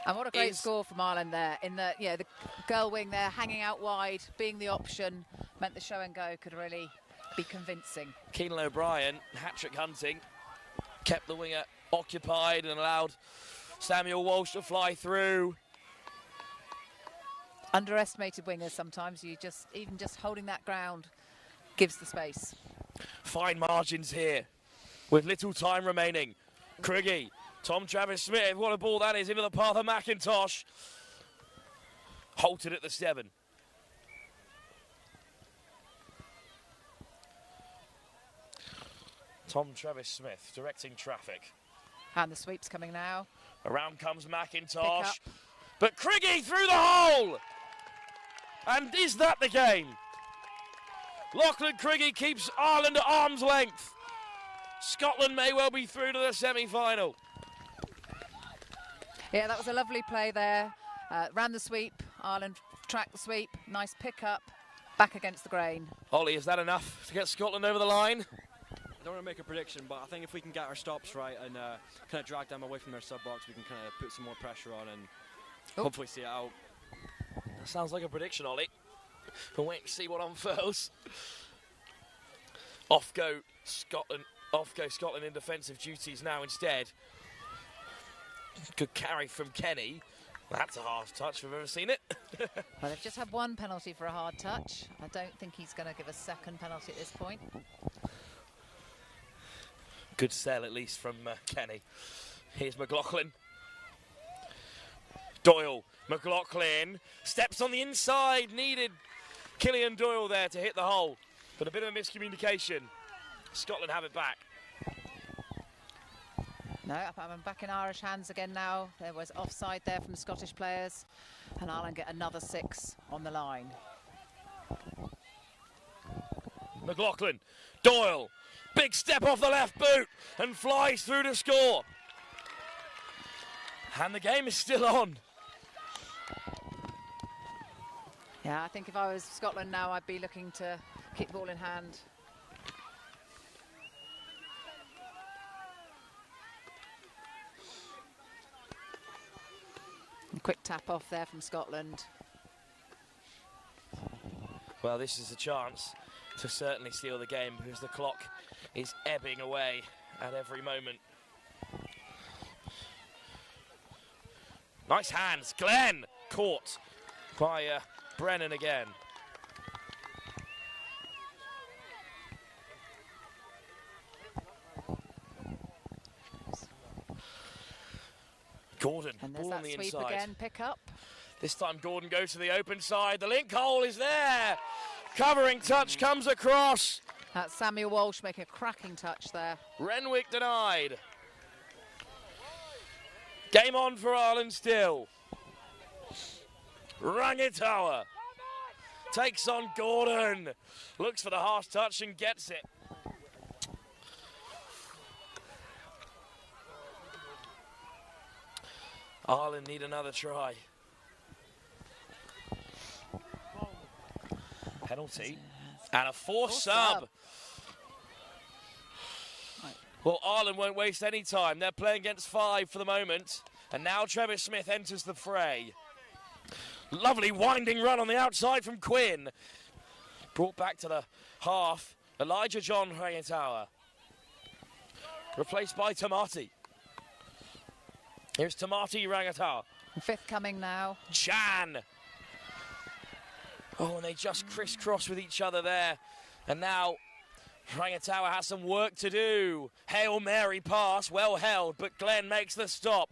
G: And what a great score from Ireland there. In the the girl wing there, hanging out wide, being the option, meant the show and go could really be convincing.
A: Keelan O'Brien, hat-trick hunting, kept the winger occupied and allowed Samuel Walsh to fly through.
G: Underestimated wingers sometimes. Even just holding that ground gives the space.
A: Fine margins here. with little time remaining. Craigie, Tom Travis Smith, what a ball that is, into the path of McIntosh. Halted at the 7. Tom Travis Smith directing traffic.
G: And the sweep's coming now.
A: Around comes McIntosh. But Craigie through the hole! And is that the game? Lachlan Craigie keeps Ireland at arm's length. Scotland may well be through to the semi-final.
G: Yeah, that was a lovely play there. Ran the sweep, Ireland tracked the sweep. Nice pick up, back against the grain.
A: Ollie, is that enough to get Scotland over the line?
I: I don't want to make a prediction, but I think if we can get our stops right and kind of drag them away from their sub-box, we can kind of put some more pressure on and hopefully see it out.
A: That sounds like a prediction, Ollie. We'll wait to see what unfurls. Off go Scotland in defensive duties now instead. Good carry from Kenny. That's a hard touch, if I've ever seen it.
G: Well, they've just had 1 penalty for a hard touch. I don't think he's going to give a second penalty at this point.
A: Good sell, at least, from Kenny. Here's McLaughlin. Doyle, McLaughlin, steps on the inside, needed Killian Doyle there to hit the hole, but a bit of a miscommunication. Scotland have it back.
G: No, I'm back in Irish hands again now. There was offside there from the Scottish players, and Ireland get another 6 on the line.
A: McLaughlin, Doyle, big step off the left boot and flies through to score. And the game is still on.
G: Yeah, I think if I was Scotland now, I'd be looking to keep the ball in hand. A quick tap off there from Scotland.
A: Well, this is a chance to certainly steal the game because the clock is ebbing away at every moment. Nice hands, Glenn, caught by Brennan again. Gordon,
G: And there's
A: ball on
G: that
A: the
G: sweep
A: inside.
G: again, pick up.
A: This time Gordon goes to the open side. The link hole is there. Covering touch comes across.
G: That's Samuel Walsh making a cracking touch there.
A: Renwick denied. Game on for Ireland still. Rangitawa takes on Gordon. Looks for the harsh touch and gets it. Ireland need another try. Penalty and a forced sub. Well, Ireland won't waste any time. They're playing against 5 for the moment. And now Travis Smith enters the fray. Lovely winding run on the outside from Quinn. Brought back to the half. Elijah John Rangitawa. Replaced by Tamati. Here's Tamati Rangitawa.
G: 5th coming now.
A: Chan. Oh, and they just crisscross with each other there. And now Rangitawa has some work to do. Hail Mary pass, well held, but Glenn makes the stop.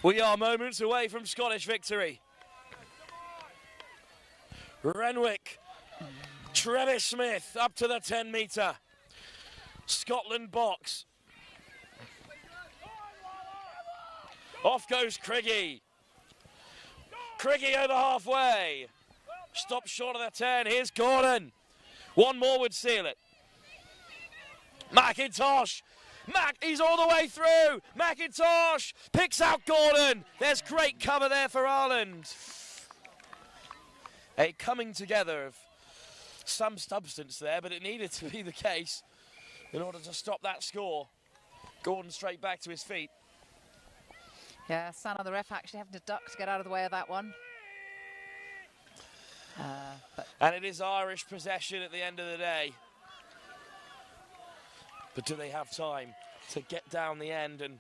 A: We are moments away from Scottish victory. Renwick, Travis Smith up to the 10-metre. Scotland box. Off goes Craigie. Craigie over halfway. Stops short of the 10. Here's Gordon. One more would seal it. McIntosh. He's all the way through. McIntosh picks out Gordon. There's great cover there for Ireland. A coming together of some substance there, but it needed to be the case in order to stop that score. Gordon straight back to his feet.
G: Yeah, Sana, the ref, actually having to duck to get out of the way of that one.
A: And it is Irish possession at the end of the day. But do they have time to get down the end and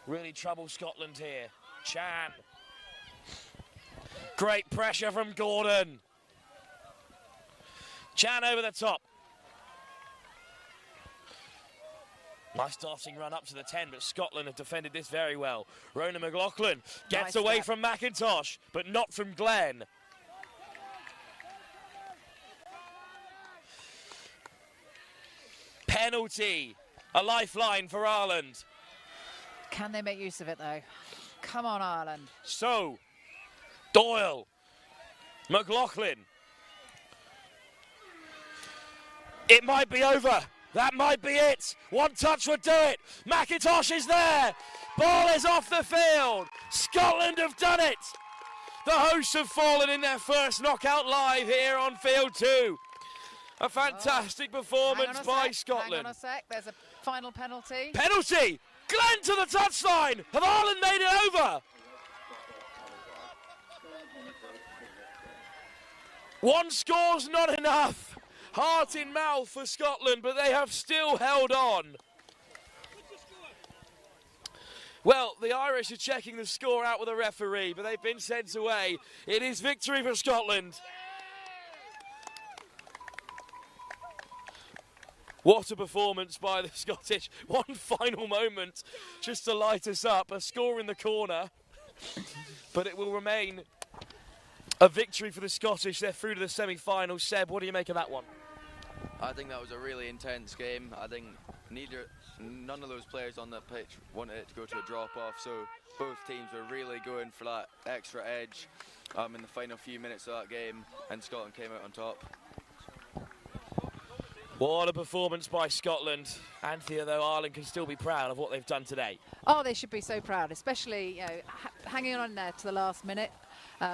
A: really trouble Scotland here? Chan. Great pressure from Gordon. Chan over the top. Nice darting run up to the 10, but Scotland have defended this very well. Rona McLaughlin gets
G: Nice
A: away
G: step.
A: from McIntosh, but not from Glenn. Penalty. A lifeline for Ireland.
G: Can they make use of it, though? Come on, Ireland.
A: So, Doyle. McLaughlin. It might be over. That might be it. One touch would do it. McIntosh is there. Ball is off the field. Scotland have done it. The hosts have fallen in their first knockout live here on field 2. A fantastic performance by Scotland.
G: Hang on a sec. There's a final penalty.
A: Penalty. Glenn to the touchline. Have Ireland made it over? One score's not enough. Heart in mouth for Scotland, but they have still held on. Well, the Irish are checking the score out with a referee, but they've been sent away. It is victory for Scotland. What a performance by the Scottish. One final moment just to light us up. A score in the corner, but it will remain a victory for the Scottish. They're through to the semi-final. Seb, what do you make of that one?
H: I think that was a really intense game. I think none of those players on the pitch wanted it to go to a drop-off, so both teams were really going for that extra edge in the final few minutes of that game, and Scotland came out on top.
A: What a performance by Scotland. Anthea, though, Ireland can still be proud of what they've done today.
G: Oh, they should be so proud, especially hanging on there to the last minute,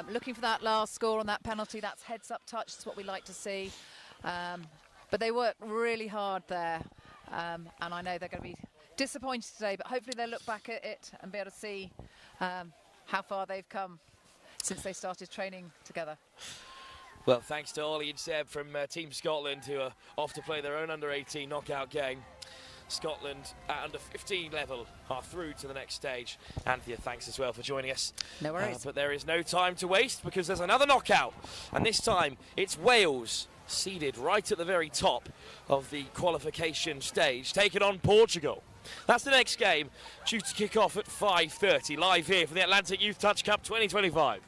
G: looking for that last score on that penalty. That's heads-up touch. That's what we like to see. But they worked really hard there, and I know they're going to be disappointed today, but hopefully they'll look back at it and be able to see how far they've come since they started training together.
A: Well, thanks to Ollie and Seb from Team Scotland, who are off to play their own under-18 knockout game. Scotland at under-15 level are through to the next stage. Anthea, thanks as well for joining us.
G: No worries.
A: But there is no time to waste, because there's another knockout, and this time it's Wales, seeded right at the very top of the qualification stage, taking on Portugal. That's the next game, due to kick off at 5:30, live here for the Atlantic Youth Touch Cup 2025.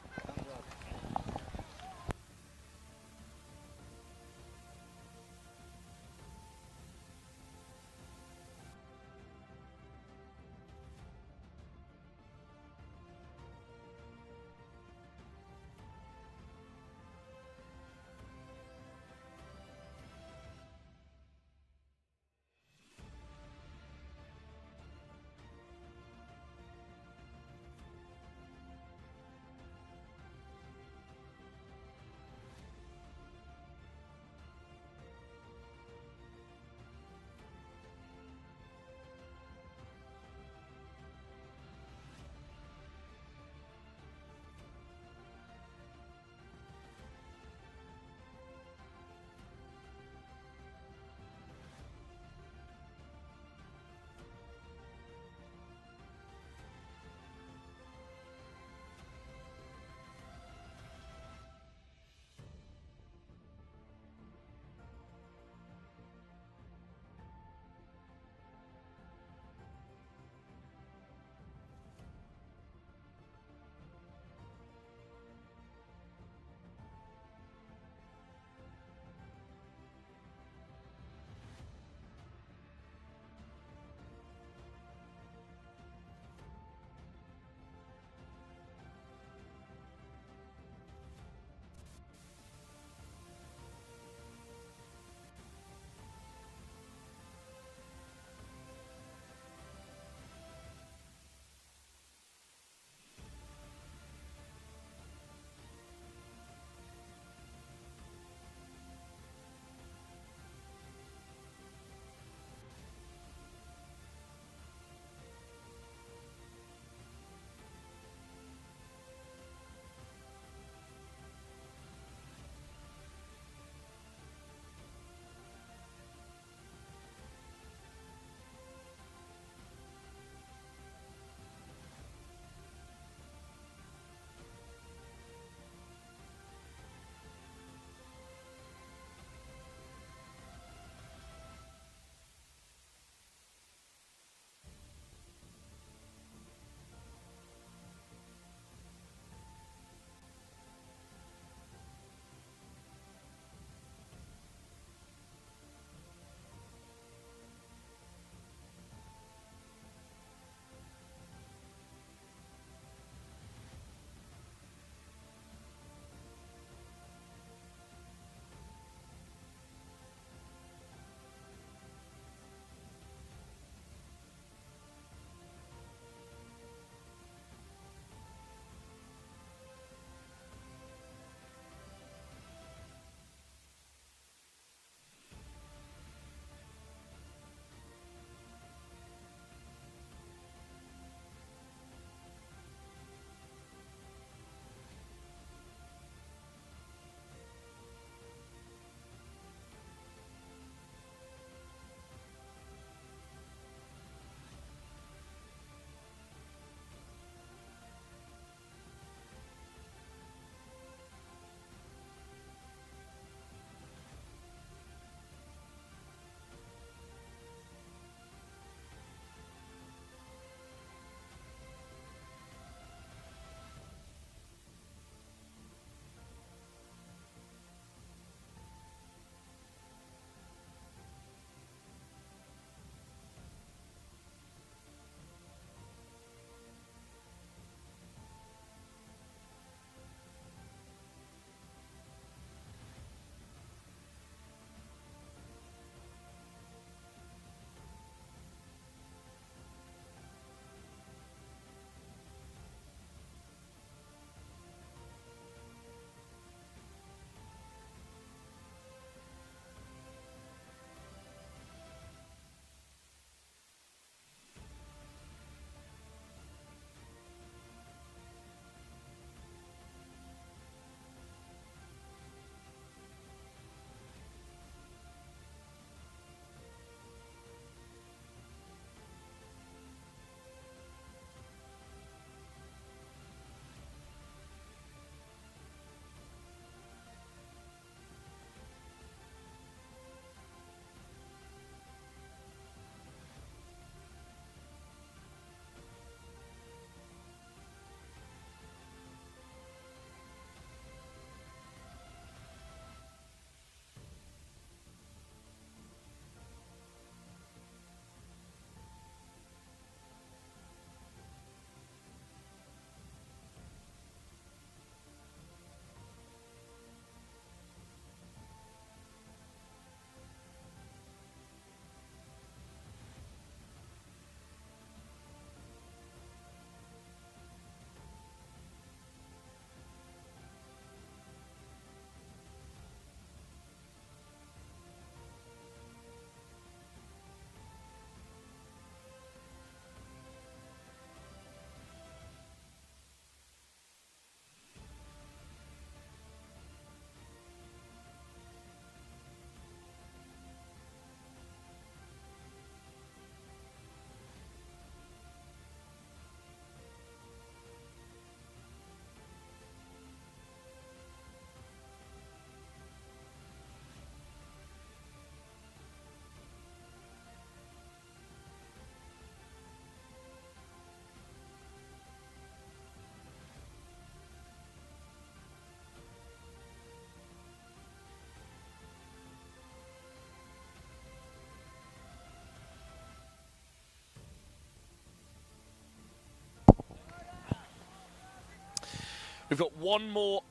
A: We've got one more.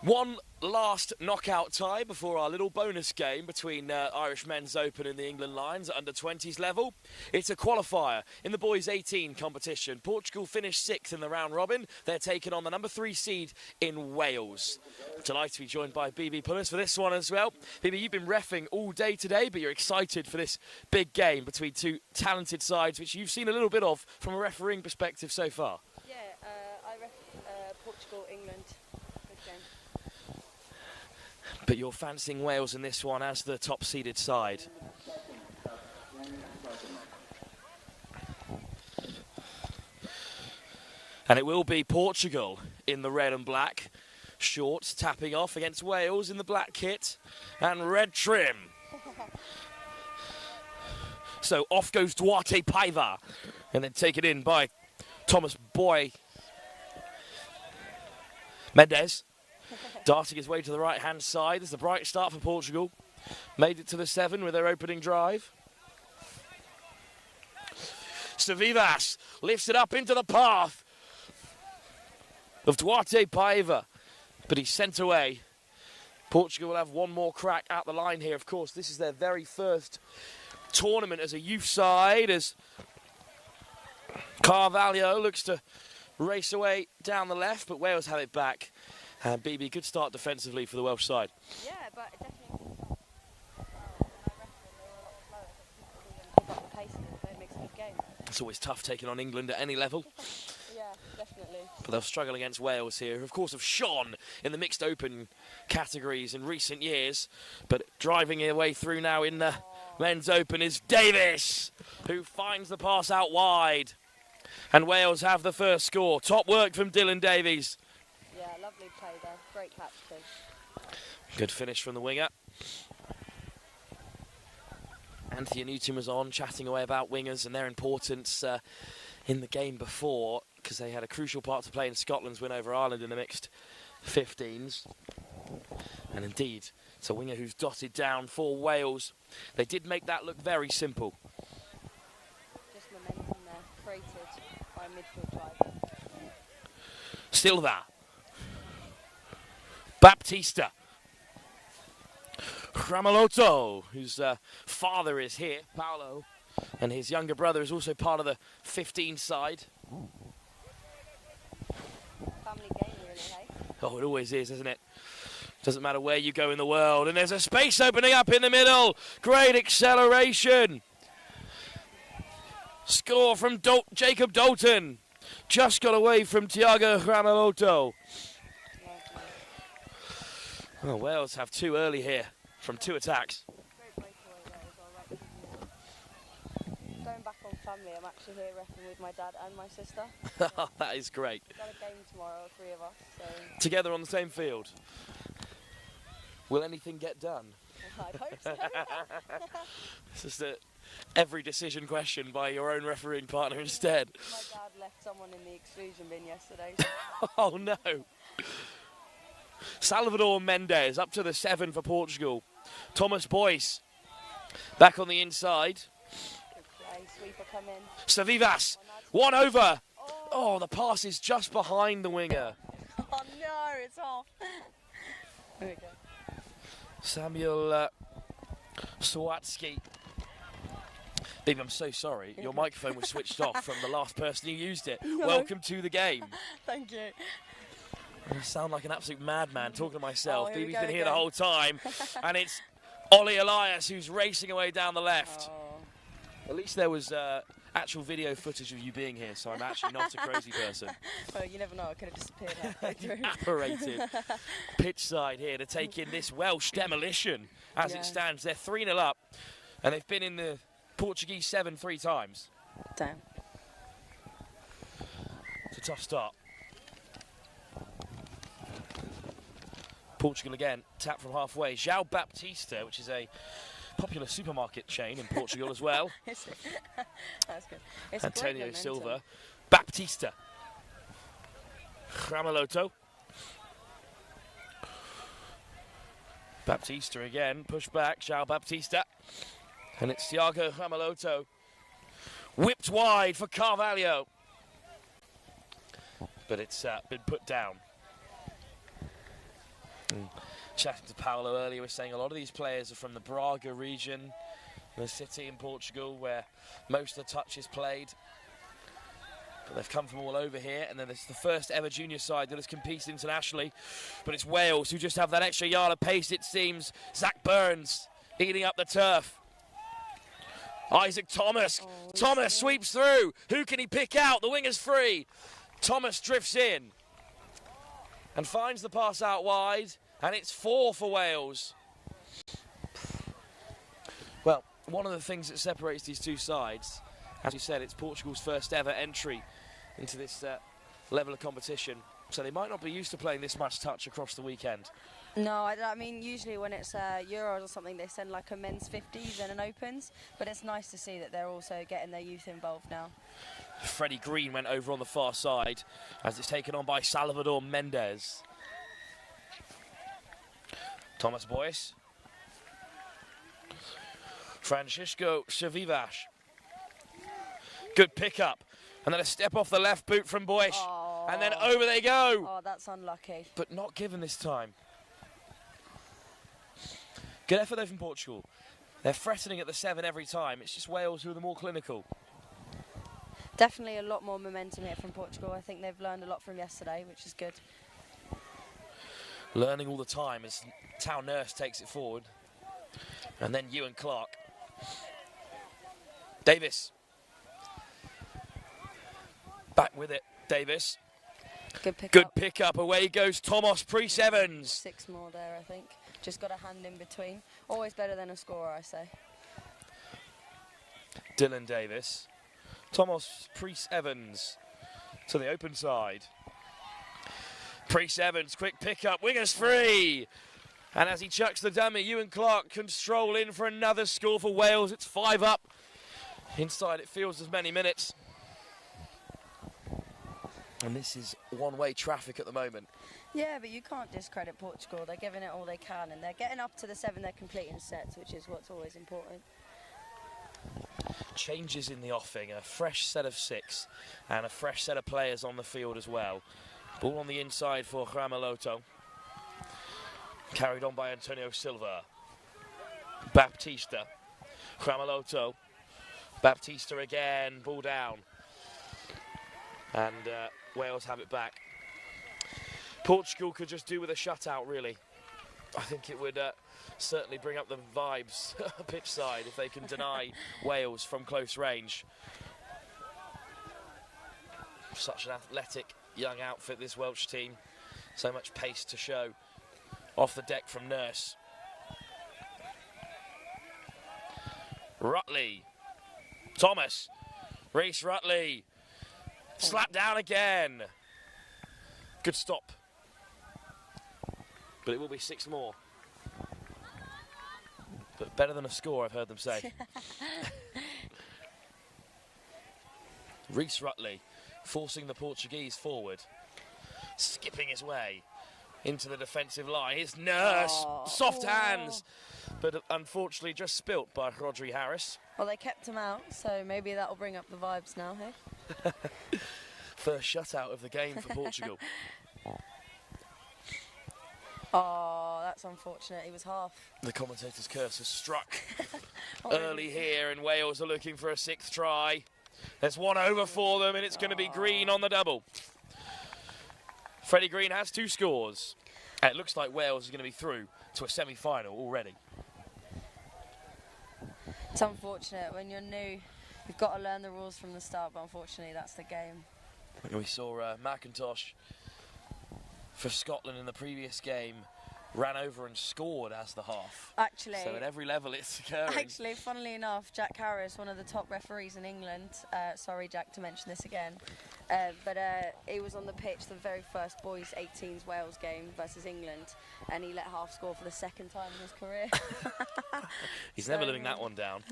A: One last knockout tie before our little bonus game between Irish Men's Open and the England Lions at under-20s level. It's a qualifier in the boys 18 competition. Portugal finished 6th in the round robin. They're taking on the number 3 seed in Wales. Delighted to be joined by BB Pulis for this one as well. BB, you've been reffing all day today, but you're excited for this big game between two talented sides, which you've seen a little bit of from a refereeing perspective so far.
J: Yeah, I ref Portugal, England. Good game.
A: But you're fancying Wales in this one as the top-seeded side. And it will be Portugal in the red and black shorts, tapping off against Wales in the black kit and red trim. So off goes Duarte Paiva, and then taken in by Thomas Boy Mendes. Darting his way to the right-hand side. There's a bright start for Portugal. Made it to the 7 with their opening drive. Savivas lifts it up into the path of Duarte Paiva, but he's sent away. Portugal will have one more crack at the line here. Of course, this is their very first tournament as a youth side, as Carvalho looks to race away down the left, but Wales have it back. And BB, good start defensively for the Welsh side.
J: Yeah, but definitely. It makes a good game.
A: It's always tough taking on England at any level.
J: Yeah, definitely.
A: But they'll struggle against Wales here, who of course have shone in the mixed open categories in recent years. But driving their way through now in the men's open is Davis, who finds the pass out wide. And Wales have the first score. Top work from Dylan Davies.
J: Yeah, lovely play there. Great catch too.
A: Good finish from the winger. Anthony Newton was on, chatting away about wingers and their importance in the game before, because they had a crucial part to play in Scotland's win over Ireland in the mixed 15s. And indeed, it's a winger who's dotted down for Wales. They did make that look very simple.
J: Just momentum there, created by a midfield driver.
A: Silva. Baptista. Ramalotto, whose father is here, Paolo, and his younger brother is also part of the 15 side.
J: Family game, really, hey?
A: Oh, it always is, isn't it? Doesn't matter where you go in the world. And there's a space opening up in the middle. Great acceleration. Score from Jacob Dalton. Just got away from Thiago Ramalotto. Oh, Wales have 2 early here from 2 attacks.
J: Great breakaway there as well, right? Going back on family, I'm actually here reffing with my dad and my sister.
A: That is great.
J: We've got a game tomorrow, 3 of us. So
A: Together on the same field. Will anything get done?
J: I hope so.
A: It's just every decision question by your own refereeing partner instead.
J: My dad left someone in the exclusion bin yesterday.
A: Oh no. Salvador Mendes up to the 7 for Portugal. Thomas Boyce back on the inside.
J: Good play, sweeper come in.
A: Savivas, one over. Oh, the pass is just behind the winger.
J: Oh no, it's off. There we go.
A: Samuel Sawatsky. Babe, I'm so sorry. Your microphone was switched off from the last person who used it.
J: No.
A: Welcome to the game.
J: Thank you.
A: I sound like an absolute madman talking to myself.
J: Oh, here we
A: BB's
J: go
A: been here the
J: again.
A: whole time. And it's Ollie Elias who's racing away down the left.
J: Oh.
A: At least there was actual video footage of you being here, so I'm actually not a crazy person.
J: Well, you never know, I could have disappeared halfway through.
A: Apparated pitch side here to take in this Welsh demolition. As
J: Yeah.
A: it stands, they're 3-0 up, and they've been in the Portuguese 7 3 times.
J: Damn.
A: It's a tough start. Portugal again, tap from halfway. João Baptista, which is a popular supermarket chain in Portugal as well.
J: That's good. It's a great
A: Antonio
J: momentum.
A: Silva. Baptista. Rameloto. Baptista again, push back, João Baptista. And it's Thiago Rameloto. Whipped wide for Carvalho. But it's been put down. Chatting to Paolo earlier, we're saying a lot of these players are from the Braga region, the city in Portugal where most of the touch is played. But they've come from all over here, and then it's the first ever junior side that has competed internationally. But it's Wales who just have that extra yard of pace, it seems. Zach Burns eating up the turf. Isaac Thomas. Thomas sweeps through. Who can he pick out? The winger's free. Thomas drifts in and finds the pass out wide, and it's 4 for Wales. Well, one of the things that separates these two sides, as you said, it's Portugal's first ever entry into this level of competition, so they might not be used to playing this much touch across the weekend.
J: No, I mean, usually when it's Euros or something, they send like a men's 50s and an Opens, but it's nice to see that they're also getting their youth involved now.
A: Freddie Green went over on the far side as it's taken on by Salvador Mendes. Thomas Boyce. Francisco Savivas. Good pick-up. And then a step off the left boot from Boyce.
J: Oh.
A: And then over they go.
J: Oh, that's unlucky.
A: But not given this time. Good effort though from Portugal. They're threatening at the 7 every time. It's just Wales who are the more clinical.
J: Definitely a lot more momentum here from Portugal. I think they've learned a lot from yesterday, which is good.
A: Learning all the time as Tao Nurse takes it forward. And then Ewan Clark. Davis. Back with it, Davis.
J: Good pick
A: Good
J: up.
A: pick up. Away goes Thomas Priest Evans.
J: 6 more there, I think. Just got a hand in between. Always better than a scorer, I say.
A: Dylan Davis. Thomas Priest Evans to the open side. Priest Evans, quick pick up. Wingers free. And as he chucks the dummy, Ewan Clark can stroll in for another score for Wales. It's 5 up. Inside it feels as many minutes. And this is one-way traffic at the moment.
J: Yeah, but you can't discredit Portugal. They're giving it all they can, and they're getting up to the 7. They're completing sets, which is what's always important.
A: Changes in the offing, a fresh set of 6 and a fresh set of players on the field as well. Ball on the inside for Rameloto. Carried on by Antonio Silva. Baptista. Rameloto. Baptista again, ball down. And Wales have it back. Portugal could just do with a shutout, really. I think it would certainly bring up the vibes pitch side if they can deny Wales from close range. Such an athletic young outfit, this Welsh team. So much pace to show. Off the deck from Nurse. Rutley. Thomas. Reece Rutley. Slap down again. Good stop. But it will be 6 more. But better than a score, I've heard them say. Reece Rutley forcing the Portuguese forward. Skipping his way into the defensive line. His Nurse. Soft hands. But unfortunately just spilt by Rodri Harris.
J: Well, they kept him out, so maybe that'll bring up the vibes now, hey?
A: First shutout of the game for Portugal.
J: Oh, that's unfortunate. He was half.
A: The commentator's curse has struck early here, and Wales are looking for a 6th try. There's one over for them, and it's going to be Green on the double. Freddie Green has 2 scores. And it looks like Wales is going to be through to a semi-final already.
J: It's unfortunate. When you're new, you've got to learn the rules from the start, but unfortunately that's the game.
A: We saw McIntosh for Scotland in the previous game ran over and scored as the half.
J: Actually,
A: so at every level it's occurring.
J: Actually, funnily enough, Jack Harris, one of the top referees in England, sorry Jack to mention this again, but he was on the pitch the very first boys 18s Wales game versus England, and he let half score for the second time in his career.
A: He's never living that one down.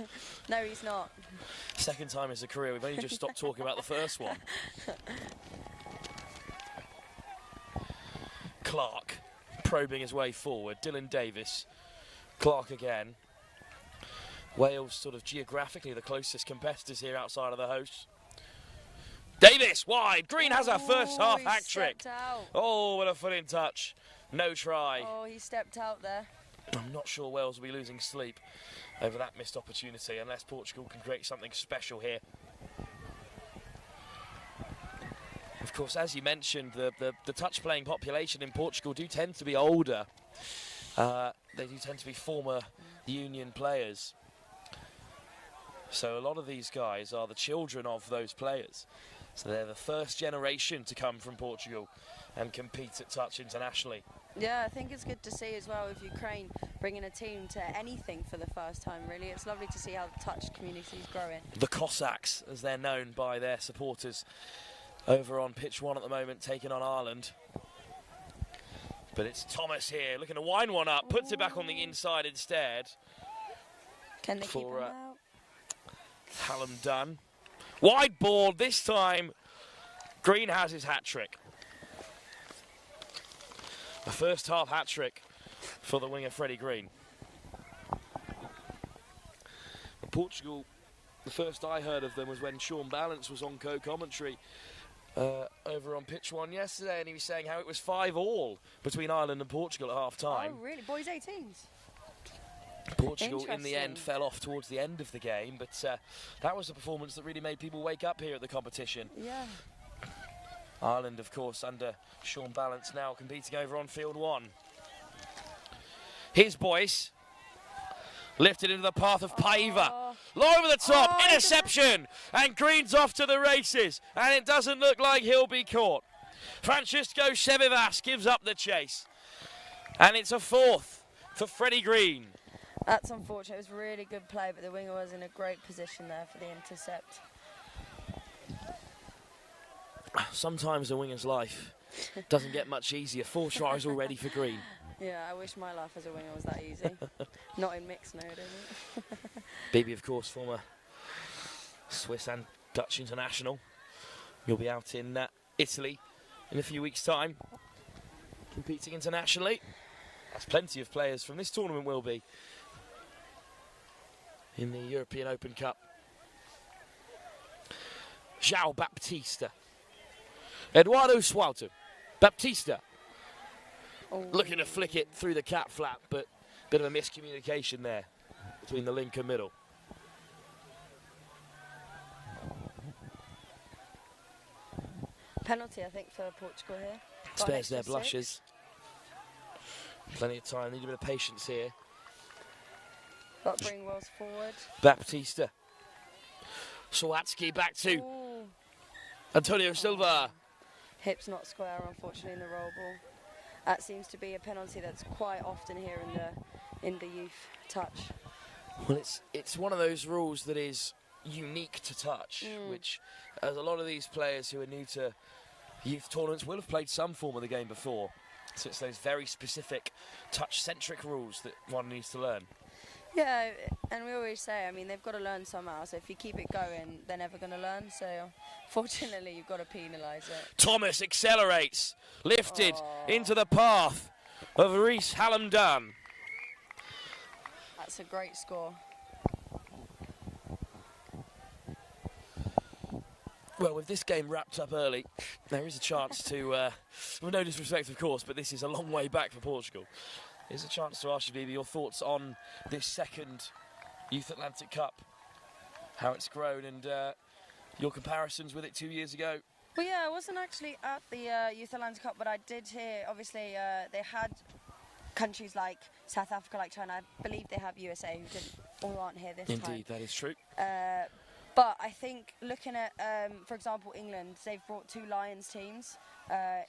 J: No, he's not.
A: Second time in his career. We've only just stopped talking about the first one. Clark probing his way forward. Dylan Davis. Clark again. Wales sort of geographically the closest competitors here outside of the hosts. Davis wide. Green has her first half hat trick. Oh, what a foot in touch. No try.
J: Oh, he stepped out there.
A: I'm not sure Wales will be losing sleep over that missed opportunity unless Portugal can create something special here. Of course, as you mentioned, the touch-playing population in Portugal do tend to be older. They do tend to be former Union players. So a lot of these guys are the children of those players. So they're the first generation to come from Portugal and compete at touch internationally.
J: Yeah, I think it's good to see as well with Ukraine bringing a team to anything for the first time, really. It's lovely to see how the touch community is growing.
A: The Cossacks, as they're known by their supporters, over on pitch 1 at the moment, taking on Ireland. But it's Thomas here, looking to wind one up, puts it back on the inside instead.
J: Can they keep him out?
A: Hallam done. Wide ball, this time Green has his hat-trick. The first half hat-trick for the winger Freddie Green. Portugal, the first I heard of them was when Sean Balance was on co-commentary over on pitch 1 yesterday, and he was saying how it was 5-5 between Ireland and Portugal at half-time.
J: Oh, really? Boys 18s?
A: Portugal, in the end, fell off towards the end of the game, but that was a performance that really made people wake up here at the competition.
J: Yeah.
A: Ireland, of course, under Sean Balance now competing over on field 1. His boys lifted into the path of Paiva. Low over the top, interception, and Green's off to the races, and it doesn't look like he'll be caught. Francisco Chevivas gives up the chase, and it's a fourth for Freddie Green.
J: That's unfortunate. It was really good play, but the winger was in a great position there for the intercept.
A: Sometimes a winger's life doesn't get much easier. 4 tries already for Green.
J: Yeah, I wish my life as a winger was that easy. Not in mixed mode, is it?
A: Bibi, of course, former Swiss and Dutch international. You'll be out in Italy in a few weeks' time, competing internationally. As plenty of players from this tournament will be in the European Open Cup. João Baptista. Eduardo Sualto. Baptista. Looking to flick it through the cap flap, but bit of a miscommunication there between the link and middle.
J: Penalty, I think, for Portugal here.
A: Spares their blushes. Plenty of time, need a bit of patience here.
J: Got to bring Wales forward.
A: Baptista. Swatsky back to Antonio Silva.
J: Hips not square, unfortunately, in the roll ball. That seems to be a penalty that's quite often here in the youth touch.
A: Well, it's one of those rules that is unique to touch, which, as a lot of these players who are new to youth tournaments will have played some form of the game before. So it's those very specific touch-centric rules that one needs to learn.
J: Yeah, and we always say, I mean, they've got to learn somehow. So if you keep it going, they're never going to learn. So fortunately, you've got to penalise it.
A: Thomas accelerates, lifted into the path of Rhys Hallam Dunn.
J: That's a great score.
A: Well, with this game wrapped up early, there is a chance to, with no disrespect of course, but this is a long way back for Portugal. There's a chance to ask you, Bibi, your thoughts on this second Youth Atlantic Cup, how it's grown, and your comparisons with it 2 years ago.
J: Well, yeah, I wasn't actually at the Youth Atlantic Cup, but I did hear, obviously, they had countries like South Africa, like China. I believe they have USA who aren't here this time.
A: Indeed, that is true.
J: But I think looking at, for example, England, they've brought 2 Lions teams,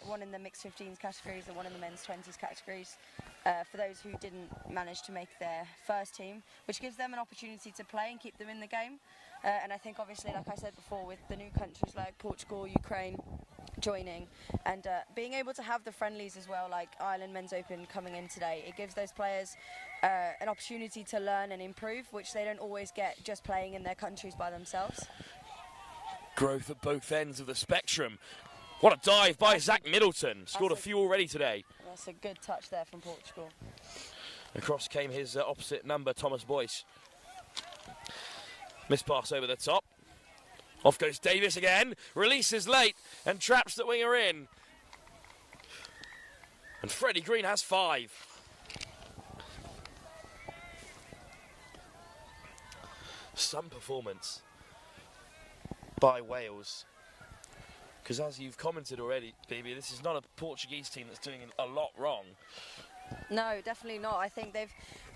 J: one in the mixed 15s categories and one in the men's 20s categories. for those who didn't manage to make their first team, which gives them an opportunity to play and keep them in the game. And I think obviously, like I said before, with the new countries like Portugal, Ukraine joining, and being able to have the friendlies as well, like Ireland Men's Open coming in today, it gives those players an opportunity to learn and improve, which they don't always get just playing in their countries by themselves.
A: Growth at both ends of the spectrum. What a dive by Zach Middleton. Scored a few already today.
J: That's a good touch there from Portugal.
A: Across came his opposite number, Thomas Boyce. Miss pass over the top. Off goes Davis again. Releases late and traps the winger in. And Freddie Green has 5. Some performance by Wales. Because as you've commented already, BB, this is not a Portuguese team that's doing a lot wrong.
J: No, definitely not. I think they've,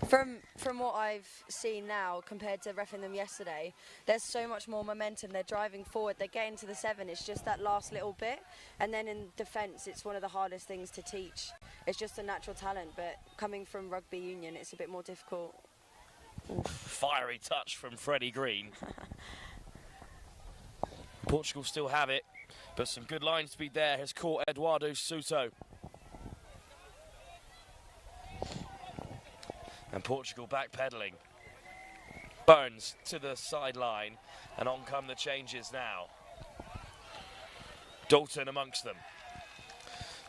J: from what I've seen now compared to reffing them yesterday, there's so much more momentum. They're driving forward. They're getting to the 7. It's just that last little bit. And then in defence, it's one of the hardest things to teach. It's just a natural talent, but coming from rugby union, it's a bit more difficult.
A: Oof. Fiery touch from Freddie Green. Portugal still have it, but some good line speed there has caught Eduardo Souto. And Portugal backpedaling. Burns to the sideline, and on come the changes now. Dalton amongst them.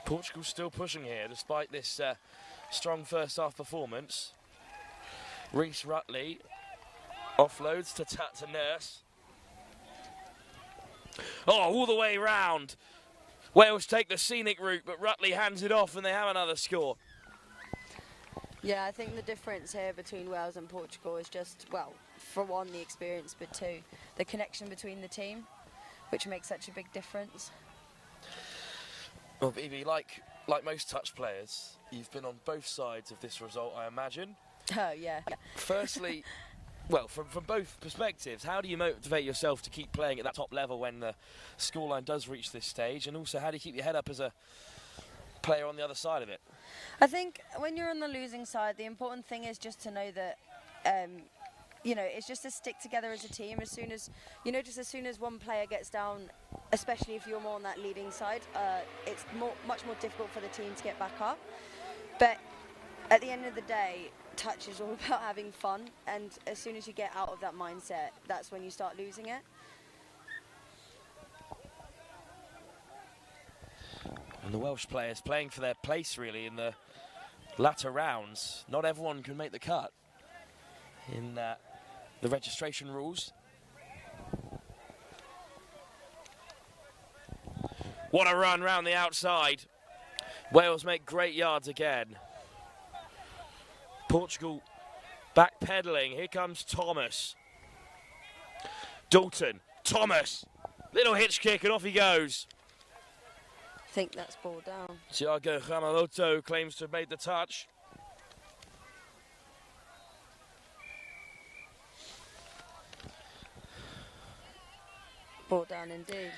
A: Portugal still pushing here despite this strong first half performance. Reece Rutley offloads to Nurse. Oh, all the way round. Wales take the scenic route, but Rutley hands it off and they have another score.
J: Yeah, I think the difference here between Wales and Portugal is just, well, for one, the experience, but two, the connection between the team, which makes such a big difference.
A: Well, BB, like most touch players, you've been on both sides of this result, I imagine.
J: Oh, yeah.
A: Firstly, well, from both perspectives, how do you motivate yourself to keep playing at that top level when the scoreline does reach this stage? And also, how do you keep your head up as a player on the other side of it?
J: I think when you're on the losing side, the important thing is just to know that, you know, it's just to stick together as a team. As soon as, you know, just as soon as one player gets down, especially if you're more on that leading side, it's much more difficult for the team to get back up. But at the end of the day, touch is all about having fun, and as soon as you get out of that mindset, that's when you start losing it.
A: And the Welsh players playing for their place really in the latter rounds. Not everyone can make the cut in the registration rules. What a run round the outside. Wales make great yards again. Portugal backpedaling. Here comes Thomas. Dalton. Thomas. Little hitch kick and off he goes.
J: I think that's ball down.
A: Thiago Ramalhoto claims to have made the touch.
J: Ball down indeed.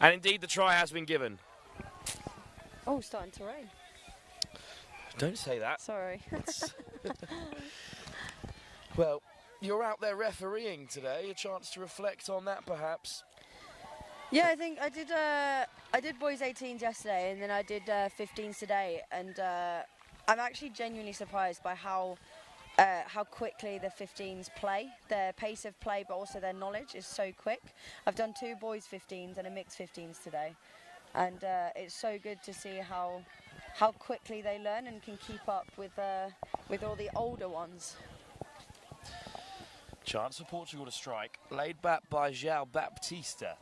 A: And indeed the try has been given.
J: Oh, starting to rain.
A: Don't say that.
J: Sorry.
A: Well, you're out there refereeing today. A chance to reflect on that, perhaps.
J: Yeah, I think I did boys 18s yesterday, and then I did 15s today, and I'm actually genuinely surprised by how quickly the 15s play. Their pace of play, but also their knowledge is so quick. I've done 2 boys 15s and a mixed 15s today, and it's so good to see how quickly they learn and can keep up with all the older ones.
A: Chance for Portugal to strike. Laid back by João Baptista.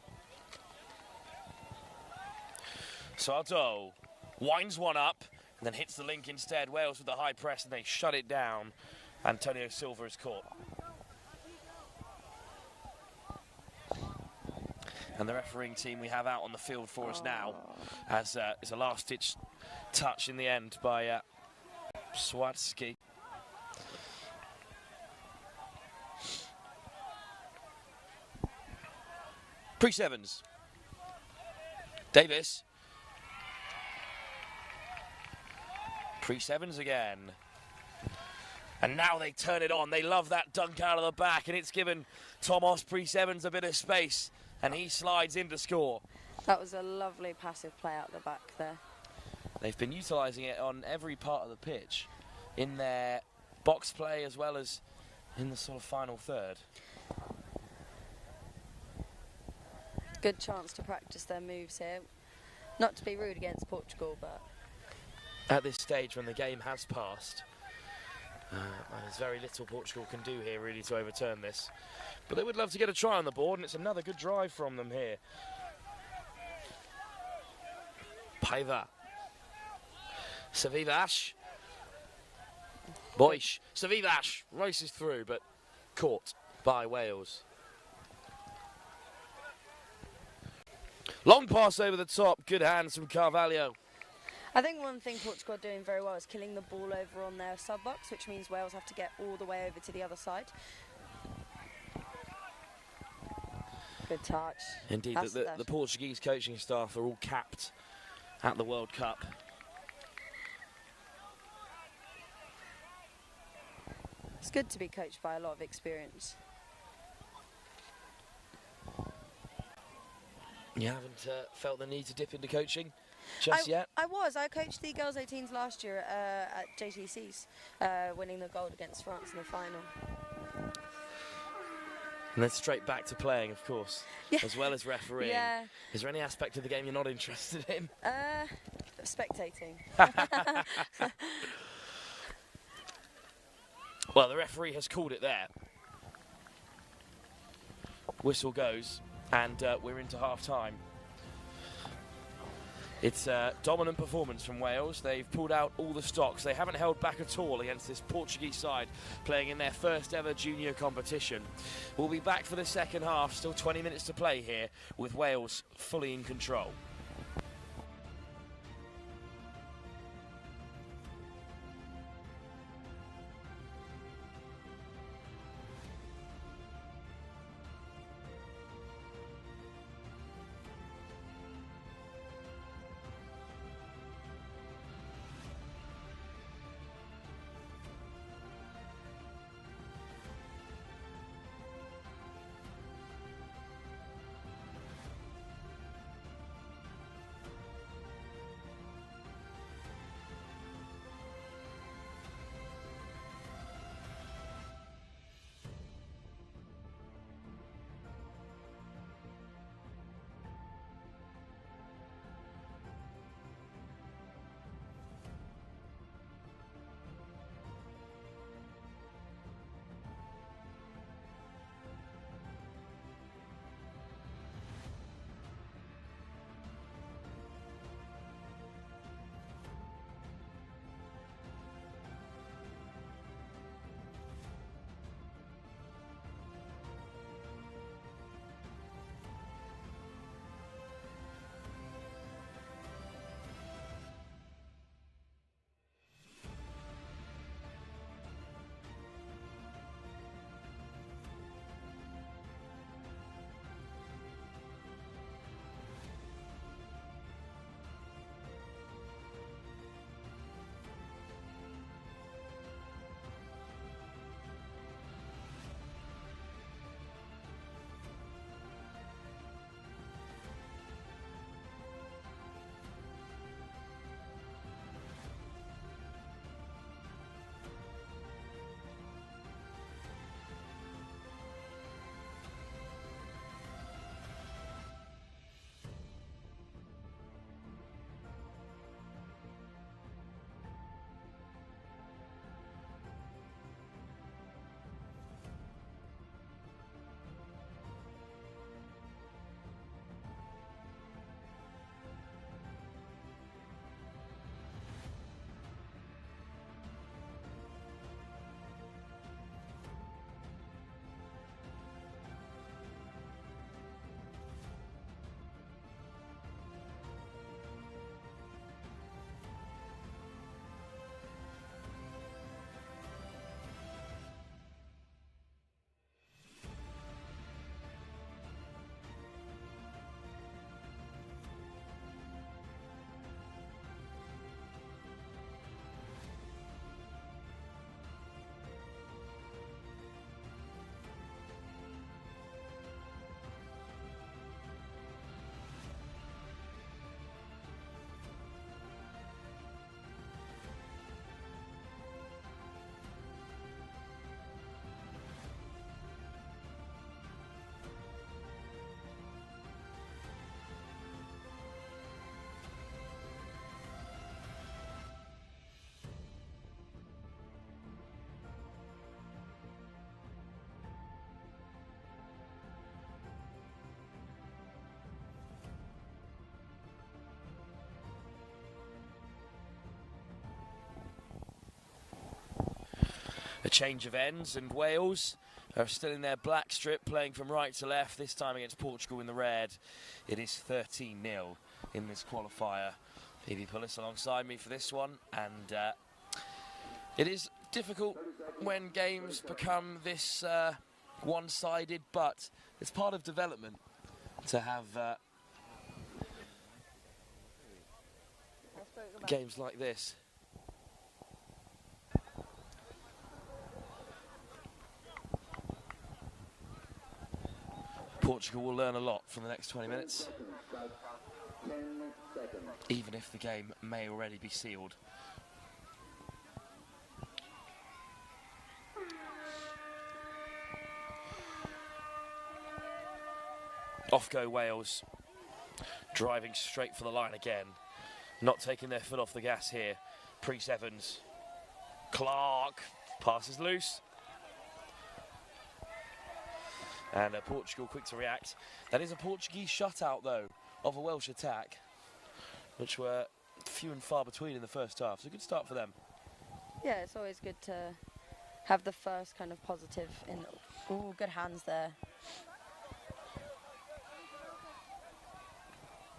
A: Sardo winds one up and then hits the link instead. Wales with the high press and they shut it down. Antonio Silva is caught. And the refereeing team we have out on the field for us now as is a last-ditch touch in the end by Swatsky. Pre-sevens. Davis. Priest Evans again. And now they turn it on. They love that dunk out of the back, and it's given Tomas Priest Evans a bit of space, and he slides in to score.
J: That was a lovely passive play out the back there.
A: They've been utilising it on every part of the pitch, in their box play as well as in the sort of final third.
J: Good chance to practice their moves here. Not to be rude against Portugal, but
A: at this stage when the game has passed, there's very little Portugal can do here really to overturn this. But they would love to get a try on the board, and it's another good drive from them here. Paiva. Savivas. Boish. Savivas races through, but caught by Wales. Long pass over the top. Good hands from Carvalho.
J: I think one thing Portugal are doing very well is killing the ball over on their sub-box, which means Wales have to get all the way over to the other side. Good touch.
A: Indeed, the Portuguese coaching staff are all capped at the World Cup.
J: It's good to be coached by a lot of experience.
A: You haven't felt the need to dip into coaching just yet?
J: I coached the girls 18s last year at JTC's, winning the gold against France in the final.
A: And then straight back to playing, of course, as well as refereeing.
J: Yeah.
A: Is there any aspect of the game you're not interested in?
J: Spectating.
A: Well, the referee has called it there. Whistle goes, and we're into half-time. It's a dominant performance from Wales. They've pulled out all the stops. They haven't held back at all against this Portuguese side playing in their first ever junior competition. We'll be back for the second half. Still 20 minutes to play here with Wales fully in control. change of ends, and Wales are still in their black strip, playing from right to left, this time against Portugal in the red. It is 13-0 in this qualifier. Phoebe Pullis alongside me for this one, and it is difficult when games become this one-sided, but it's part of development to have games like this. Portugal will learn a lot from the next 20 minutes, even if the game may already be sealed. Off go Wales, driving straight for the line again, not taking their foot off the gas here. Priest Evans, Clark, passes loose. And Portugal quick to react. That is a Portuguese shutout, though, of a Welsh attack, which were few and far between in the first half. So a good start for them.
J: Yeah, it's always good to have the first kind of positive in. Ooh, good hands there.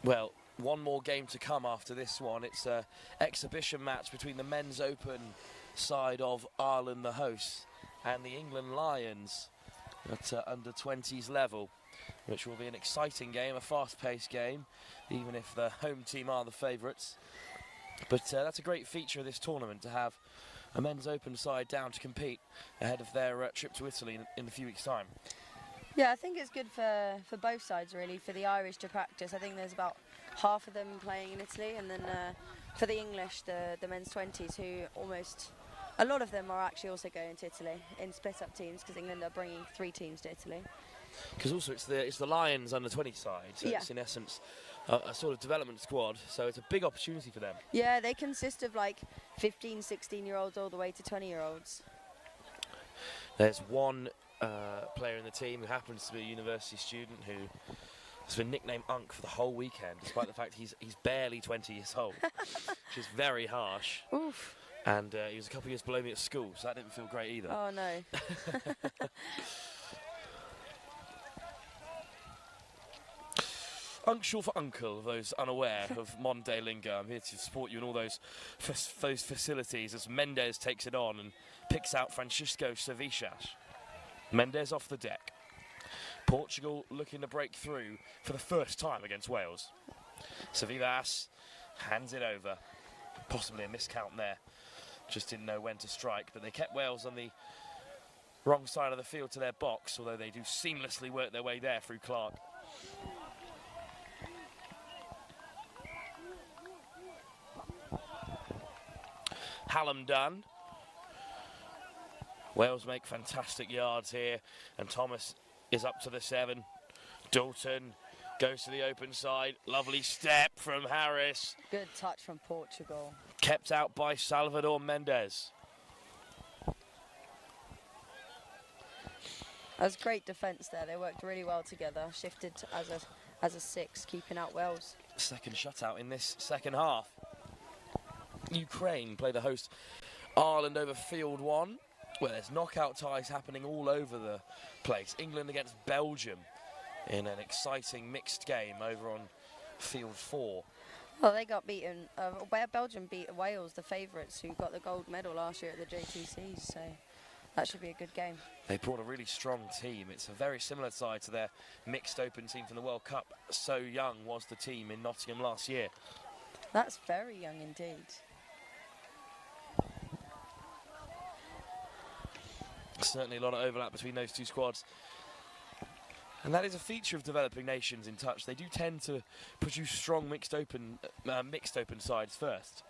A: Well, one more game to come after this one. It's an exhibition match between the men's open side of Ireland, the hosts, and the England Lions at under 20s level, which will be an exciting game, a fast-paced game, even if the home team are the favourites. But that's a great feature of this tournament, to have a men's open side down to compete ahead of their trip to Italy in a few weeks' time.
J: Yeah, I think it's good for both sides, really, for the Irish to practice. I think there's about half of them playing in Italy, and then for the English, the men's 20s, who almost... A lot of them are actually also going to Italy in split-up teams, because England are bringing 3 teams to Italy.
A: Because also it's the Lions under 20 side, so
J: yeah.
A: It's in essence a sort of development squad, so it's a big opportunity for them.
J: Yeah, they consist of like 15, 16-year-olds all the way to 20-year-olds.
A: There's one player in the team who happens to be a university student who has been nicknamed Unk for the whole weekend, despite the fact he's barely 20 years old, which is very harsh.
J: Oof.
A: And he was a couple of years below me at school, so that didn't feel great either.
J: Oh, no.
A: Unk short for uncle, those unaware of modern day lingo. I'm here to support you in all those facilities as Mendes takes it on and picks out Francisco Savicias. Mendes off the deck. Portugal looking to break through for the first time against Wales. Savicias hands it over. Possibly a miscount there. Just didn't know when to strike, but they kept Wales on the wrong side of the field to their box, although they do seamlessly work their way there through Clark. Hallam done. Wales make fantastic yards here, and Thomas is up to the 7. Dalton goes to the open side. Lovely step from Harris.
J: Good touch from Portugal.
A: Kept out by Salvador Mendes.
J: That was great defence there. They worked really well together. Shifted as a 6, keeping out Wales.
A: Second shutout in this second half. Ukraine play the host Ireland over field 1, where there's knockout ties happening all over the place. England against Belgium in an exciting mixed game over on field 4.
J: Well, they got beaten. Belgium beat Wales, the favourites, who got the gold medal last year at the JTCs. So that should be a good game.
A: They brought a really strong team. It's a very similar side to their mixed open team from the World Cup. So young was the team in Nottingham last year.
J: That's very young indeed.
A: Certainly a lot of overlap between those two squads. And that is a feature of developing nations in touch. They do tend to produce strong mixed open sides first.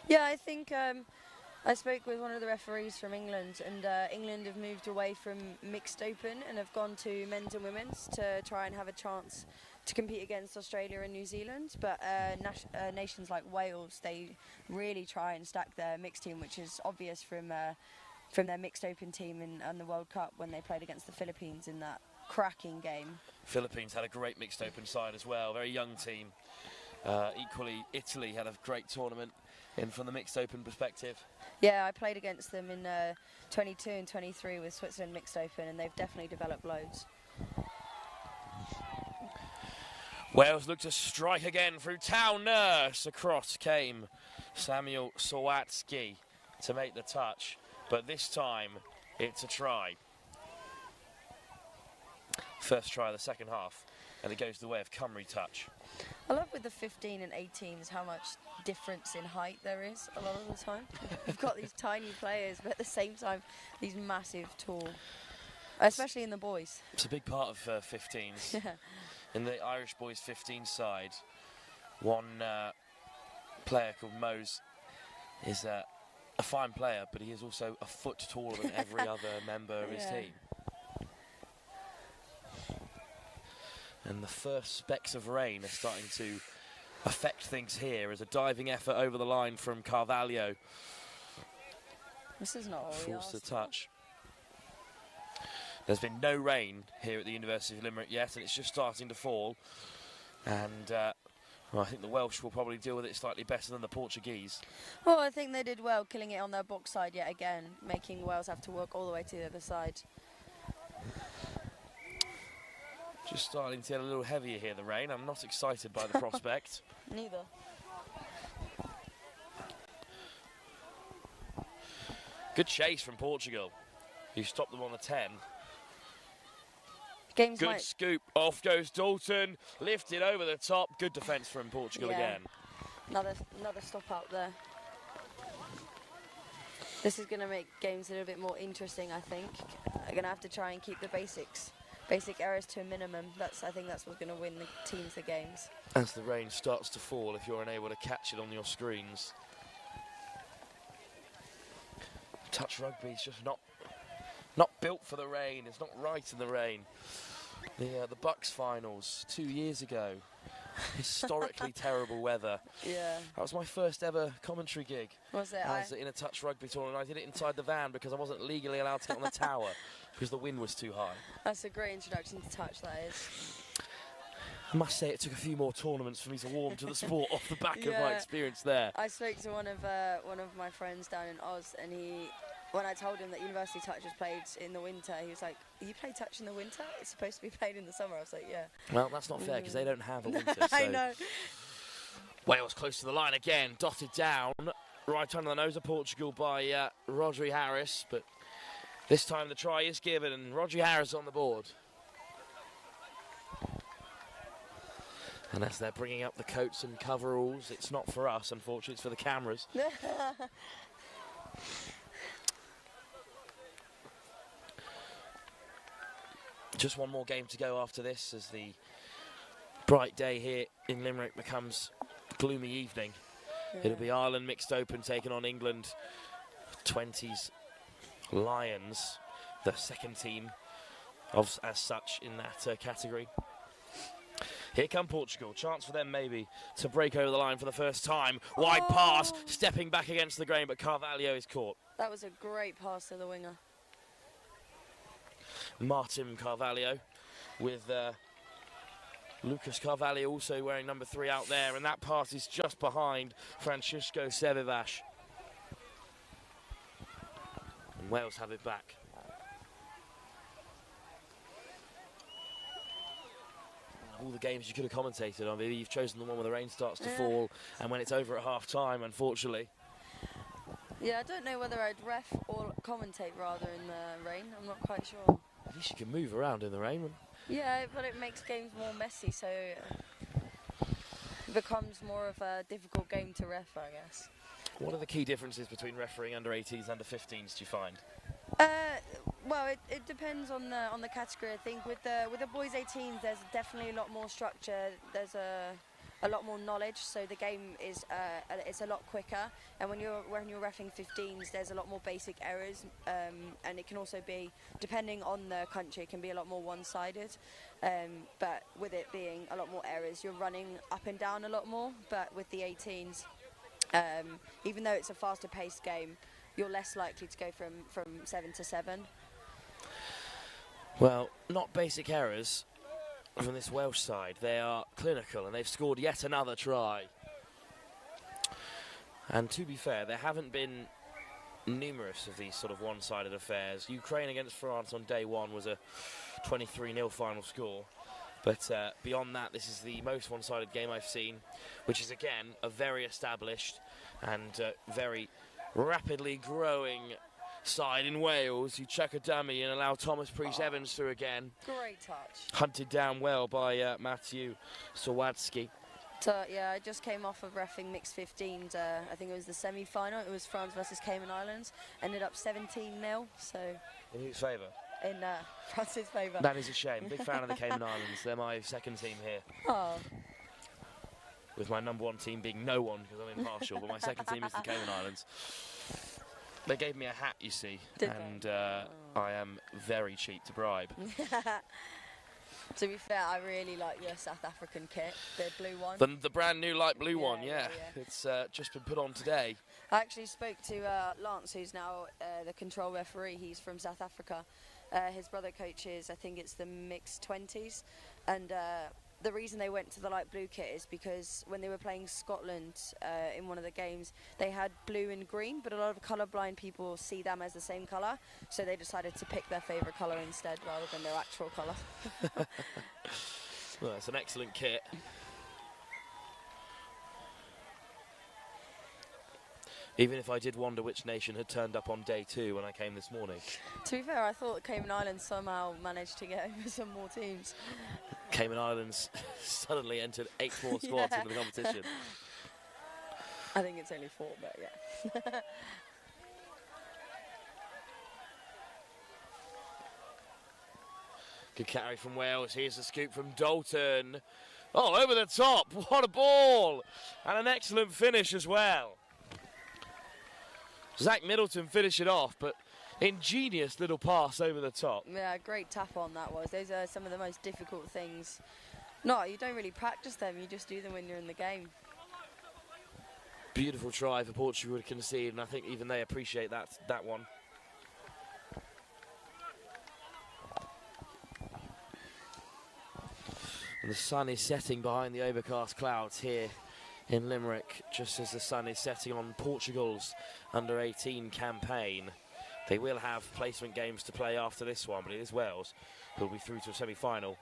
J: Yeah, I think I spoke with one of the referees from England, and England have moved away from mixed open and have gone to men's and women's to try and have a chance to compete against Australia and New Zealand. But nations like Wales, they really try and stack their mixed team, which is obvious from their mixed open team in the World Cup when they played against the Philippines in that cracking game.
A: Philippines had a great mixed open side as well, very young team. Equally, Italy had a great tournament from the mixed open perspective.
J: Yeah, I played against them in 22 and 23 with Switzerland Mixed Open, and they've definitely developed loads.
A: Wales look to strike again through Town Nurse. Across came Samuel Sawatsky to make the touch, but this time it's a try. First try of the second half, and it goes the way of Cymru touch.
J: I love with the 15 and 18s how much difference in height there is a lot of the time. You've got these tiny players, but at the same time, these massive, tall, especially in the boys.
A: It's a big part of 15s.
J: Yeah.
A: In the Irish boys 15 side, one player called Mose is a fine player, but he is also a foot taller than every other member of his team. And the first specks of rain are starting to affect things here as a diving effort over the line from Carvalho.
J: This is not what we
A: forced the
J: asked
A: touch. There's been no rain here at the University of Limerick yet, and it's just starting to fall. And well, I think the Welsh will probably deal with it slightly better than the Portuguese.
J: Well, I think they did well, killing it on their box side yet again, making Wales have to work all the way to the other side.
A: Just starting to get a little heavier here, the rain. I'm not excited by the prospect.
J: Neither.
A: Good chase from Portugal, who stopped them on the 10.
J: Good
A: scoop. Off goes Dalton. Lifted over the top. Good defence from Portugal again.
J: Another stop out there. This is going to make games a little bit more interesting, I think. I'm going to have to try and keep the basic errors to a minimum. I think that's what's going to win the teams the games.
A: As the rain starts to fall, if you're unable to catch it on your screens. Touch rugby is just not built for the rain. It's not right in the rain. The Bucks finals 2 years ago, historically terrible weather.
J: Yeah.
A: That was my first ever commentary gig.
J: Was it?
A: In a touch rugby tournament. I did it inside the van because I wasn't legally allowed to get on the tower because the wind was too high.
J: That's a great introduction to touch, that is.
A: I must say it took a few more tournaments for me to warm to the sport off the back of my experience there.
J: I spoke to one of my friends down in Oz, and when I told him that University Touch was played in the winter, he was like, "You play touch in the winter? It's supposed to be played in the summer." I was like, "Yeah."
A: Well, that's not fair because they don't have a winter. So.
J: I know.
A: Wales close to the line again, dotted down right under the nose of Portugal by Rodri Harris, but this time the try is given and Rodri Harris on the board. And as they're bringing up the coats and coveralls, it's not for us, unfortunately, it's for the cameras. Just one more game to go after this as the bright day here in Limerick becomes gloomy evening. Yeah. It'll be Ireland Mixed Open taking on England 20s Lions, the second team as such in that category. Here come Portugal, chance for them maybe to break over the line for the first time. Wide pass, stepping back against the grain, but Carvalho is caught.
J: That was a great pass to the winger.
A: Martin Carvalho with Lucas Carvalho also wearing number 3 out there, and that pass is just behind Francisco Sevivas. And Wales have it back. All the games you could have commentated on, maybe you've chosen the one where the rain starts to fall and when it's over at half time, unfortunately.
J: Yeah, I don't know whether I'd ref or commentate rather in the rain. I'm not quite sure.
A: At least you can move around in the rain.
J: Yeah, but it makes games more messy, so it becomes more of a difficult game to ref, I guess.
A: What are the key differences between refereeing under 18s and under 15s, do you find?
J: Well, it depends on the category. I think with the boys 18s, there's definitely a lot more structure. There's a lot more knowledge, so the game is it's a lot quicker. And when you're reffing 15s, there's a lot more basic errors, and it can also be, depending on the country, it can be a lot more one-sided. But with it being a lot more errors, you're running up and down a lot more. But with the 18s, even though it's a faster-paced game, you're less likely to go from 7 to 7.
A: Well, not basic errors. from this Welsh side. They are clinical, and they've scored yet another try. And to be fair, there haven't been numerous of these sort of one-sided affairs. Ukraine against France on day one was a 23-0 final score. But beyond that, this is the most one-sided game I've seen, which is, again, a very established and very rapidly growing side in Wales. You chuck a dummy and allow Thomas Priest-Evans through again.
J: Great touch.
A: Hunted down well by Matthew Sawadsky.
J: So, yeah, I just came off of reffing mixed 15s. I think it was the semi-final. It was France versus Cayman Islands. Ended up 17-0. So
A: In whose favour?
J: In France's favour.
A: That is a shame. Big fan of the Cayman Islands. They're my second team here.
J: Oh.
A: With my number one team being no one because I'm impartial, but my second team is the Cayman Islands. They gave me a hat, you see, and I am very cheap to bribe.
J: To be fair, I really like your South African kit, the blue one.
A: The brand new light blue one, yeah. It's just been put on today.
J: I actually spoke to Lance, who's now the control referee. He's from South Africa. His brother coaches, I think it's the mixed 20s. And the reason they went to the light blue kit is because when they were playing Scotland in one of the games, they had blue and green, but a lot of colourblind people see them as the same colour, so they decided to pick their favourite colour instead rather than their actual colour.
A: Well, it's an excellent kit. Even if I did wonder which nation had turned up on day 2 when I came this morning.
J: To be fair, I thought Cayman Islands somehow managed to get over some more teams.
A: Cayman Islands suddenly entered 8 more squads into the competition.
J: I think it's only 4, but yeah.
A: Good carry from Wales. Here's the scoop from Dalton. Oh, over the top. What a ball. And an excellent finish as well. Zach Middleton finished it off, but ingenious little pass over the top.
J: Yeah, great tap on that was. Those are some of the most difficult things. No, you don't really practice them. You just do them when you're in the game.
A: Beautiful try for Portugal to concede, and I think even they appreciate that one. And the sun is setting behind the overcast clouds here in Limerick, just as the sun is setting on Portugal's under-18 campaign. They will have placement games to play after this one, but it is Wales who will be through to a semi-final.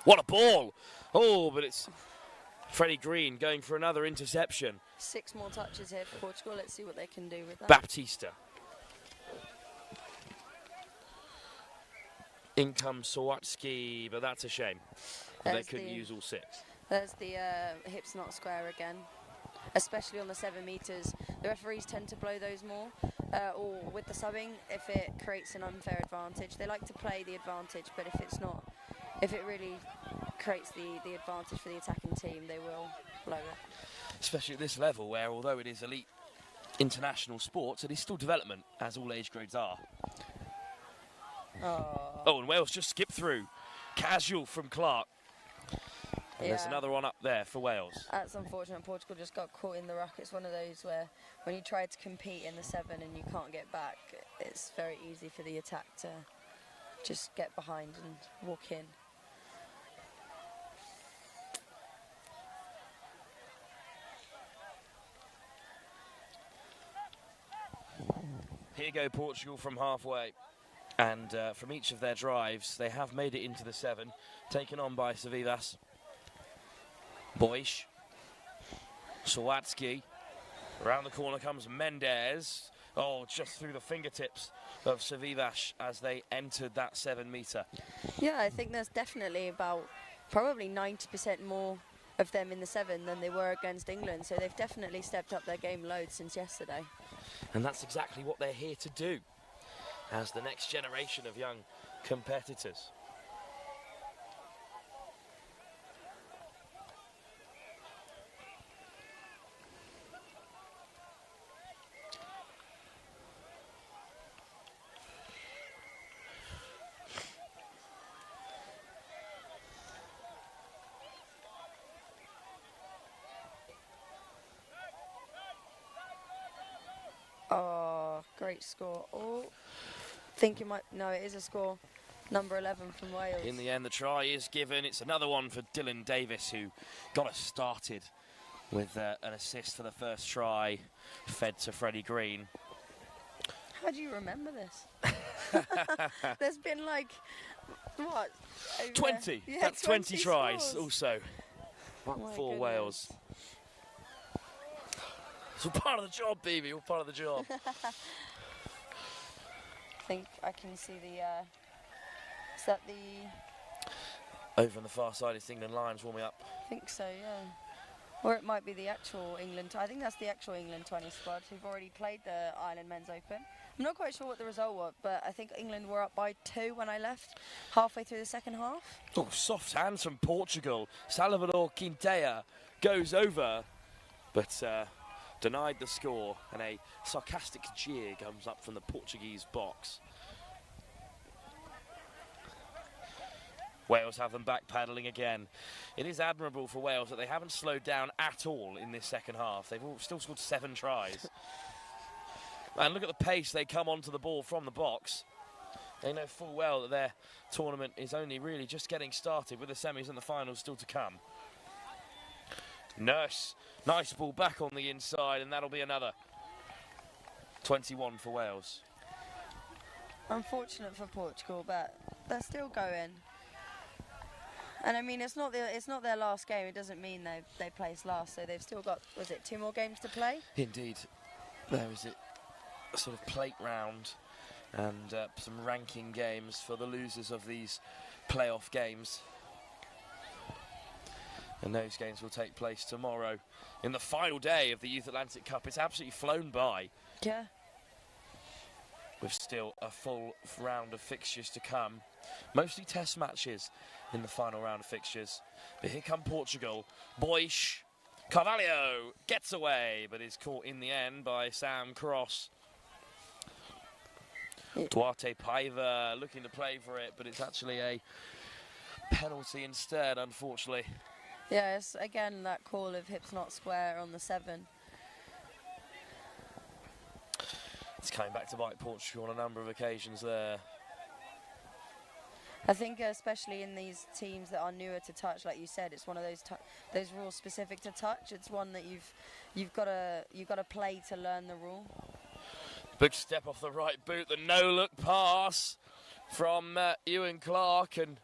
A: What a ball! Oh, but it's Freddie Green going for another interception.
J: 6 more touches here for Portugal. Let's see what they can do with that.
A: Baptista. In comes Sawatsky, but that's a shame. They couldn't use all 6.
J: There's the hips not square again, especially on the 7 metres. The referees tend to blow those more, or with the subbing, if it creates an unfair advantage. They like to play the advantage, but if it really creates the advantage for the attacking team, they will blow it.
A: Especially at this level, where although it is elite international sports, it is still development, as all age grades are. Oh, and Wales just skipped through. Casual from Clark. And there's another one up there for Wales.
J: That's unfortunate. Portugal just got caught in the ruck. It's one of those where when you try to compete in the 7 and you can't get back, it's very easy for the attack to just get behind and walk in.
A: Here go Portugal from halfway. And from each of their drives, they have made it into the 7, taken on by Savivas. Boish. Sawatsky. Around the corner comes Mendes. Oh, just through the fingertips of Savivas as they entered that 7 metre.
J: Yeah, I think there's definitely about probably 90% more of them in the 7 than they were against England. So they've definitely stepped up their game loads since yesterday.
A: And that's exactly what they're here to do as the next generation of young competitors.
J: great score. Oh, think you might. No, it is a score. Number 11 from Wales.
A: In the end, the try is given. It's another one for Dylan Davis, who got us started with an assist for the first try, fed to Freddie Green.
J: How do you remember this? There's been like, what?
A: 20.
J: Yeah,
A: That's 20 tries
J: scores.
A: also
J: My
A: for
J: goodness.
A: Wales. It's all part of the job, baby, all part of the job.
J: I think I can see the, is that the...
A: Over on the far side, it's England Lions warming up.
J: I think so, yeah. Or it might be the actual England, I think that's the actual England 20 squad who've already played the Ireland Men's Open. I'm not quite sure what the result was, but I think England were up by 2 when I left, halfway through the second half.
A: Oh, soft hands from Portugal. Salvador Quintea goes over, but denied the score, and a sarcastic jeer comes up from the Portuguese box. Wales have them back paddling again. It is admirable for Wales that they haven't slowed down at all in this second half. They've still scored 7 tries. And look at the pace they come onto the ball from the box. They know full well that their tournament is only really just getting started, with the semis and the finals still to come. Nurse, nice ball back on the inside, and that'll be another 21 for Wales.
J: Unfortunate for Portugal, but they're still going. And I mean, it's not their last game. It doesn't mean they placed last. So they've still got, was it 2 more games to play?
A: Indeed, there is a sort of plate round and some ranking games for the losers of these playoff games. And those games will take place tomorrow in the final day of the Youth Atlantic Cup. It's absolutely flown by.
J: Yeah.
A: With still a full round of fixtures to come. Mostly test matches in the final round of fixtures. But here come Portugal. Boish. Carvalho gets away, but is caught in the end by Sam Cross. Duarte Paiva looking to play for it, but it's actually a penalty instead, unfortunately.
J: Yeah, it's again that call of hips not square on the 7.
A: It's coming back to bite Portugal on a number of occasions there.
J: I think especially in these teams that are newer to touch, like you said, it's one of those rules specific to touch. It's one that you've got to play to learn the rule.
A: Big step off the right boot, the no-look pass from Ewan Clark, and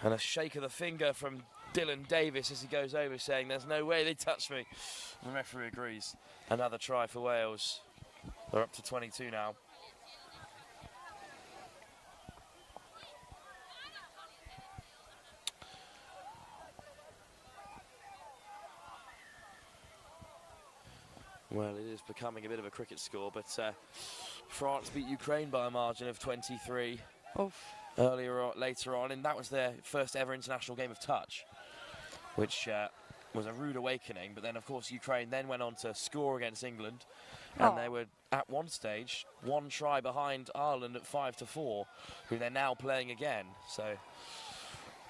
A: a shake of the finger from Dylan Davis as he goes over, saying, "There's no way they touched me." The referee agrees. Another try for Wales. They're up to 22 now. Well, it is becoming a bit of a cricket score, but France beat Ukraine by a margin of 23 later on, and that was their first ever international game of touch, which was a rude awakening. But then, of course, Ukraine then went on to score against England, and they were at one stage 1 try behind Ireland at 5-4, who they're now playing again. So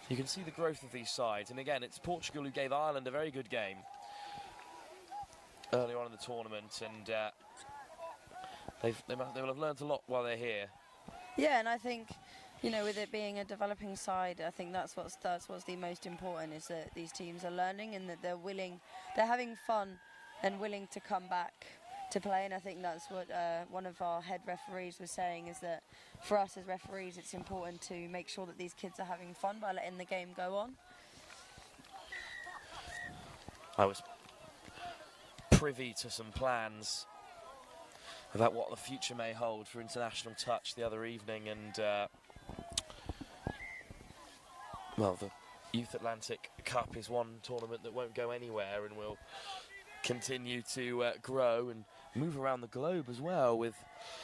A: you can see the growth of these sides, and again, it's Portugal who gave Ireland a very good game earlier on in the tournament, and they will have learnt a lot while they're here.
J: Yeah, and I think, you know, with it being a developing side, I think that's what's the most important, is that these teams are learning and that they're having fun and willing to come back to play. And I think that's what one of our head referees was saying, is that for us as referees, it's important to make sure that these kids are having fun by letting the game go on.
A: I was privy to some plans about what the future may hold for international touch the other evening, and well, the Youth Atlantic Cup is one tournament that won't go anywhere and will continue to grow and move around the globe as well, with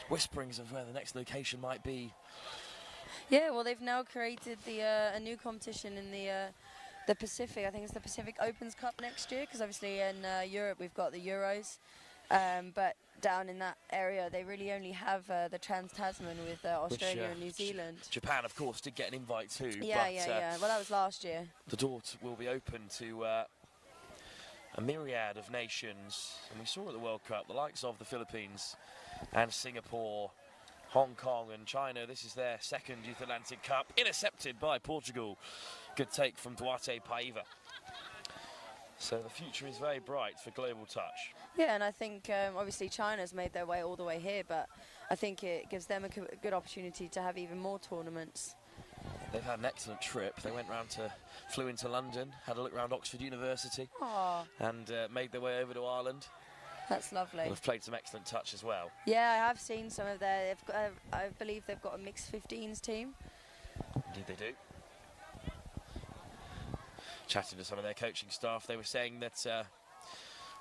A: whisperings of where the next location might be.
J: Yeah, well, they've now created a new competition in the Pacific. I think it's the Pacific Opens Cup next year, because obviously in Europe we've got the Euros, but down in that area they really only have the Trans-Tasman with Australia and New Zealand.
A: Japan, of course, did get an invite too.
J: Yeah,
A: but,
J: yeah. Well, that was last year.
A: The door will be open to a myriad of nations, and we saw at the World Cup the likes of the Philippines and Singapore, Hong Kong and China. This is their second Youth Atlantic Cup, intercepted by Portugal. Good take from Duarte Paiva. So the future is very bright for Global Touch.
J: Yeah, and I think obviously China's made their way all the way here, but I think it gives them a good opportunity to have even more tournaments.
A: They've had an excellent trip. They flew into London, had a look around Oxford University, and made their way over to Ireland.
J: That's lovely.
A: And have played some excellent touch as well.
J: Yeah, I have seen some of their. I believe they've got a mixed 15s team.
A: Indeed, they do. Chatting to some of their coaching staff, they were saying that,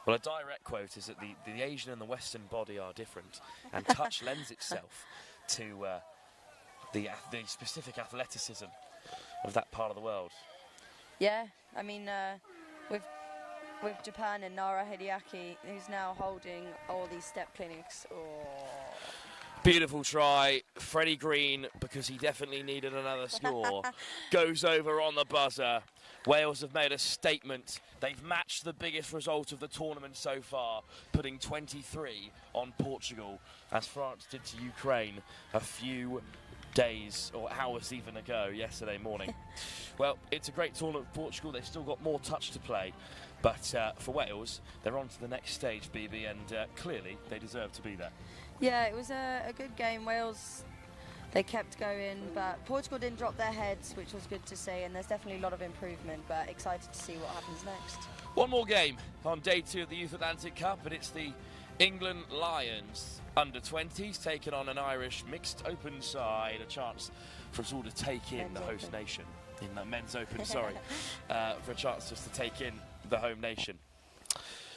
A: well, a direct quote is that the Asian and the Western body are different, and touch lends itself to the specific athleticism of that part of the world.
J: Yeah, I mean, with Japan and Nara Hideaki, who's now holding all these step clinics.
A: Beautiful try. Freddie Green, because he definitely needed another score, goes over on the buzzer. Wales have made a statement. They've matched the biggest result of the tournament so far, putting 23 on Portugal, as France did to Ukraine a few days or hours even ago, yesterday morning. Well, it's a great tournament for Portugal. They've still got more touch to play. But for Wales, they're on to the next stage, BB, and clearly they deserve to be there.
J: Yeah, it was a good game. Wales, they kept going, but Portugal didn't drop their heads, which was good to see, and there's definitely a lot of improvement, but excited to see what happens next.
A: One more game on day 2 of the Youth Atlantic Cup, and it's the England Lions under-20s taking on an Irish mixed open side, a chance for us all to take in the host nation. In the men's open, sorry, for a chance just to take in the home nation.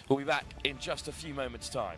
A: We'll be back in just a few moments' time.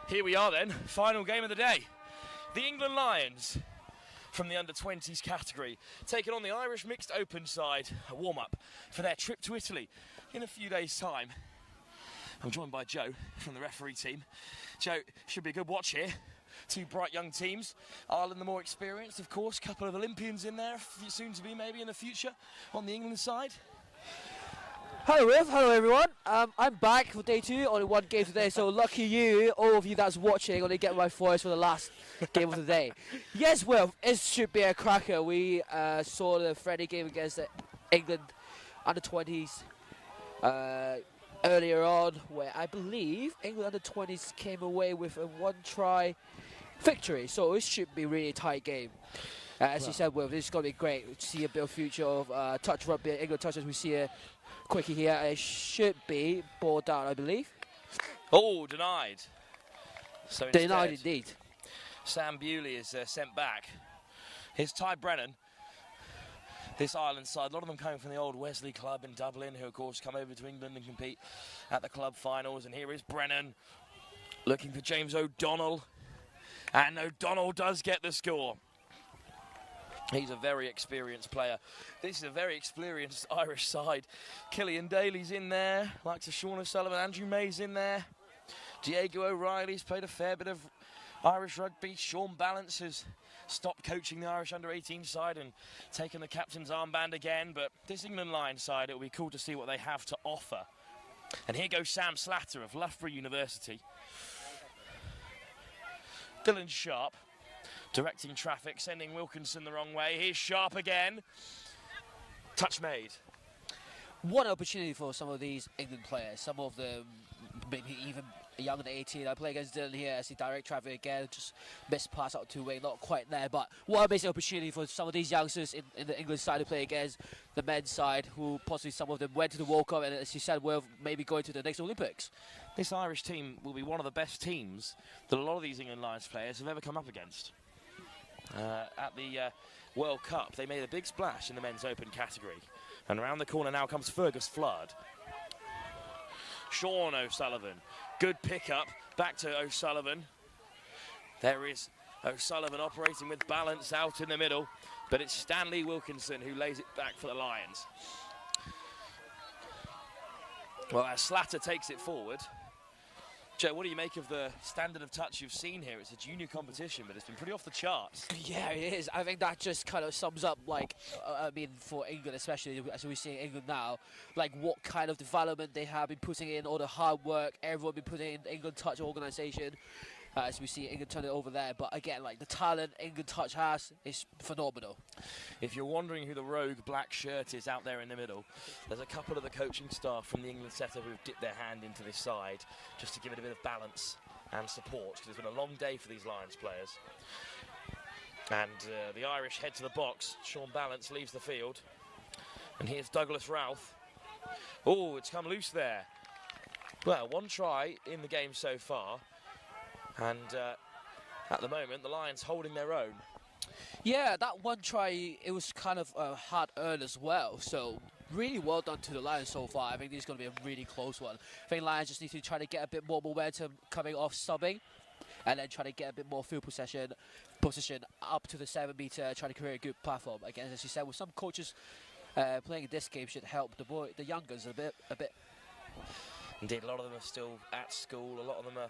A: Here we are then, final game of the day. The England Lions from the under-20s category taking on the Irish Mixed Open side, a warm-up for their trip to Italy in a few days' time. I'm joined by Joe from the referee team. Joe, should be a good watch here. Two bright young teams. Ireland the more experienced, of course. Couple of Olympians in there, soon to be maybe in the future on the England side.
K: Hello, Riv. Hello, everyone. I'm back for day 2, only one game today, so lucky you, all of you that's watching, only get my voice for the last game of the day. Yes, Will, it should be a cracker. We saw the friendly game against the England under-20s earlier on, where I believe England under-20s came away with a one-try victory, so it should be a really tight game. As you said, Will, this is going to be great to see a bit of future of touch rugby, England touches. We see a quickie here. It should be ball down, I believe.
A: Oh, denied. So
K: denied indeed.
A: Sam Bewley is sent back. Here's Ty Brennan. This Ireland side, a lot of them coming from the old Wesley Club in Dublin, who of course come over to England and compete at the club finals. And here is Brennan looking for James O'Donnell. And O'Donnell does get the score. He's a very experienced player. This is a very experienced Irish side. Killian Daly's in there, likes of Sean O'Sullivan. Andrew May's in there. Diego O'Reilly's played a fair bit of Irish rugby. Sean Balance has stopped coaching the Irish under-18 side and taken the captain's armband again. But this England Lions side, it'll be cool to see what they have to offer. And here goes Sam Slatter of Loughborough University. Dylan Sharp directing traffic, sending Wilkinson the wrong way. Here's Sharp again. Touch made.
K: One opportunity for some of these England players. Some of them maybe even younger than 18. I play against Dylan here as he direct traffic again. Just missed pass out two-way, not quite there. But what a amazing opportunity for some of these youngsters in the England side to play against the men's side, who possibly some of them went to the World Cup and, as you said, will maybe going to the next Olympics.
A: This Irish team will be one of the best teams that a lot of these England Lions players have ever come up against. At the World Cup, they made a big splash in the men's open category. And around the corner now comes Fergus Flood. Sean O'Sullivan, good pick-up, back to O'Sullivan. There is O'Sullivan operating with balance out in the middle, but it's Stanley Wilkinson who lays it back for the Lions. Well, as Slatter takes it forward, Joe, what do you make of the standard of touch you've seen here? It's a junior competition, but it's been pretty off the charts.
K: Yeah, it is. I think that just kind of sums up, like, I mean, for England, especially as we see in England now, like what kind of development they have been putting in, all the hard work, everyone been putting in England Touch organisation. As we see England turn it over there. But again, like the talent England Touch has is phenomenal.
A: If you're wondering who the rogue black shirt is out there in the middle, there's a couple of the coaching staff from the England setup who've dipped their hand into this side just to give it a bit of balance and support, because it's been a long day for these Lions players. And the Irish head to the box. Sean Balance leaves the field. And here's Douglas Ralph. Oh, it's come loose there. Well, one try in the game so far. And at the moment, the Lions holding their own.
K: Yeah, that one try, it was kind of hard earned as well. So really well done to the Lions so far. I think this is going to be a really close one. I think Lions just need to try to get a bit more momentum coming off subbing, and then try to get a bit more field position up to the 7 meter, trying to create a good platform. Again, as you said, with some coaches playing this game should help the youngers a bit.
A: Indeed, a lot of them are still at school. A lot of them are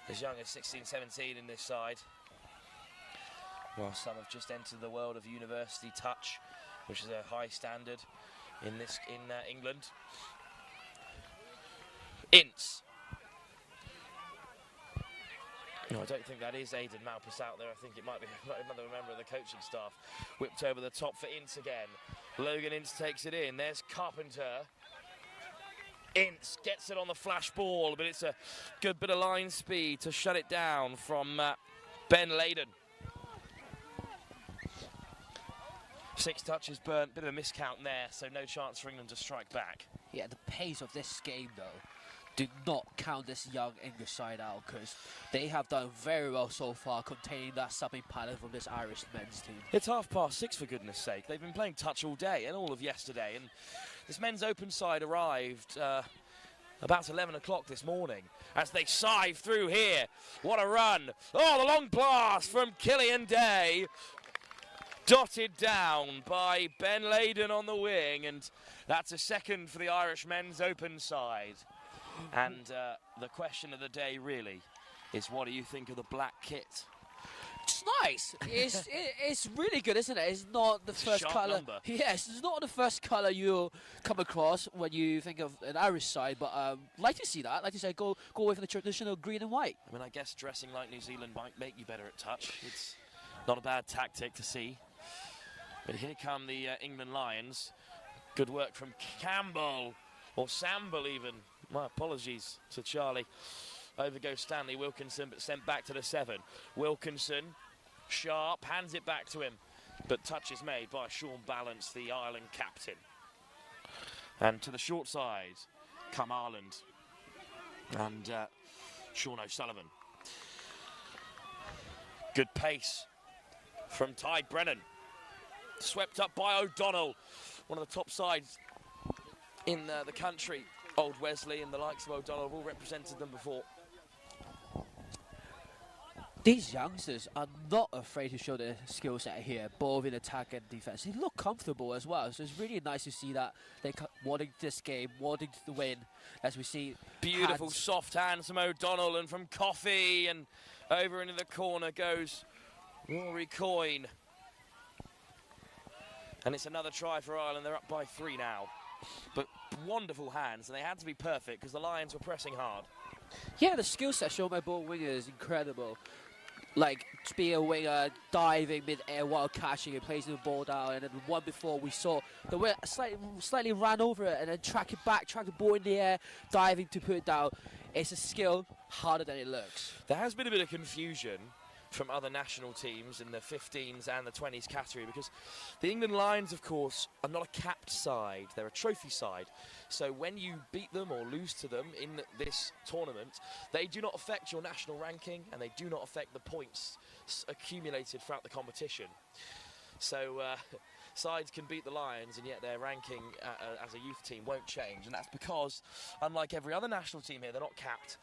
A: as young as 16, 17 in this side. Well, some have just entered the world of university touch, which is a high standard in England. Ince. No, I don't think that is Aidan Malpas out there. I think it might be another member of the coaching staff. Whipped over the top for Ince again. Logan Ince takes it in. There's Carpenter. Ince gets it on the flash ball, but it's a good bit of line speed to shut it down from Ben Layden. 6 touches burnt, bit of a miscount there, so no chance for England to strike back.
K: Yeah, the pace of this game, though, do not count this young English side out, because they have done very well so far containing that subbing pattern from this Irish men's team.
A: It's 6:30 for goodness sake. They've been playing touch all day and all of yesterday, and this men's open side arrived about 11 o'clock this morning as they scythe through here. What a run. Oh, the long blast from Killian Day. Dotted down by Ben Laden on the wing, and that's a second for the Irish men's open side. And the question of the day really is, what do you think of the black kit?
K: It's nice. It's really good, isn't it? It's not the first colour. Yes, it's not the first colour you come across when you think of an Irish side, but like to see that. Like to say, go away from the traditional green and white.
A: I mean, I guess dressing like New Zealand might make you better at touch. It's not a bad tactic to see. But here come the England Lions. Good work from Campbell, or Samble even. My apologies to Charlie. Over goes Stanley Wilkinson, but sent back to the 7. Wilkinson, sharp, hands it back to him. But touch is made by Sean Balance, the Ireland captain. And to the short side, come Ireland. And Sean O'Sullivan. Good pace from Ty Brennan. Swept up by O'Donnell, one of the top sides in the country. Old Wesley and the likes of O'Donnell have all represented them before.
K: These youngsters are not afraid to show their skill set here, both in attack and defense. They look comfortable as well, so it's really nice to see that they're wanting this game, wanting to win, as we see.
A: Beautiful soft hands from O'Donnell and from Coffey, and over into the corner goes Rory Coyne. And it's another try for Ireland. They're up by 3 now. But wonderful hands, and they had to be perfect because the Lions were pressing hard.
K: Yeah, the skill set shown by both wingers is incredible. Like, to be a winger, diving mid-air while catching and placing the ball down. And then the one before we saw the way slightly ran over it and then track it back, track the ball in the air, diving to put it down. It's a skill harder than it looks.
A: There has been a bit of confusion from other national teams in the 15s and the 20s category, because the England Lions, of course, are not a capped side, they're a trophy side. So when you beat them or lose to them in this tournament, they do not affect your national ranking and they do not affect the points accumulated throughout the competition. So sides can beat the Lions and yet their ranking as a youth team won't change, and that's because, unlike every other national team here, they're not capped,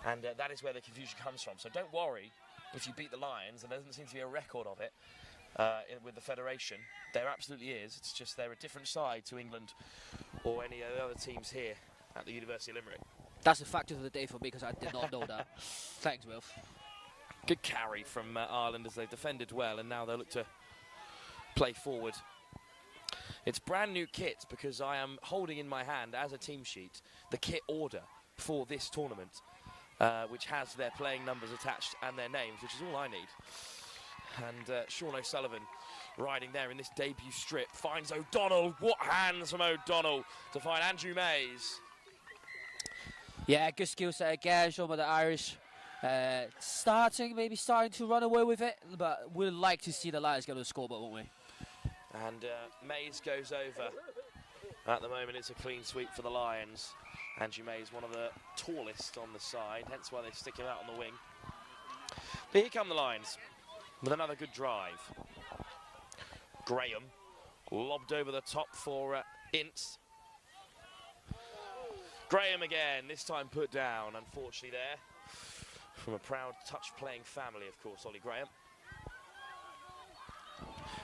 A: and that is where the confusion comes from. So don't worry if you beat the Lions, and there doesn't seem to be a record of it with the Federation. There absolutely is. It's just they're a different side to England or any of the other teams here at the University of Limerick.
K: That's a factor of the day for me because I did not know that. Thanks, Wilf.
A: Good carry from Ireland as they defended well, and now they look to play forward. It's brand new kit because I am holding in my hand as a team sheet the kit order for this tournament. Which has their playing numbers attached and their names, which is all I need. And Sean O'Sullivan riding there in this debut strip finds O'Donnell. What hands from O'Donnell to find Andrew Mays.
K: Yeah, good skill set again, shown by the Irish. Maybe starting to run away with it, but we'd like to see the Lions go to the scoreboard, won't we?
A: And Mays goes over. At the moment, it's a clean sweep for the Lions. Andrew Mays, one of the tallest on the side, hence why they stick him out on the wing. But here come the Lions with another good drive. Graham lobbed over the top for Ince. Graham again, this time put down, unfortunately there. From a proud touch-playing family, of course, Ollie Graham.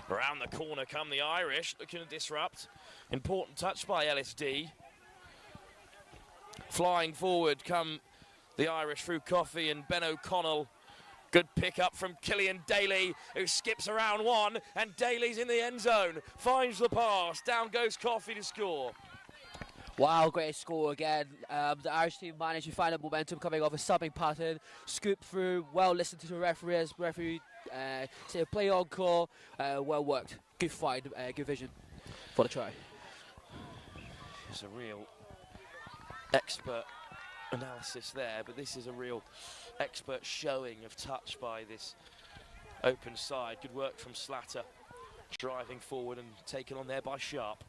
A: Around the corner come the Irish, looking to disrupt. Important touch by LSD. Flying forward come the Irish through Coffey and Ben O'Connell. Good pick up from Killian Daly, who skips around one, and Daly's in the end zone. Finds the pass, down goes Coffey to score.
K: Wow, great score again. The Irish team managed to find a momentum coming off a subbing pattern, scoop through, well listened to the referee as referee say play on call, well worked. Good find, good vision for the try.
A: It's a real expert analysis there, but this is a real expert showing of touch by this open side. Good work from Slatter, driving forward and taken on there by Sharp.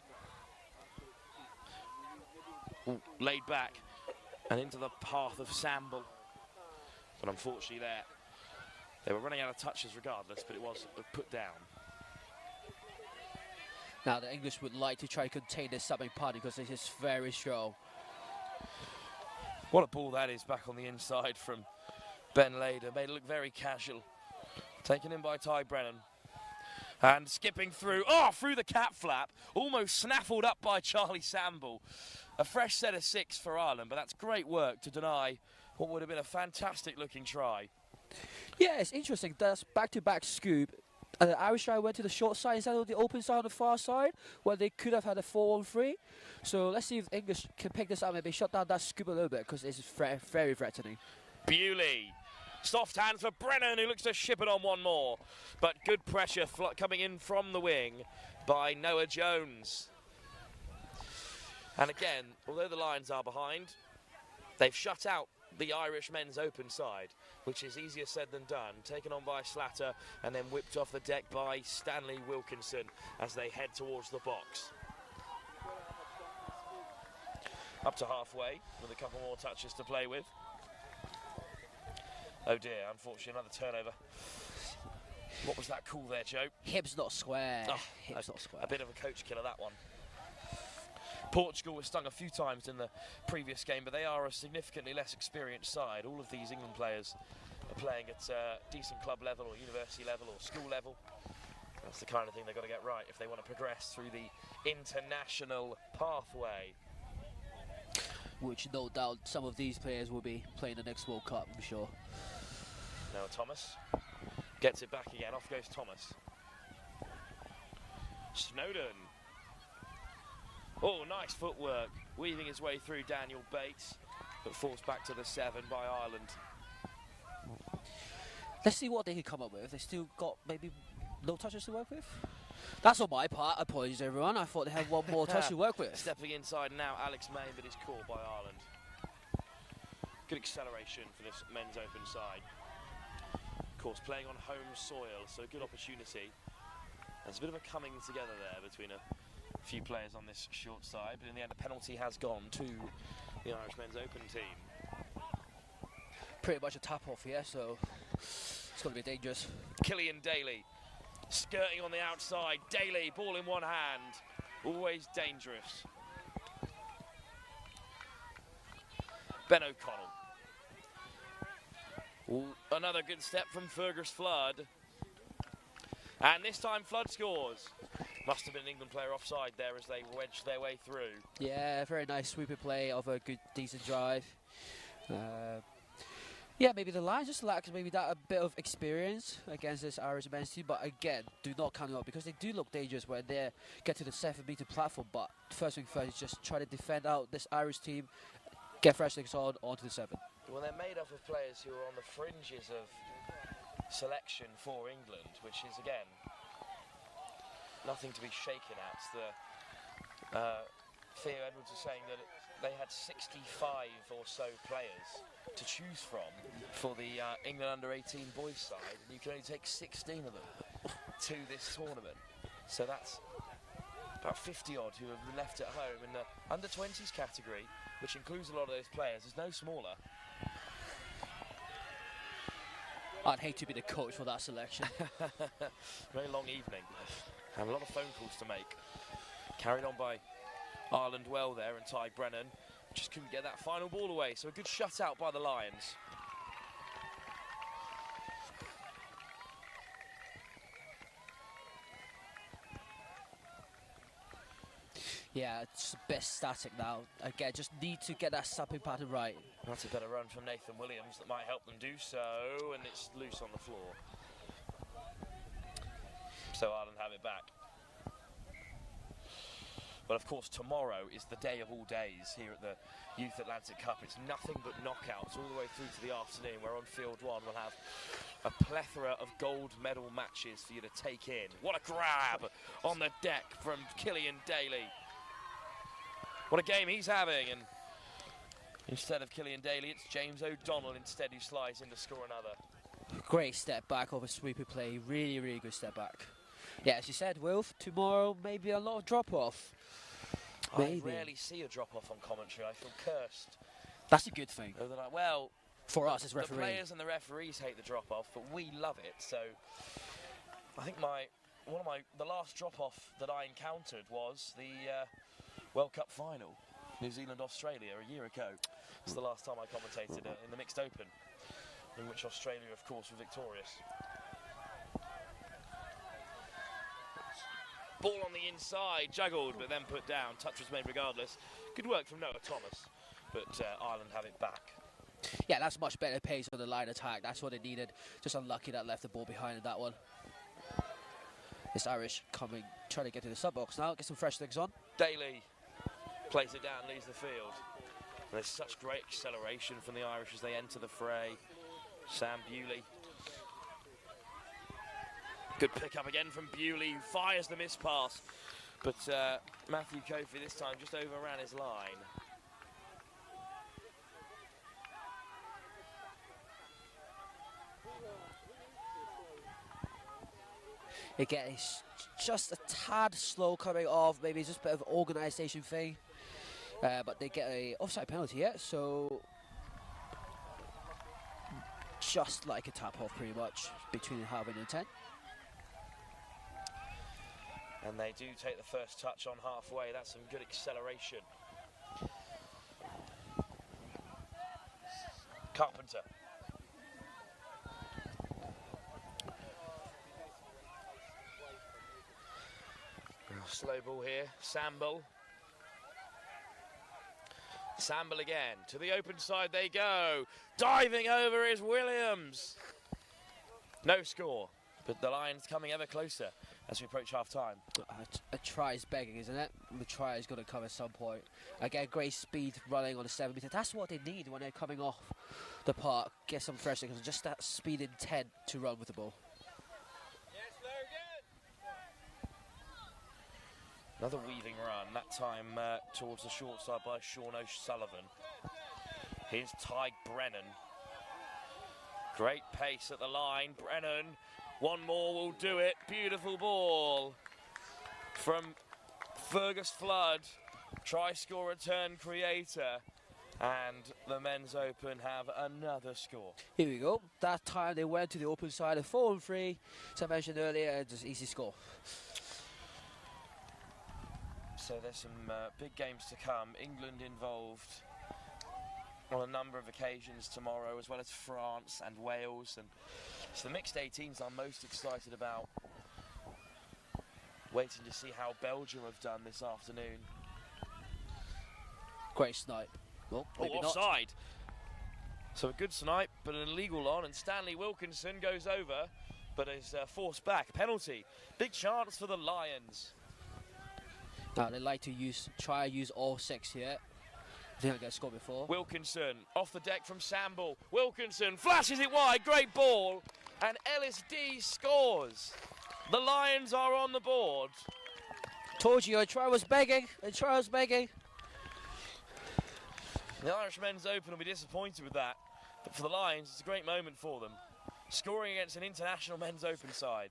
A: Ooh, laid back and into the path of Samble, but unfortunately there they were running out of touches regardless, but it was put down.
K: Now the English would like to try to contain this subbing party because it is very strong.
A: What a ball that is back on the inside from Ben Lader. Made it look very casual. Taken in by Ty Brennan. And skipping through, through the cap flap. Almost snaffled up by Charlie Samble. A fresh set of 6 for Ireland, but that's great work to deny what would have been a fantastic looking try.
K: Yeah, it's interesting. That's back-to-back scoop. The Irish try went to the short side instead of the open side on the far side, where they could have had a 4-on-3. So let's see if English can pick this up, maybe shut down that scoop a little bit, because it's very threatening.
A: Bewley. Soft hands for Brennan, who looks to ship it on one more. But good pressure coming in from the wing by Noah Jones. And again, although the Lions are behind, they've shut out the Irish men's open side, which is easier said than done. Taken on by Slatter and then whipped off the deck by Stanley Wilkinson as they head towards the box. Up to halfway with a couple more touches to play with. Oh dear, unfortunately another turnover. What was that call there, Joe?
K: Hip's not square. Hip's not square.
A: A bit of a coach killer, that one. Portugal was stung a few times in the previous game, but they are a significantly less experienced side. All of these England players are playing at decent club level or university level or school level. That's the kind of thing they've got to get right if they want to progress through the international pathway.
K: Which, no doubt, some of these players will be playing the next World Cup, I'm sure.
A: Now Thomas gets it back again. Off goes Thomas. Snowden. Oh, nice footwork. Weaving his way through Daniel Bates, but falls back to the 7 by Ireland.
K: Let's see what they can come up with. They still got maybe no touches to work with. That's on my part. Apologies, everyone. I thought they had one more touch to work with.
A: Stepping inside now, Alex May, but is caught by Ireland. Good acceleration for this men's open side. Of course, playing on home soil, so a good opportunity. There's a bit of a coming together there between a few players on this short side, but in the end, a penalty has gone to the Irish men's open team.
K: Pretty much a tap-off here, so it's going to be dangerous.
A: Killian Daly. Skirting on the outside, Daly, ball in one hand, always dangerous. Ben O'Connell. Ooh, another good step from Fergus Flood. And this time Flood scores. Must have been an England player offside there as they wedged their way through.
K: Yeah, very nice sweeper play of a good, decent drive. Yeah, maybe the Lions just lack maybe that a bit of experience against this Irish men's team, but again, do not count them out because they do look dangerous when they get to the 7-meter platform. But first thing first is just try to defend out this Irish team, get fresh things on onto the 7.
A: Well, they're made up of players who are on the fringes of selection for England, which is again nothing to be shaken at. Theo Edwards was saying that they had 65 or so players to choose from for the England under-18 boys side, and you can only take 16 of them to this tournament. So that's about 50 odd who have been left at home in the under-20s category, which includes a lot of those players. Is no smaller.
K: I'd hate to be the coach for that selection.
A: Very long evening. Have a lot of phone calls to make. Carried on by Ireland well there, and Ty Brennan just couldn't get that final ball away. So a good shutout by the Lions.
K: Yeah, it's a bit static now. Again, just need to get that stopping pattern right.
A: That's a better run from Nathan Williams that might help them do so, and it's loose on the floor. So Ireland have it back. But of course, tomorrow is the day of all days here at the Youth Atlantic Cup. It's nothing but knockouts all the way through to the afternoon, where on field one we'll have a plethora of gold medal matches for you to take in. What a grab on the deck from Killian Daly. What a game he's having, and instead of Killian Daly, it's James O'Donnell instead who slides in to score another.
K: Great step back of a sweeper play, really, really good step back. Yeah, as you said, Wilf, tomorrow maybe a lot of drop-off.
A: I rarely see a drop-off on commentary. I feel cursed.
K: That's a good thing.
A: Well,
K: for us as referees.
A: The players and the referees hate the drop-off, but we love it. So I think the last drop-off that I encountered was the World Cup final, New Zealand-Australia, a year ago. It's the last time I commentated in the Mixed Open, in which Australia, of course, were victorious. Ball on the inside, juggled, but then put down. Touch was made regardless. Good work from Noah Thomas, but Ireland have it back.
K: Yeah, that's much better pace on the line attack. That's what they needed. Just unlucky that left the ball behind in that one. This Irish coming, trying to get to the sub-box now. Get some fresh legs on.
A: Daly plays it down, leaves the field. And there's such great acceleration from the Irish as they enter the fray. Sam Bewley. Good pick up again from Bewley, fires the miss pass. But Matthew Kofi this time just overran his line.
K: Again, it's just a tad slow coming off. Maybe it's just a bit of an organisation thing. But they get a offside penalty yet, so just like a tap off pretty much between half and 10.
A: And they do take the first touch on halfway. That's some good acceleration. Carpenter. Slow ball here. Samble. Samble again. To the open side they go. Diving over is Williams. No score, but the Lions coming ever closer as we approach half-time.
K: A try is begging, isn't it? The try is going to come at some point. Again, great speed running on the 7 meter. That's what they need when they're coming off the park. Get some fresh things. Just that speed intent to run with the ball.
A: Another weaving run, that time towards the short side by Sean O'Sullivan. Here's Ty Brennan. Great pace at the line. Brennan, one more will do it. Beautiful ball from Fergus Flood. Try score return creator. And the Men's Open have another score.
K: Here we go. That time they went to the open side of 4-3. As I mentioned earlier, just easy score.
A: So there's some big games to come. England involved on a number of occasions tomorrow, as well as France and Wales. And it's the mixed 18s I'm most excited about. Waiting to see how Belgium have done this afternoon.
K: Great snipe. Well, maybe
A: offside. So a good snipe, but an illegal on, and Stanley Wilkinson goes over, but is forced back. Penalty. Big chance for the Lions.
K: Now they like to try to use all 6 here. They didn't get scored before.
A: Wilkinson off the deck from Samble. Wilkinson flashes it wide, great ball, and LSD scores. The Lions are on the board.
K: Told you, a try was begging. A try was begging.
A: The Irish Men's Open will be disappointed with that, but for the Lions, it's a great moment for them. Scoring against an international Men's Open side.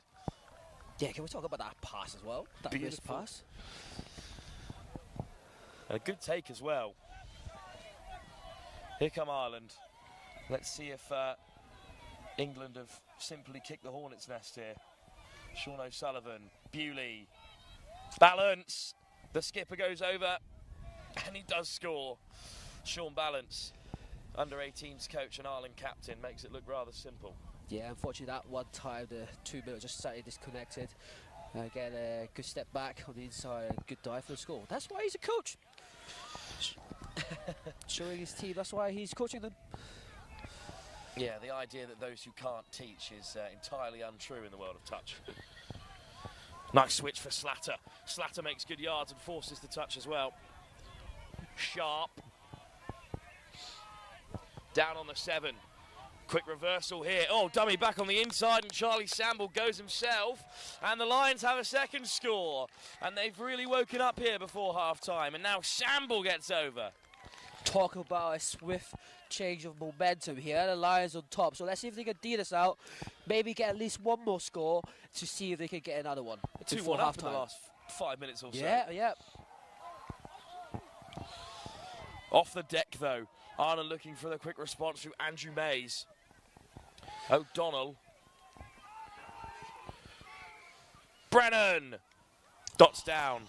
K: Yeah, can we talk about that pass as well? That wrist pass.
A: And a good take as well. Here come Ireland. Let's see if England have simply kicked the hornet's nest here. Sean O'Sullivan, Bewley, Balance. The skipper goes over, and he does score. Sean Balance, under-18s coach and Ireland captain, makes it look rather simple.
K: Yeah, unfortunately that one time the 2 minutes just slightly disconnected. Again, a good step back on the inside, a good dive for the score. That's why he's a coach. Showing his team, that's why he's coaching them.
A: Yeah, the idea that those who can't teach is entirely untrue in the world of touch. Nice switch for Slatter. Slatter makes good yards and forces the touch as well. Sharp. Down on the 7. Quick reversal here. Oh, dummy back on the inside, and Charlie Samble goes himself. And the Lions have a second score. And they've really woken up here before half-time. And now Samble gets over.
K: Talk about a swift change of momentum here. The Lions on top. So let's see if they can deal this out. Maybe get at least one more score to see if they can get another one.
A: 2-1 up in the last 5 minutes or so.
K: Yeah.
A: Off the deck, though. Ireland looking for the quick response through Andrew Mays. O'Donnell. Brennan. Dots down.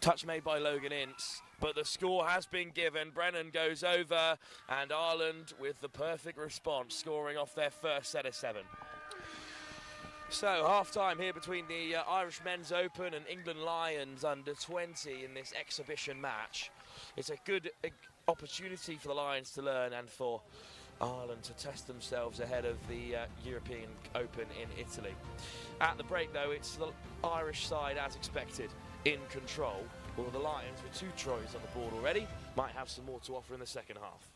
A: Touch made by Logan Ince, but the score has been given. Brennan goes over, and Ireland with the perfect response, scoring off their first set of 7. So, half-time here between the Irish Men's Open and England Lions under 20 in this exhibition match. It's a good opportunity for the Lions to learn and for Ireland to test themselves ahead of the European Open in Italy. At the break, though, it's the Irish side, as expected, in control. Well, the Lions, with 2 tries on the board already, might have some more to offer in the second half.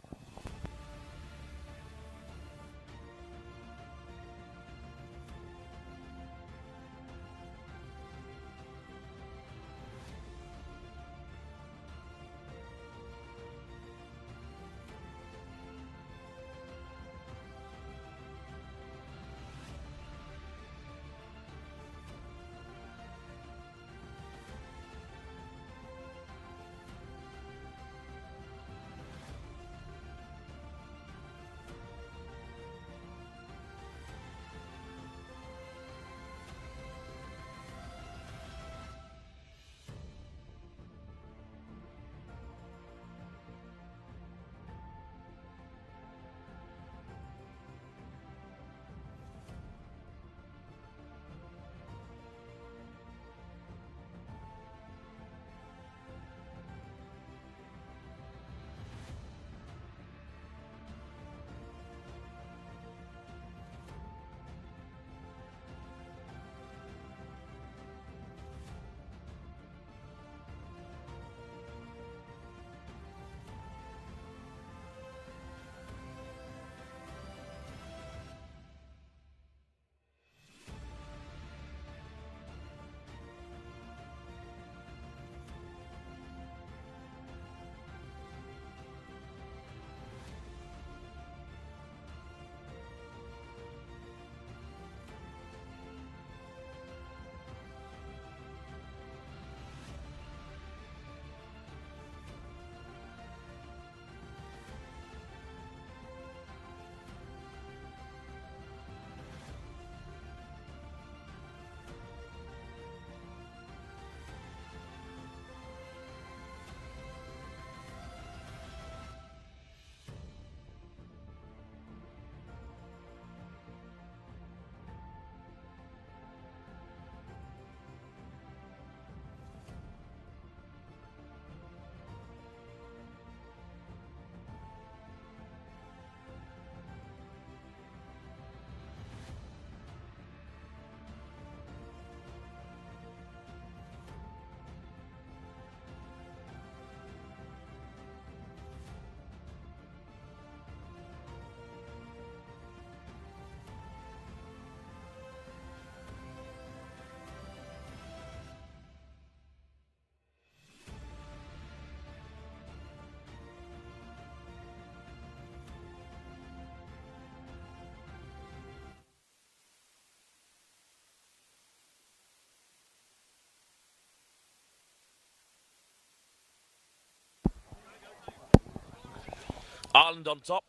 A: Ireland on top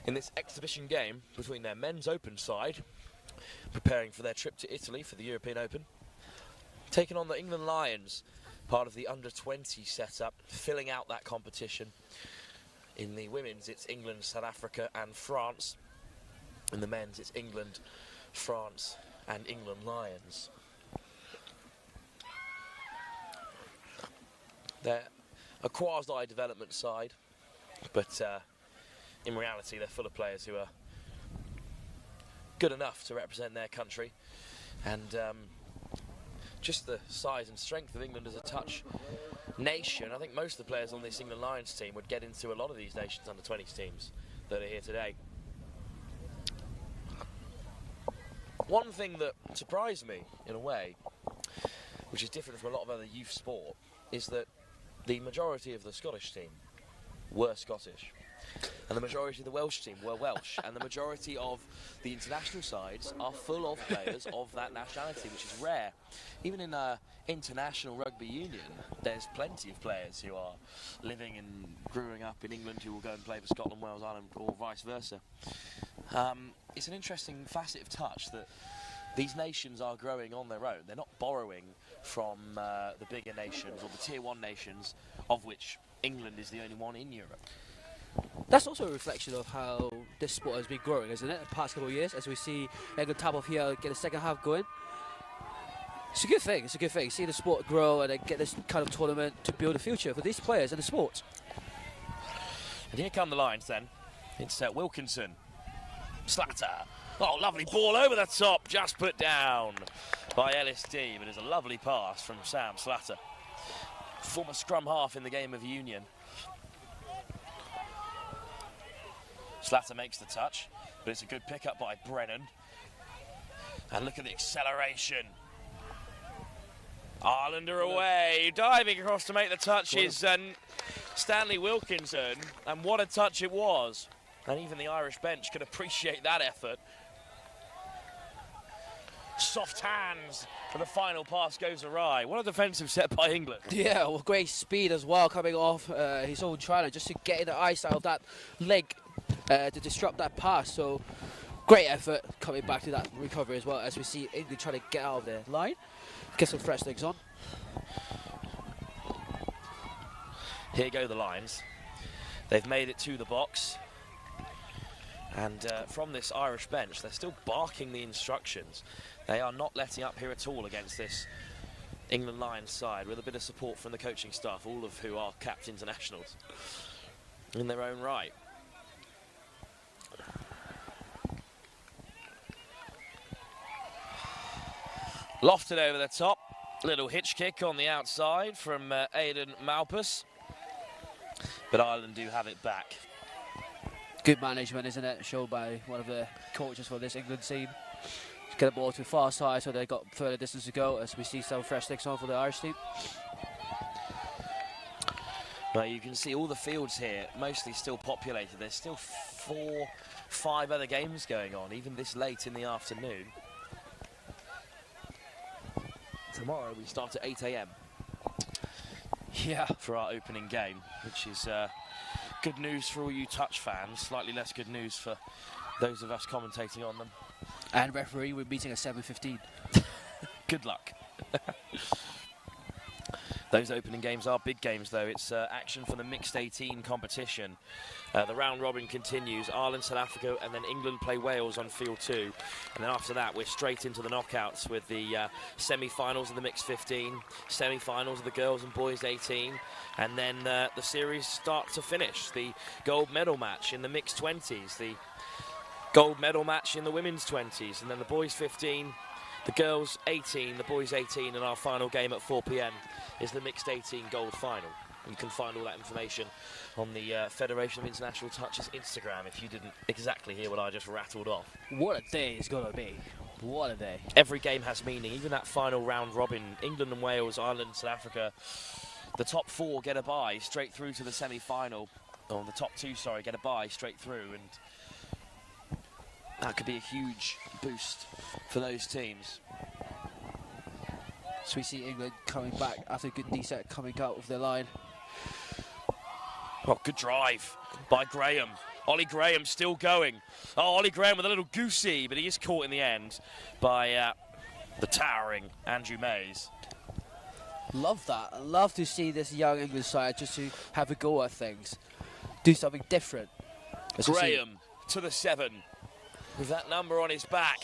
A: in this exhibition game between their Men's Open side, preparing for their trip to Italy for the European Open, taking on the England Lions, part of the under-20 setup, filling out that competition. In the women's, it's England, South Africa and France. In the men's, it's England, France and England Lions. They're a quasi-development side, but in reality they're full of players who are good enough to represent their country, and just the size and strength of England as a touch nation. I think most of the players on this England Lions team would get into a lot of these nations under 20s teams that are here today. One thing that surprised me in a way, which is different from a lot of other youth sport, is that the majority of the Scottish team were Scottish, and the majority of the Welsh team were Welsh, and the majority of the international sides are full of players of that nationality, which is rare. Even in international rugby union, there's plenty of players who are living and growing up in England who will go and play for Scotland, Wales, Ireland, or vice versa. It's an interesting facet of touch that these nations are growing on their own. They're not borrowing from the bigger nations or the Tier 1 nations, of which England is the only one in Europe.
K: That's also a reflection of how this sport has been growing, isn't it, the past couple of years, as we see England top of here get the second half going. It's a good thing, it's a good thing. See the sport grow and then get this kind of tournament to build a future for these players and the sport.
A: And here come the lines then. It's Wilkinson. Slatter. Oh, lovely ball over the top, just put down by LSD, but it's a lovely pass from Sam Slatter. Former scrum half in the game of Union. Slatter makes the touch, but it's a good pick-up by Brennan. And look at the acceleration. Ireland are away. Diving across to make the touch is Stanley Wilkinson. And what a touch it was. And even the Irish bench could appreciate that effort. Soft hands, and the final pass goes awry. What a defensive set by England.
K: Yeah, well, great speed as well, coming off his own try just to get in the eyesight of that leg to disrupt that pass. So great effort coming back to that recovery as well, as we see England trying to get out of their line, get some fresh legs on.
A: Here go the lines. They've made it to the box. And from this Irish bench, they're still barking the instructions. They are not letting up here at all against this England Lions side, with a bit of support from the coaching staff, all of who are capped internationals in their own right. Lofted over the top. Little hitch kick on the outside from Aidan Malpas. But Ireland do have it back.
K: Good management, isn't it? Shown by one of the coaches for this England team. Just get the ball to the far side so they've got further distance to go, as we see some fresh legs on for the Irish team.
A: Now you can see all the fields here, mostly still populated. There's still 5 other games going on, even this late in the afternoon. Tomorrow we start at 8 AM.
K: Yeah.
A: For our opening game, which is good news for all you touch fans, slightly less good news for those of us commentating on them.
K: And referee, we're meeting at 7:15.
A: Good luck. Those opening games are big games, though. It's action for the mixed 18 competition. The round robin continues. Ireland, South Africa, and then England play Wales on field 2. And then after that, we're straight into the knockouts with the semi-finals of the mixed 15, semi-finals of the girls and boys 18, and then the series start to finish. The gold medal match in the mixed 20s, the gold medal match in the women's 20s, and then the boys 15, the girls 18, the boys 18, and our final game at 4 PM is the mixed 18 gold final. You can find all that information on the Federation of International Touches Instagram if you didn't exactly hear what I just rattled off.
K: What a day it's going to be. What a day.
A: Every game has meaning, even that final round robin. England and Wales, Ireland, South Africa. The top 4 get a bye straight through to the semi-final. Or the top 2, sorry, get a bye straight through. And that could be a huge boost for those teams.
K: So we see England coming back after a good D-set coming out of their line.
A: Oh, good drive by Graham. Ollie Graham still going. Oh, Ollie Graham with a little goosey, but he is caught in the end by the towering Andrew Mays.
K: Love that. Love to see this young England side just to have a go at things. Do something different.
A: Graham to the 7 with that number on his back.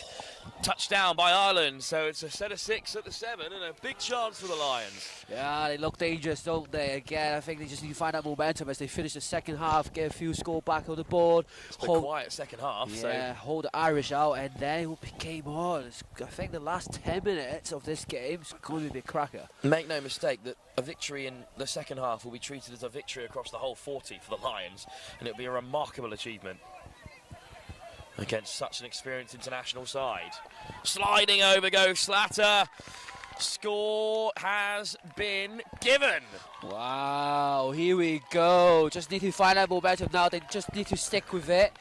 A: Touchdown by Ireland, so it's a set of 6 at the 7 and a big chance for the Lions.
K: Yeah, they look dangerous, don't they? Again, I think they just need to find that momentum as they finish the second half, get a few score back on the board.
A: It's been quiet second half.
K: Yeah, hold the Irish out, and then it will be game on. I think the last 10 minutes of this game is going to be a cracker.
A: Make no mistake that a victory in the second half will be treated as a victory across the whole 40 for the Lions, and it'll be a remarkable achievement against such an experienced international side. Sliding over goes Slatter. Score has been given.
K: Wow, here we go. Just need to find that momentum now. They just need to stick with it.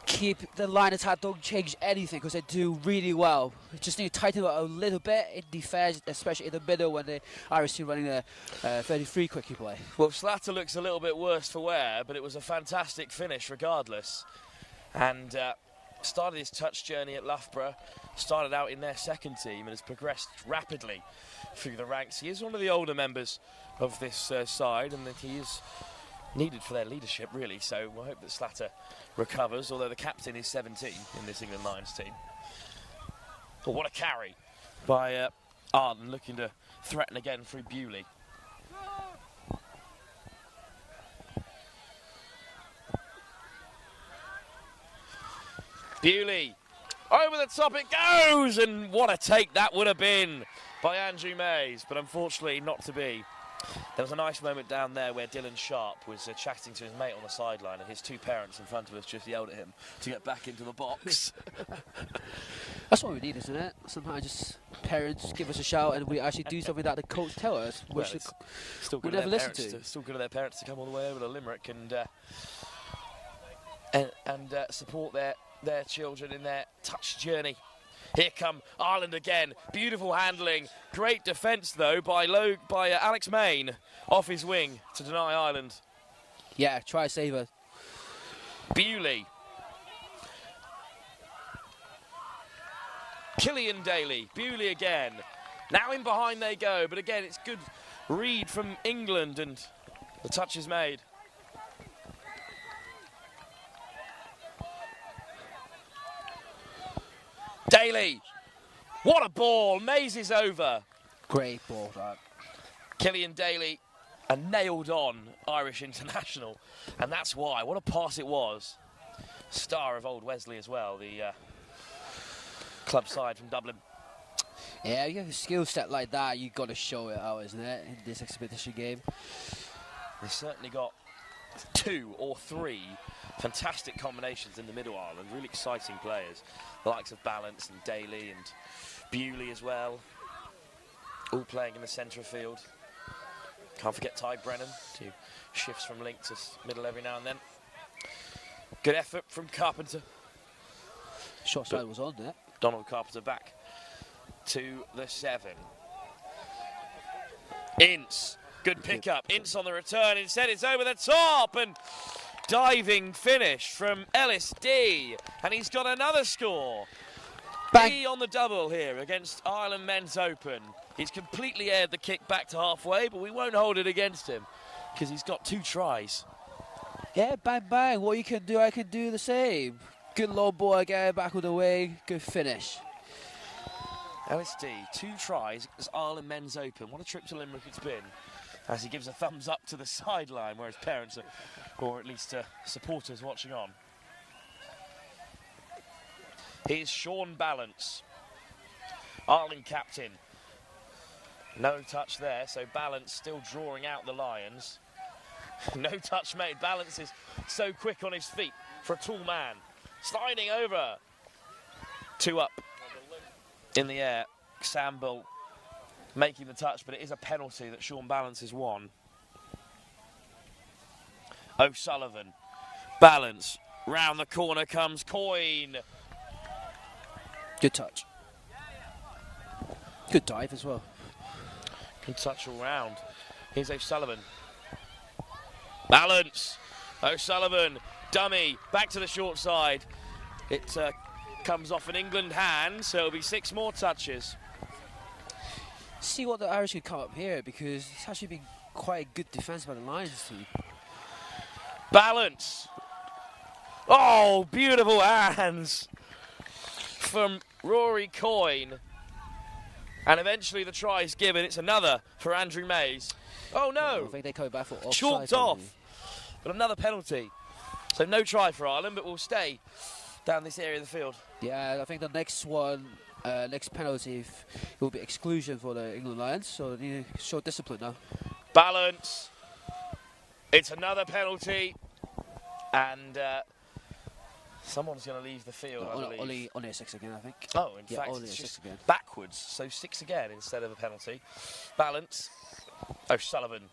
K: Keep the line attack, don't change anything because they do really well. Just need to tighten it up a little bit in defence, especially in the middle when the Irish team running a 33 quickie play.
A: Well, Slatter looks a little bit worse for wear, but it was a fantastic finish regardless. And started his touch journey at Loughborough, started out in their second team and has progressed rapidly through the ranks. He is one of the older members of this side, and that he is needed for their leadership, really. So we'll hope that Slatter recovers, although the captain is 17 in this England Lions team. But what a carry by Arden, looking to threaten again through Bewley. Bewley, over the top it goes, and what a take that would have been by Andrew Mays, but unfortunately not to be. There was a nice moment down there where Dylan Sharp was chatting to his mate on the sideline, and his two parents in front of us just yelled at him to get back into the box.
K: That's what we need, isn't it? Sometimes just parents give us a shout and we actually do something that the coach tells us, which we never listen to.
A: Still good of their parents to come all the way over to Limerick and support their children in their touch journey. Here come Ireland again. Beautiful handling. Great defence, though, by Alex Main off his wing to deny Ireland.
K: Yeah, try saver.
A: Bewley. Killian Daly. Bewley again. Now in behind they go, but again it's good read from England and the touch is made. Daly, what a ball, Mays is over.
K: Great ball, that.
A: Killian Daly, a nailed on Irish international, and that's why, what a pass it was. Star of Old Wesley as well, the club side from Dublin.
K: Yeah, you have a skill set like that, you've got to show it out, isn't it, in this expedition game.
A: They've certainly got 2 or 3 fantastic combinations in the middle Ireland, really exciting players. The likes of Balance and Daly and Bewley as well, all playing in the centre of field. Can't forget Ty Brennan, who shifts from link to middle every now and then. Good effort from Carpenter.
K: Shot side was on there.
A: Donald Carpenter back to the 7. Ince, good pickup. Ince on the return. Instead, it's over the top and diving finish from Ellis D. And he's got another score.
K: Bang.
A: D on the double here against Ireland Men's Open. He's completely aired the kick back to halfway, but we won't hold it against him because he's got 2 tries.
K: Yeah, bang, bang. What you can do, I can do the same. Good low ball again, back with the wing. Good finish.
A: LSD, 2 tries as Ireland Men's Open. What a trip to Limerick it's been. As he gives a thumbs up to the sideline where his parents are, or at least supporters watching on. Here's Sean Balance, Ireland captain. No touch there, so Balance still drawing out the Lions. No touch made. Balance is so quick on his feet for a tall man. Sliding over. 2 up in the air. Samble making the touch, but it is a penalty that Sean Balance has won. O'Sullivan. Balance. Round the corner comes Coyne.
K: Good touch. Good dive as well.
A: Good touch all round. Here's O'Sullivan. Balance. O'Sullivan. Dummy. Back to the short side. It comes off an England hand, so it'll be 6 more touches.
K: See what the Irish can come up here, because it's actually been quite a good defence by the Lions team.
A: Balance. Oh, beautiful hands from Rory Coyne. And eventually the try is given. It's another for Andrew Mays. Oh no!
K: I think they come back for offside.
A: Chalked off. But another penalty. So no try for Ireland, but we'll stay down this area of the field.
K: Yeah, I think the next one, next penalty, will be exclusion for the England Lions. So they need to show discipline now.
A: Balance. It's another penalty. And someone's going to leave the field, I believe.
K: Only a 6 again, I think.
A: Oh, in fact,
K: only
A: it's
K: a
A: just
K: 6 again.
A: Backwards. So 6 again instead of a penalty. Balance. O'Sullivan.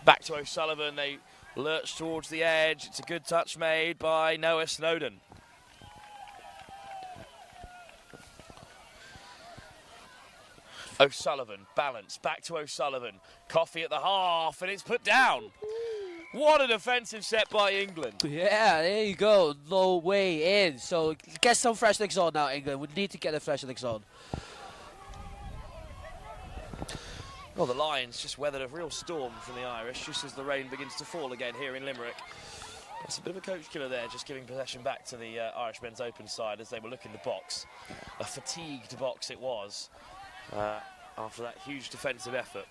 A: Back to O'Sullivan. They lurch towards the edge. It's a good touch made by Noah Snowden. O'Sullivan. Balance. Back to O'Sullivan. Coffey at the half, and it's put down. What a defensive set by England.
K: Yeah, there you go. No way in. So get some fresh legs on now, England. We need to get the fresh legs on.
A: Well, the Lions just weathered a real storm from the Irish just as the rain begins to fall again here in Limerick. That's a bit of a coach killer there, just giving possession back to the Irish men's open side as they were looking to box. A fatigued box it was after that huge defensive effort.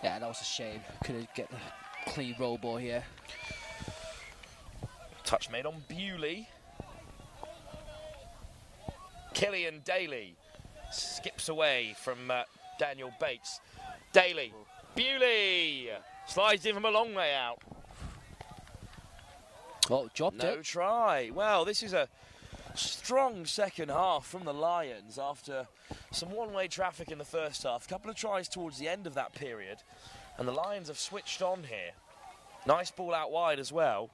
K: Yeah, that was a shame. Couldn't get the clean roll ball here.
A: Touch made on Bewley. Killian Daly skips away from Daniel Bates. Daly, Bewley slides in from a long way out.
K: Oh, dropped it.
A: No try. Well, this is a strong second half from the Lions after some one-way traffic in the first half. A couple of tries towards the end of that period, and the Lions have switched on here. Nice ball out wide as well.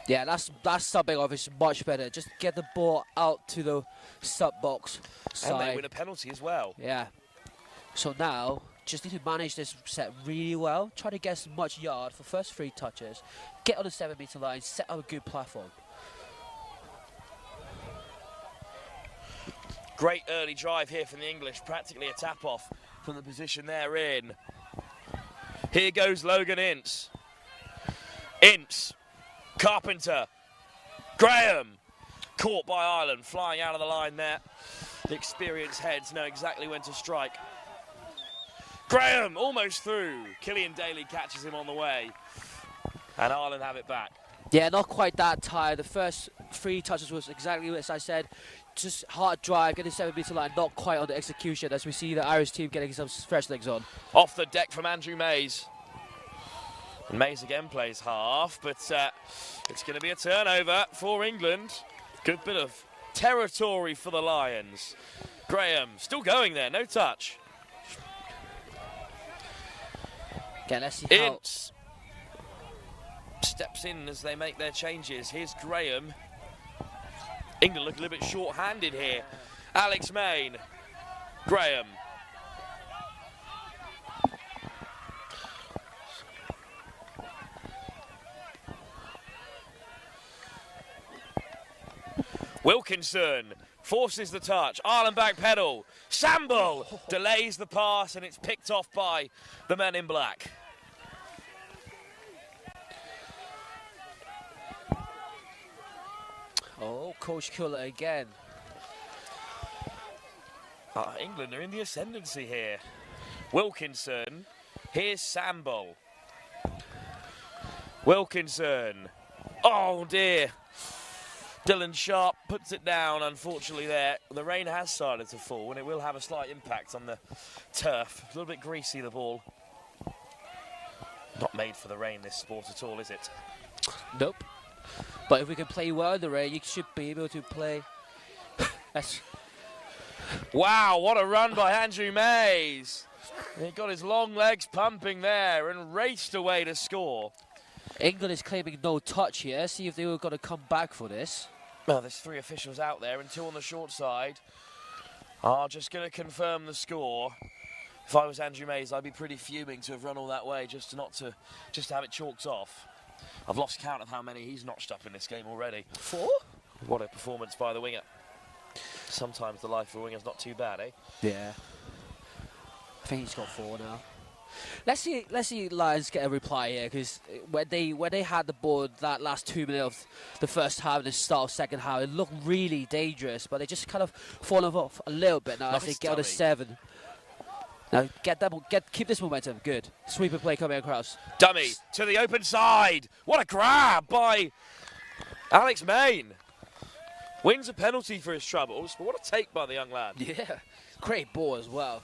K: Yeah, that's subbing off is much better. Just get the ball out to the sub box side.
A: And they win a penalty as well.
K: Yeah. So now, just need to manage this set really well. Try to get as much yard for first 3 touches. Get on the 7-meter line, set up a good platform.
A: Great early drive here from the English, practically a tap-off from the position they're in. Here goes Logan Ince. Ince, Carpenter, Graham, caught by Ireland, flying out of the line there. The experienced heads know exactly when to strike. Graham, almost through. Killian Daly catches him on the way, and Ireland have it back.
K: Yeah, not quite that tired. The first 3 touches was exactly as I said. Just hard drive, getting 7-meter line, not quite on the execution as we see the Irish team getting some fresh legs on.
A: Off the deck from Andrew Mays. And Mays again plays half, but it's going to be a turnover for England. Good bit of territory for the Lions. Graham still going there, no touch.
K: Okay, let's see how...
A: Ince steps in as they make their changes. Here's Graham. England look a little bit short-handed here. Alex Main. Graham. Wilkinson forces the touch. Ireland back pedal. Samble delays the pass and it's picked off by the men in black.
K: Oh, coach killer again.
A: England are in the ascendancy here. Wilkinson. Here's Samble. Wilkinson. Oh dear. Dylan Sharp puts it down, unfortunately, there. The rain has started to fall, and it will have a slight impact on the turf. A little bit greasy, the ball. Not made for the rain, this sport at all, is it?
K: Nope. But if we can play well in the rain, you should be able to play.
A: Wow, what a run by Andrew Mays. He got his long legs pumping there and raced away to score.
K: England is claiming no touch here. See if they were going to come back for this.
A: Well, there's 3 officials out there and 2 on the short side. Just going to confirm the score. If I was Andrew Mays, I'd be pretty fuming to have run all that way just to have it chalked off. I've lost count of how many he's notched up in this game already.
K: 4?
A: What a performance by the winger. Sometimes the life of a winger's not too bad, eh?
K: Yeah. I think he's got 4 now. Let's see Lions get a reply here, because when they had the ball that last 2 minutes of the first half and the start of second half, it looked really dangerous, but they just kind of fallen off a little bit now as they get on the 7. Now keep this momentum. Good. Sweeper play coming across.
A: Dummy to the open side. What a grab by Alex Main. Wins a penalty for his troubles, but what a take by the young lad.
K: Yeah, great ball as well.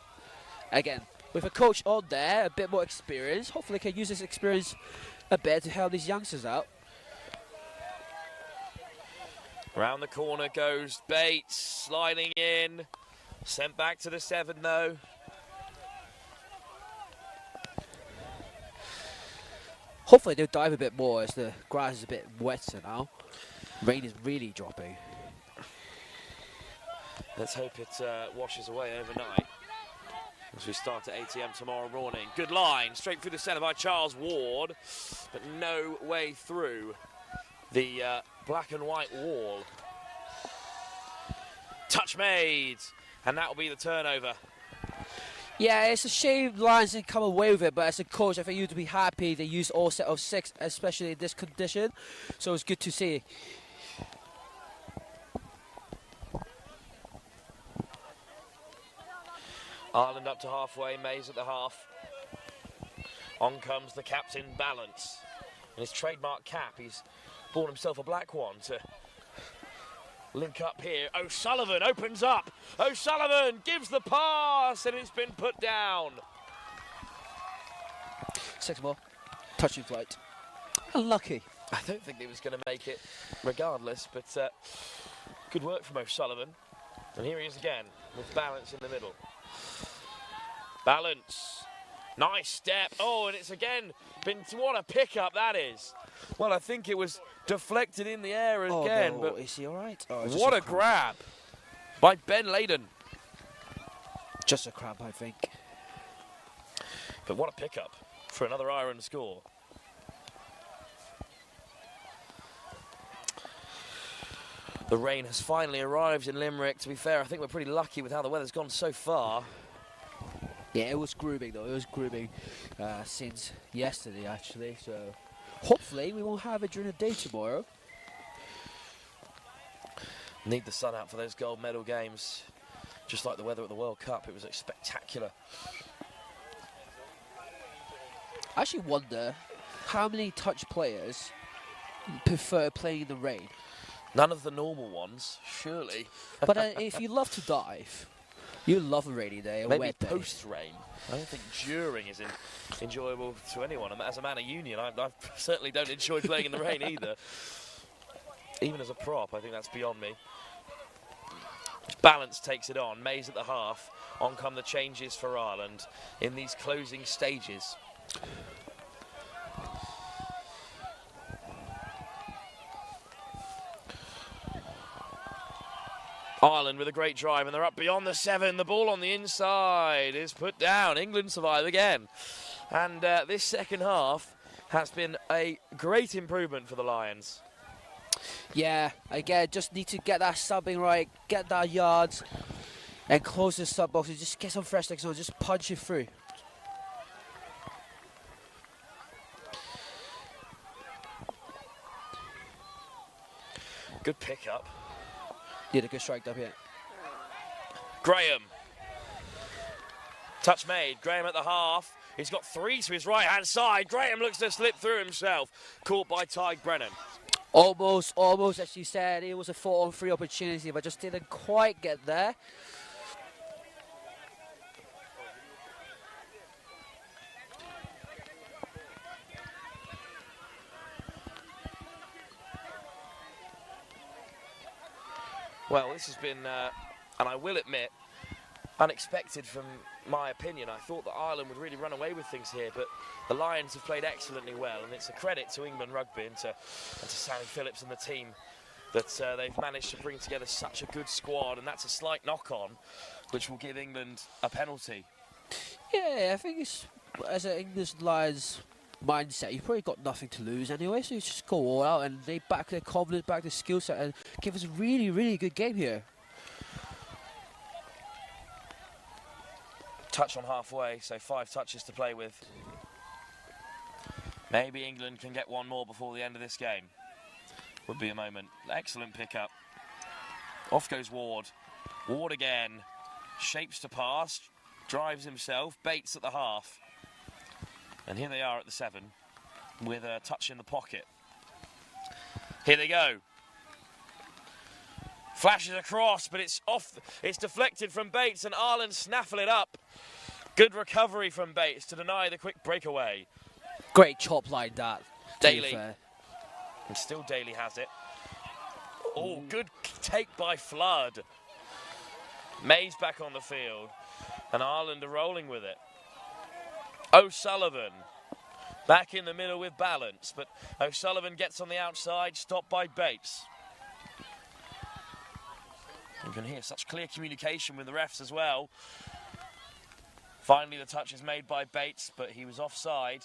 K: Again, with a coach on there, a bit more experience, hopefully can use this experience a bit to help these youngsters out.
A: Round the corner goes Bates, sliding in. Sent back to the 7 though.
K: Hopefully they'll dive a bit more as the grass is a bit wetter now. Rain is really dropping.
A: Let's hope it washes away overnight. as we start at 8 AM tomorrow morning. Good line, straight through the centre by Charles Ward, but no way through the black and white wall. Touch made, and that will be the turnover.
K: Yeah, it's a shame Lions didn't come away with it, but as a coach, I think you'd be happy they used all set of 6, especially in this condition. So it's good to see.
A: Ireland up to halfway, Mays at the half. On comes the captain, Balance. In his trademark cap, he's bought himself a black one to link up here. O'Sullivan opens up. O'Sullivan gives the pass, and it's been put down.
K: 6 more. Touching flight. Unlucky.
A: I don't think he was going to make it regardless, but good work from O'Sullivan. And here he is again, with Balance in the middle. Balance. Nice step. Oh, and it's again been... What a pickup that is. Well, I think it was deflected in the air again.
K: No.
A: But
K: is he all right? Oh,
A: what a grab by Ben Layden.
K: Just a crab, I think.
A: But what a pickup for another Ireland score. The rain has finally arrived in Limerick. To be fair, I think we're pretty lucky with how the weather's gone so far.
K: Yeah, it was grooming though. It was grooming since yesterday, actually. So hopefully we won't have it during the day tomorrow.
A: Need the sun out for those gold medal games. Just like the weather at the World Cup, it was spectacular.
K: I actually wonder how many touch players prefer playing in the rain.
A: None of the normal ones, surely.
K: But if you love to dive, you love a rainy day, a
A: maybe
K: wet day.
A: post-rain. I don't think during is enjoyable to anyone. As a man of union, I certainly don't enjoy playing in the rain either. Even as a prop, I think that's beyond me. Balance takes it on. Mays at the half. On come the changes for Ireland in these closing stages. Ireland with a great drive, and they're up beyond the 7. The ball on the inside is put down. England survive again. And this second half has been a great improvement for the Lions.
K: Yeah, again, just need to get that subbing right, get that yards, and close the sub box and just get some fresh legs on, just punch it through.
A: Good pickup.
K: Did a good strike up here.
A: Graham. Touch made. Graham at the half. He's got 3 to his right-hand side. Graham looks to slip through himself. Caught by Ty Brennan.
K: Almost, as you said, it was a 4-on-3 opportunity, but just didn't quite get there.
A: Well, this has been, and I will admit, unexpected from my opinion. I thought that Ireland would really run away with things here, but the Lions have played excellently well, and it's a credit to England Rugby and to Sammy Phillips and the team that they've managed to bring together such a good squad, and that's a slight knock-on, which will give England a penalty.
K: Yeah, I think it's, as an English Lions mindset, you've probably got nothing to lose anyway, so you just go all out, and they back their confidence, back their skill set, and give us a really, really good game here.
A: Touch on halfway, so 5 touches to play with. Maybe England can get one more before the end of this game. Would be a moment. Excellent pickup. Off goes Ward. Ward again. Shapes to pass. Drives himself. Bates at the half. And here they are at the 7 with a touch in the pocket. Here they go. Flashes across, but it's off. It's deflected from Bates, and Ireland snaffle it up. Good recovery from Bates to deny the quick breakaway.
K: Great chop like that.
A: Daly. And still Daly has it. Oh, good take by Flood. Mays back on the field, and Ireland are rolling with it. O'Sullivan back in the middle with Balance, but O'Sullivan gets on the outside, stopped by Bates. You can hear such clear communication with the refs as well. Finally, the touch is made by Bates, but he was offside.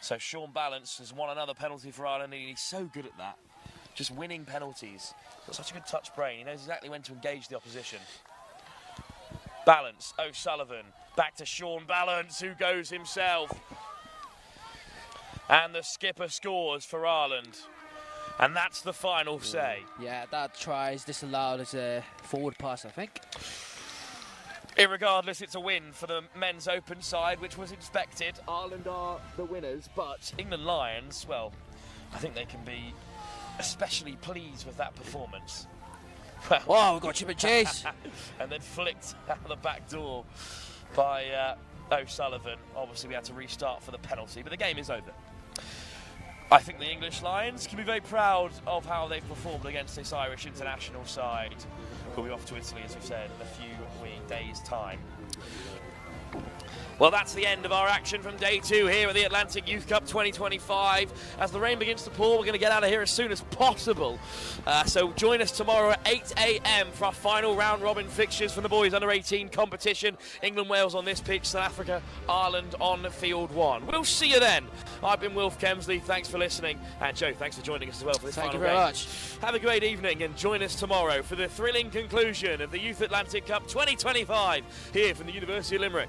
A: So Sean Balance has won another penalty for Ireland, and he's so good at that. Just winning penalties. Got such a good touch brain. He knows exactly when to engage the opposition. Balance, O'Sullivan. Back to Sean Balance, who goes himself. And the skipper scores for Ireland. And that's the final say.
K: Yeah, that try is disallowed as a forward pass, I think.
A: Irregardless, it's a win for the men's open side, which was expected. Ireland are the winners, but England Lions, well, I think they can be especially pleased with that performance.
K: Wow, we've got chip and chase.
A: And then flicked out the back door by O'Sullivan. Obviously, we had to restart for the penalty, but the game is over. I think the English Lions can be very proud of how they've performed against this Irish international side, who'll be off to Italy, as we've said, in a few days' time. Well, that's the end of our action from day 2 here at the Atlantic Youth Cup 2025. As the rain begins to pour, we're going to get out of here as soon as possible. So join us tomorrow at 8 a.m. for our final round-robin fixtures from the boys under-18 competition. England, Wales on this pitch, South Africa, Ireland on field 1. We'll see you then. I've been Wilf Kemsley. Thanks for listening. And Joe, thanks for joining us as well for this final game.
K: Thank you very much.
A: Have a great evening and join us tomorrow for the thrilling conclusion of the Youth Atlantic Cup 2025 here from the University of Limerick.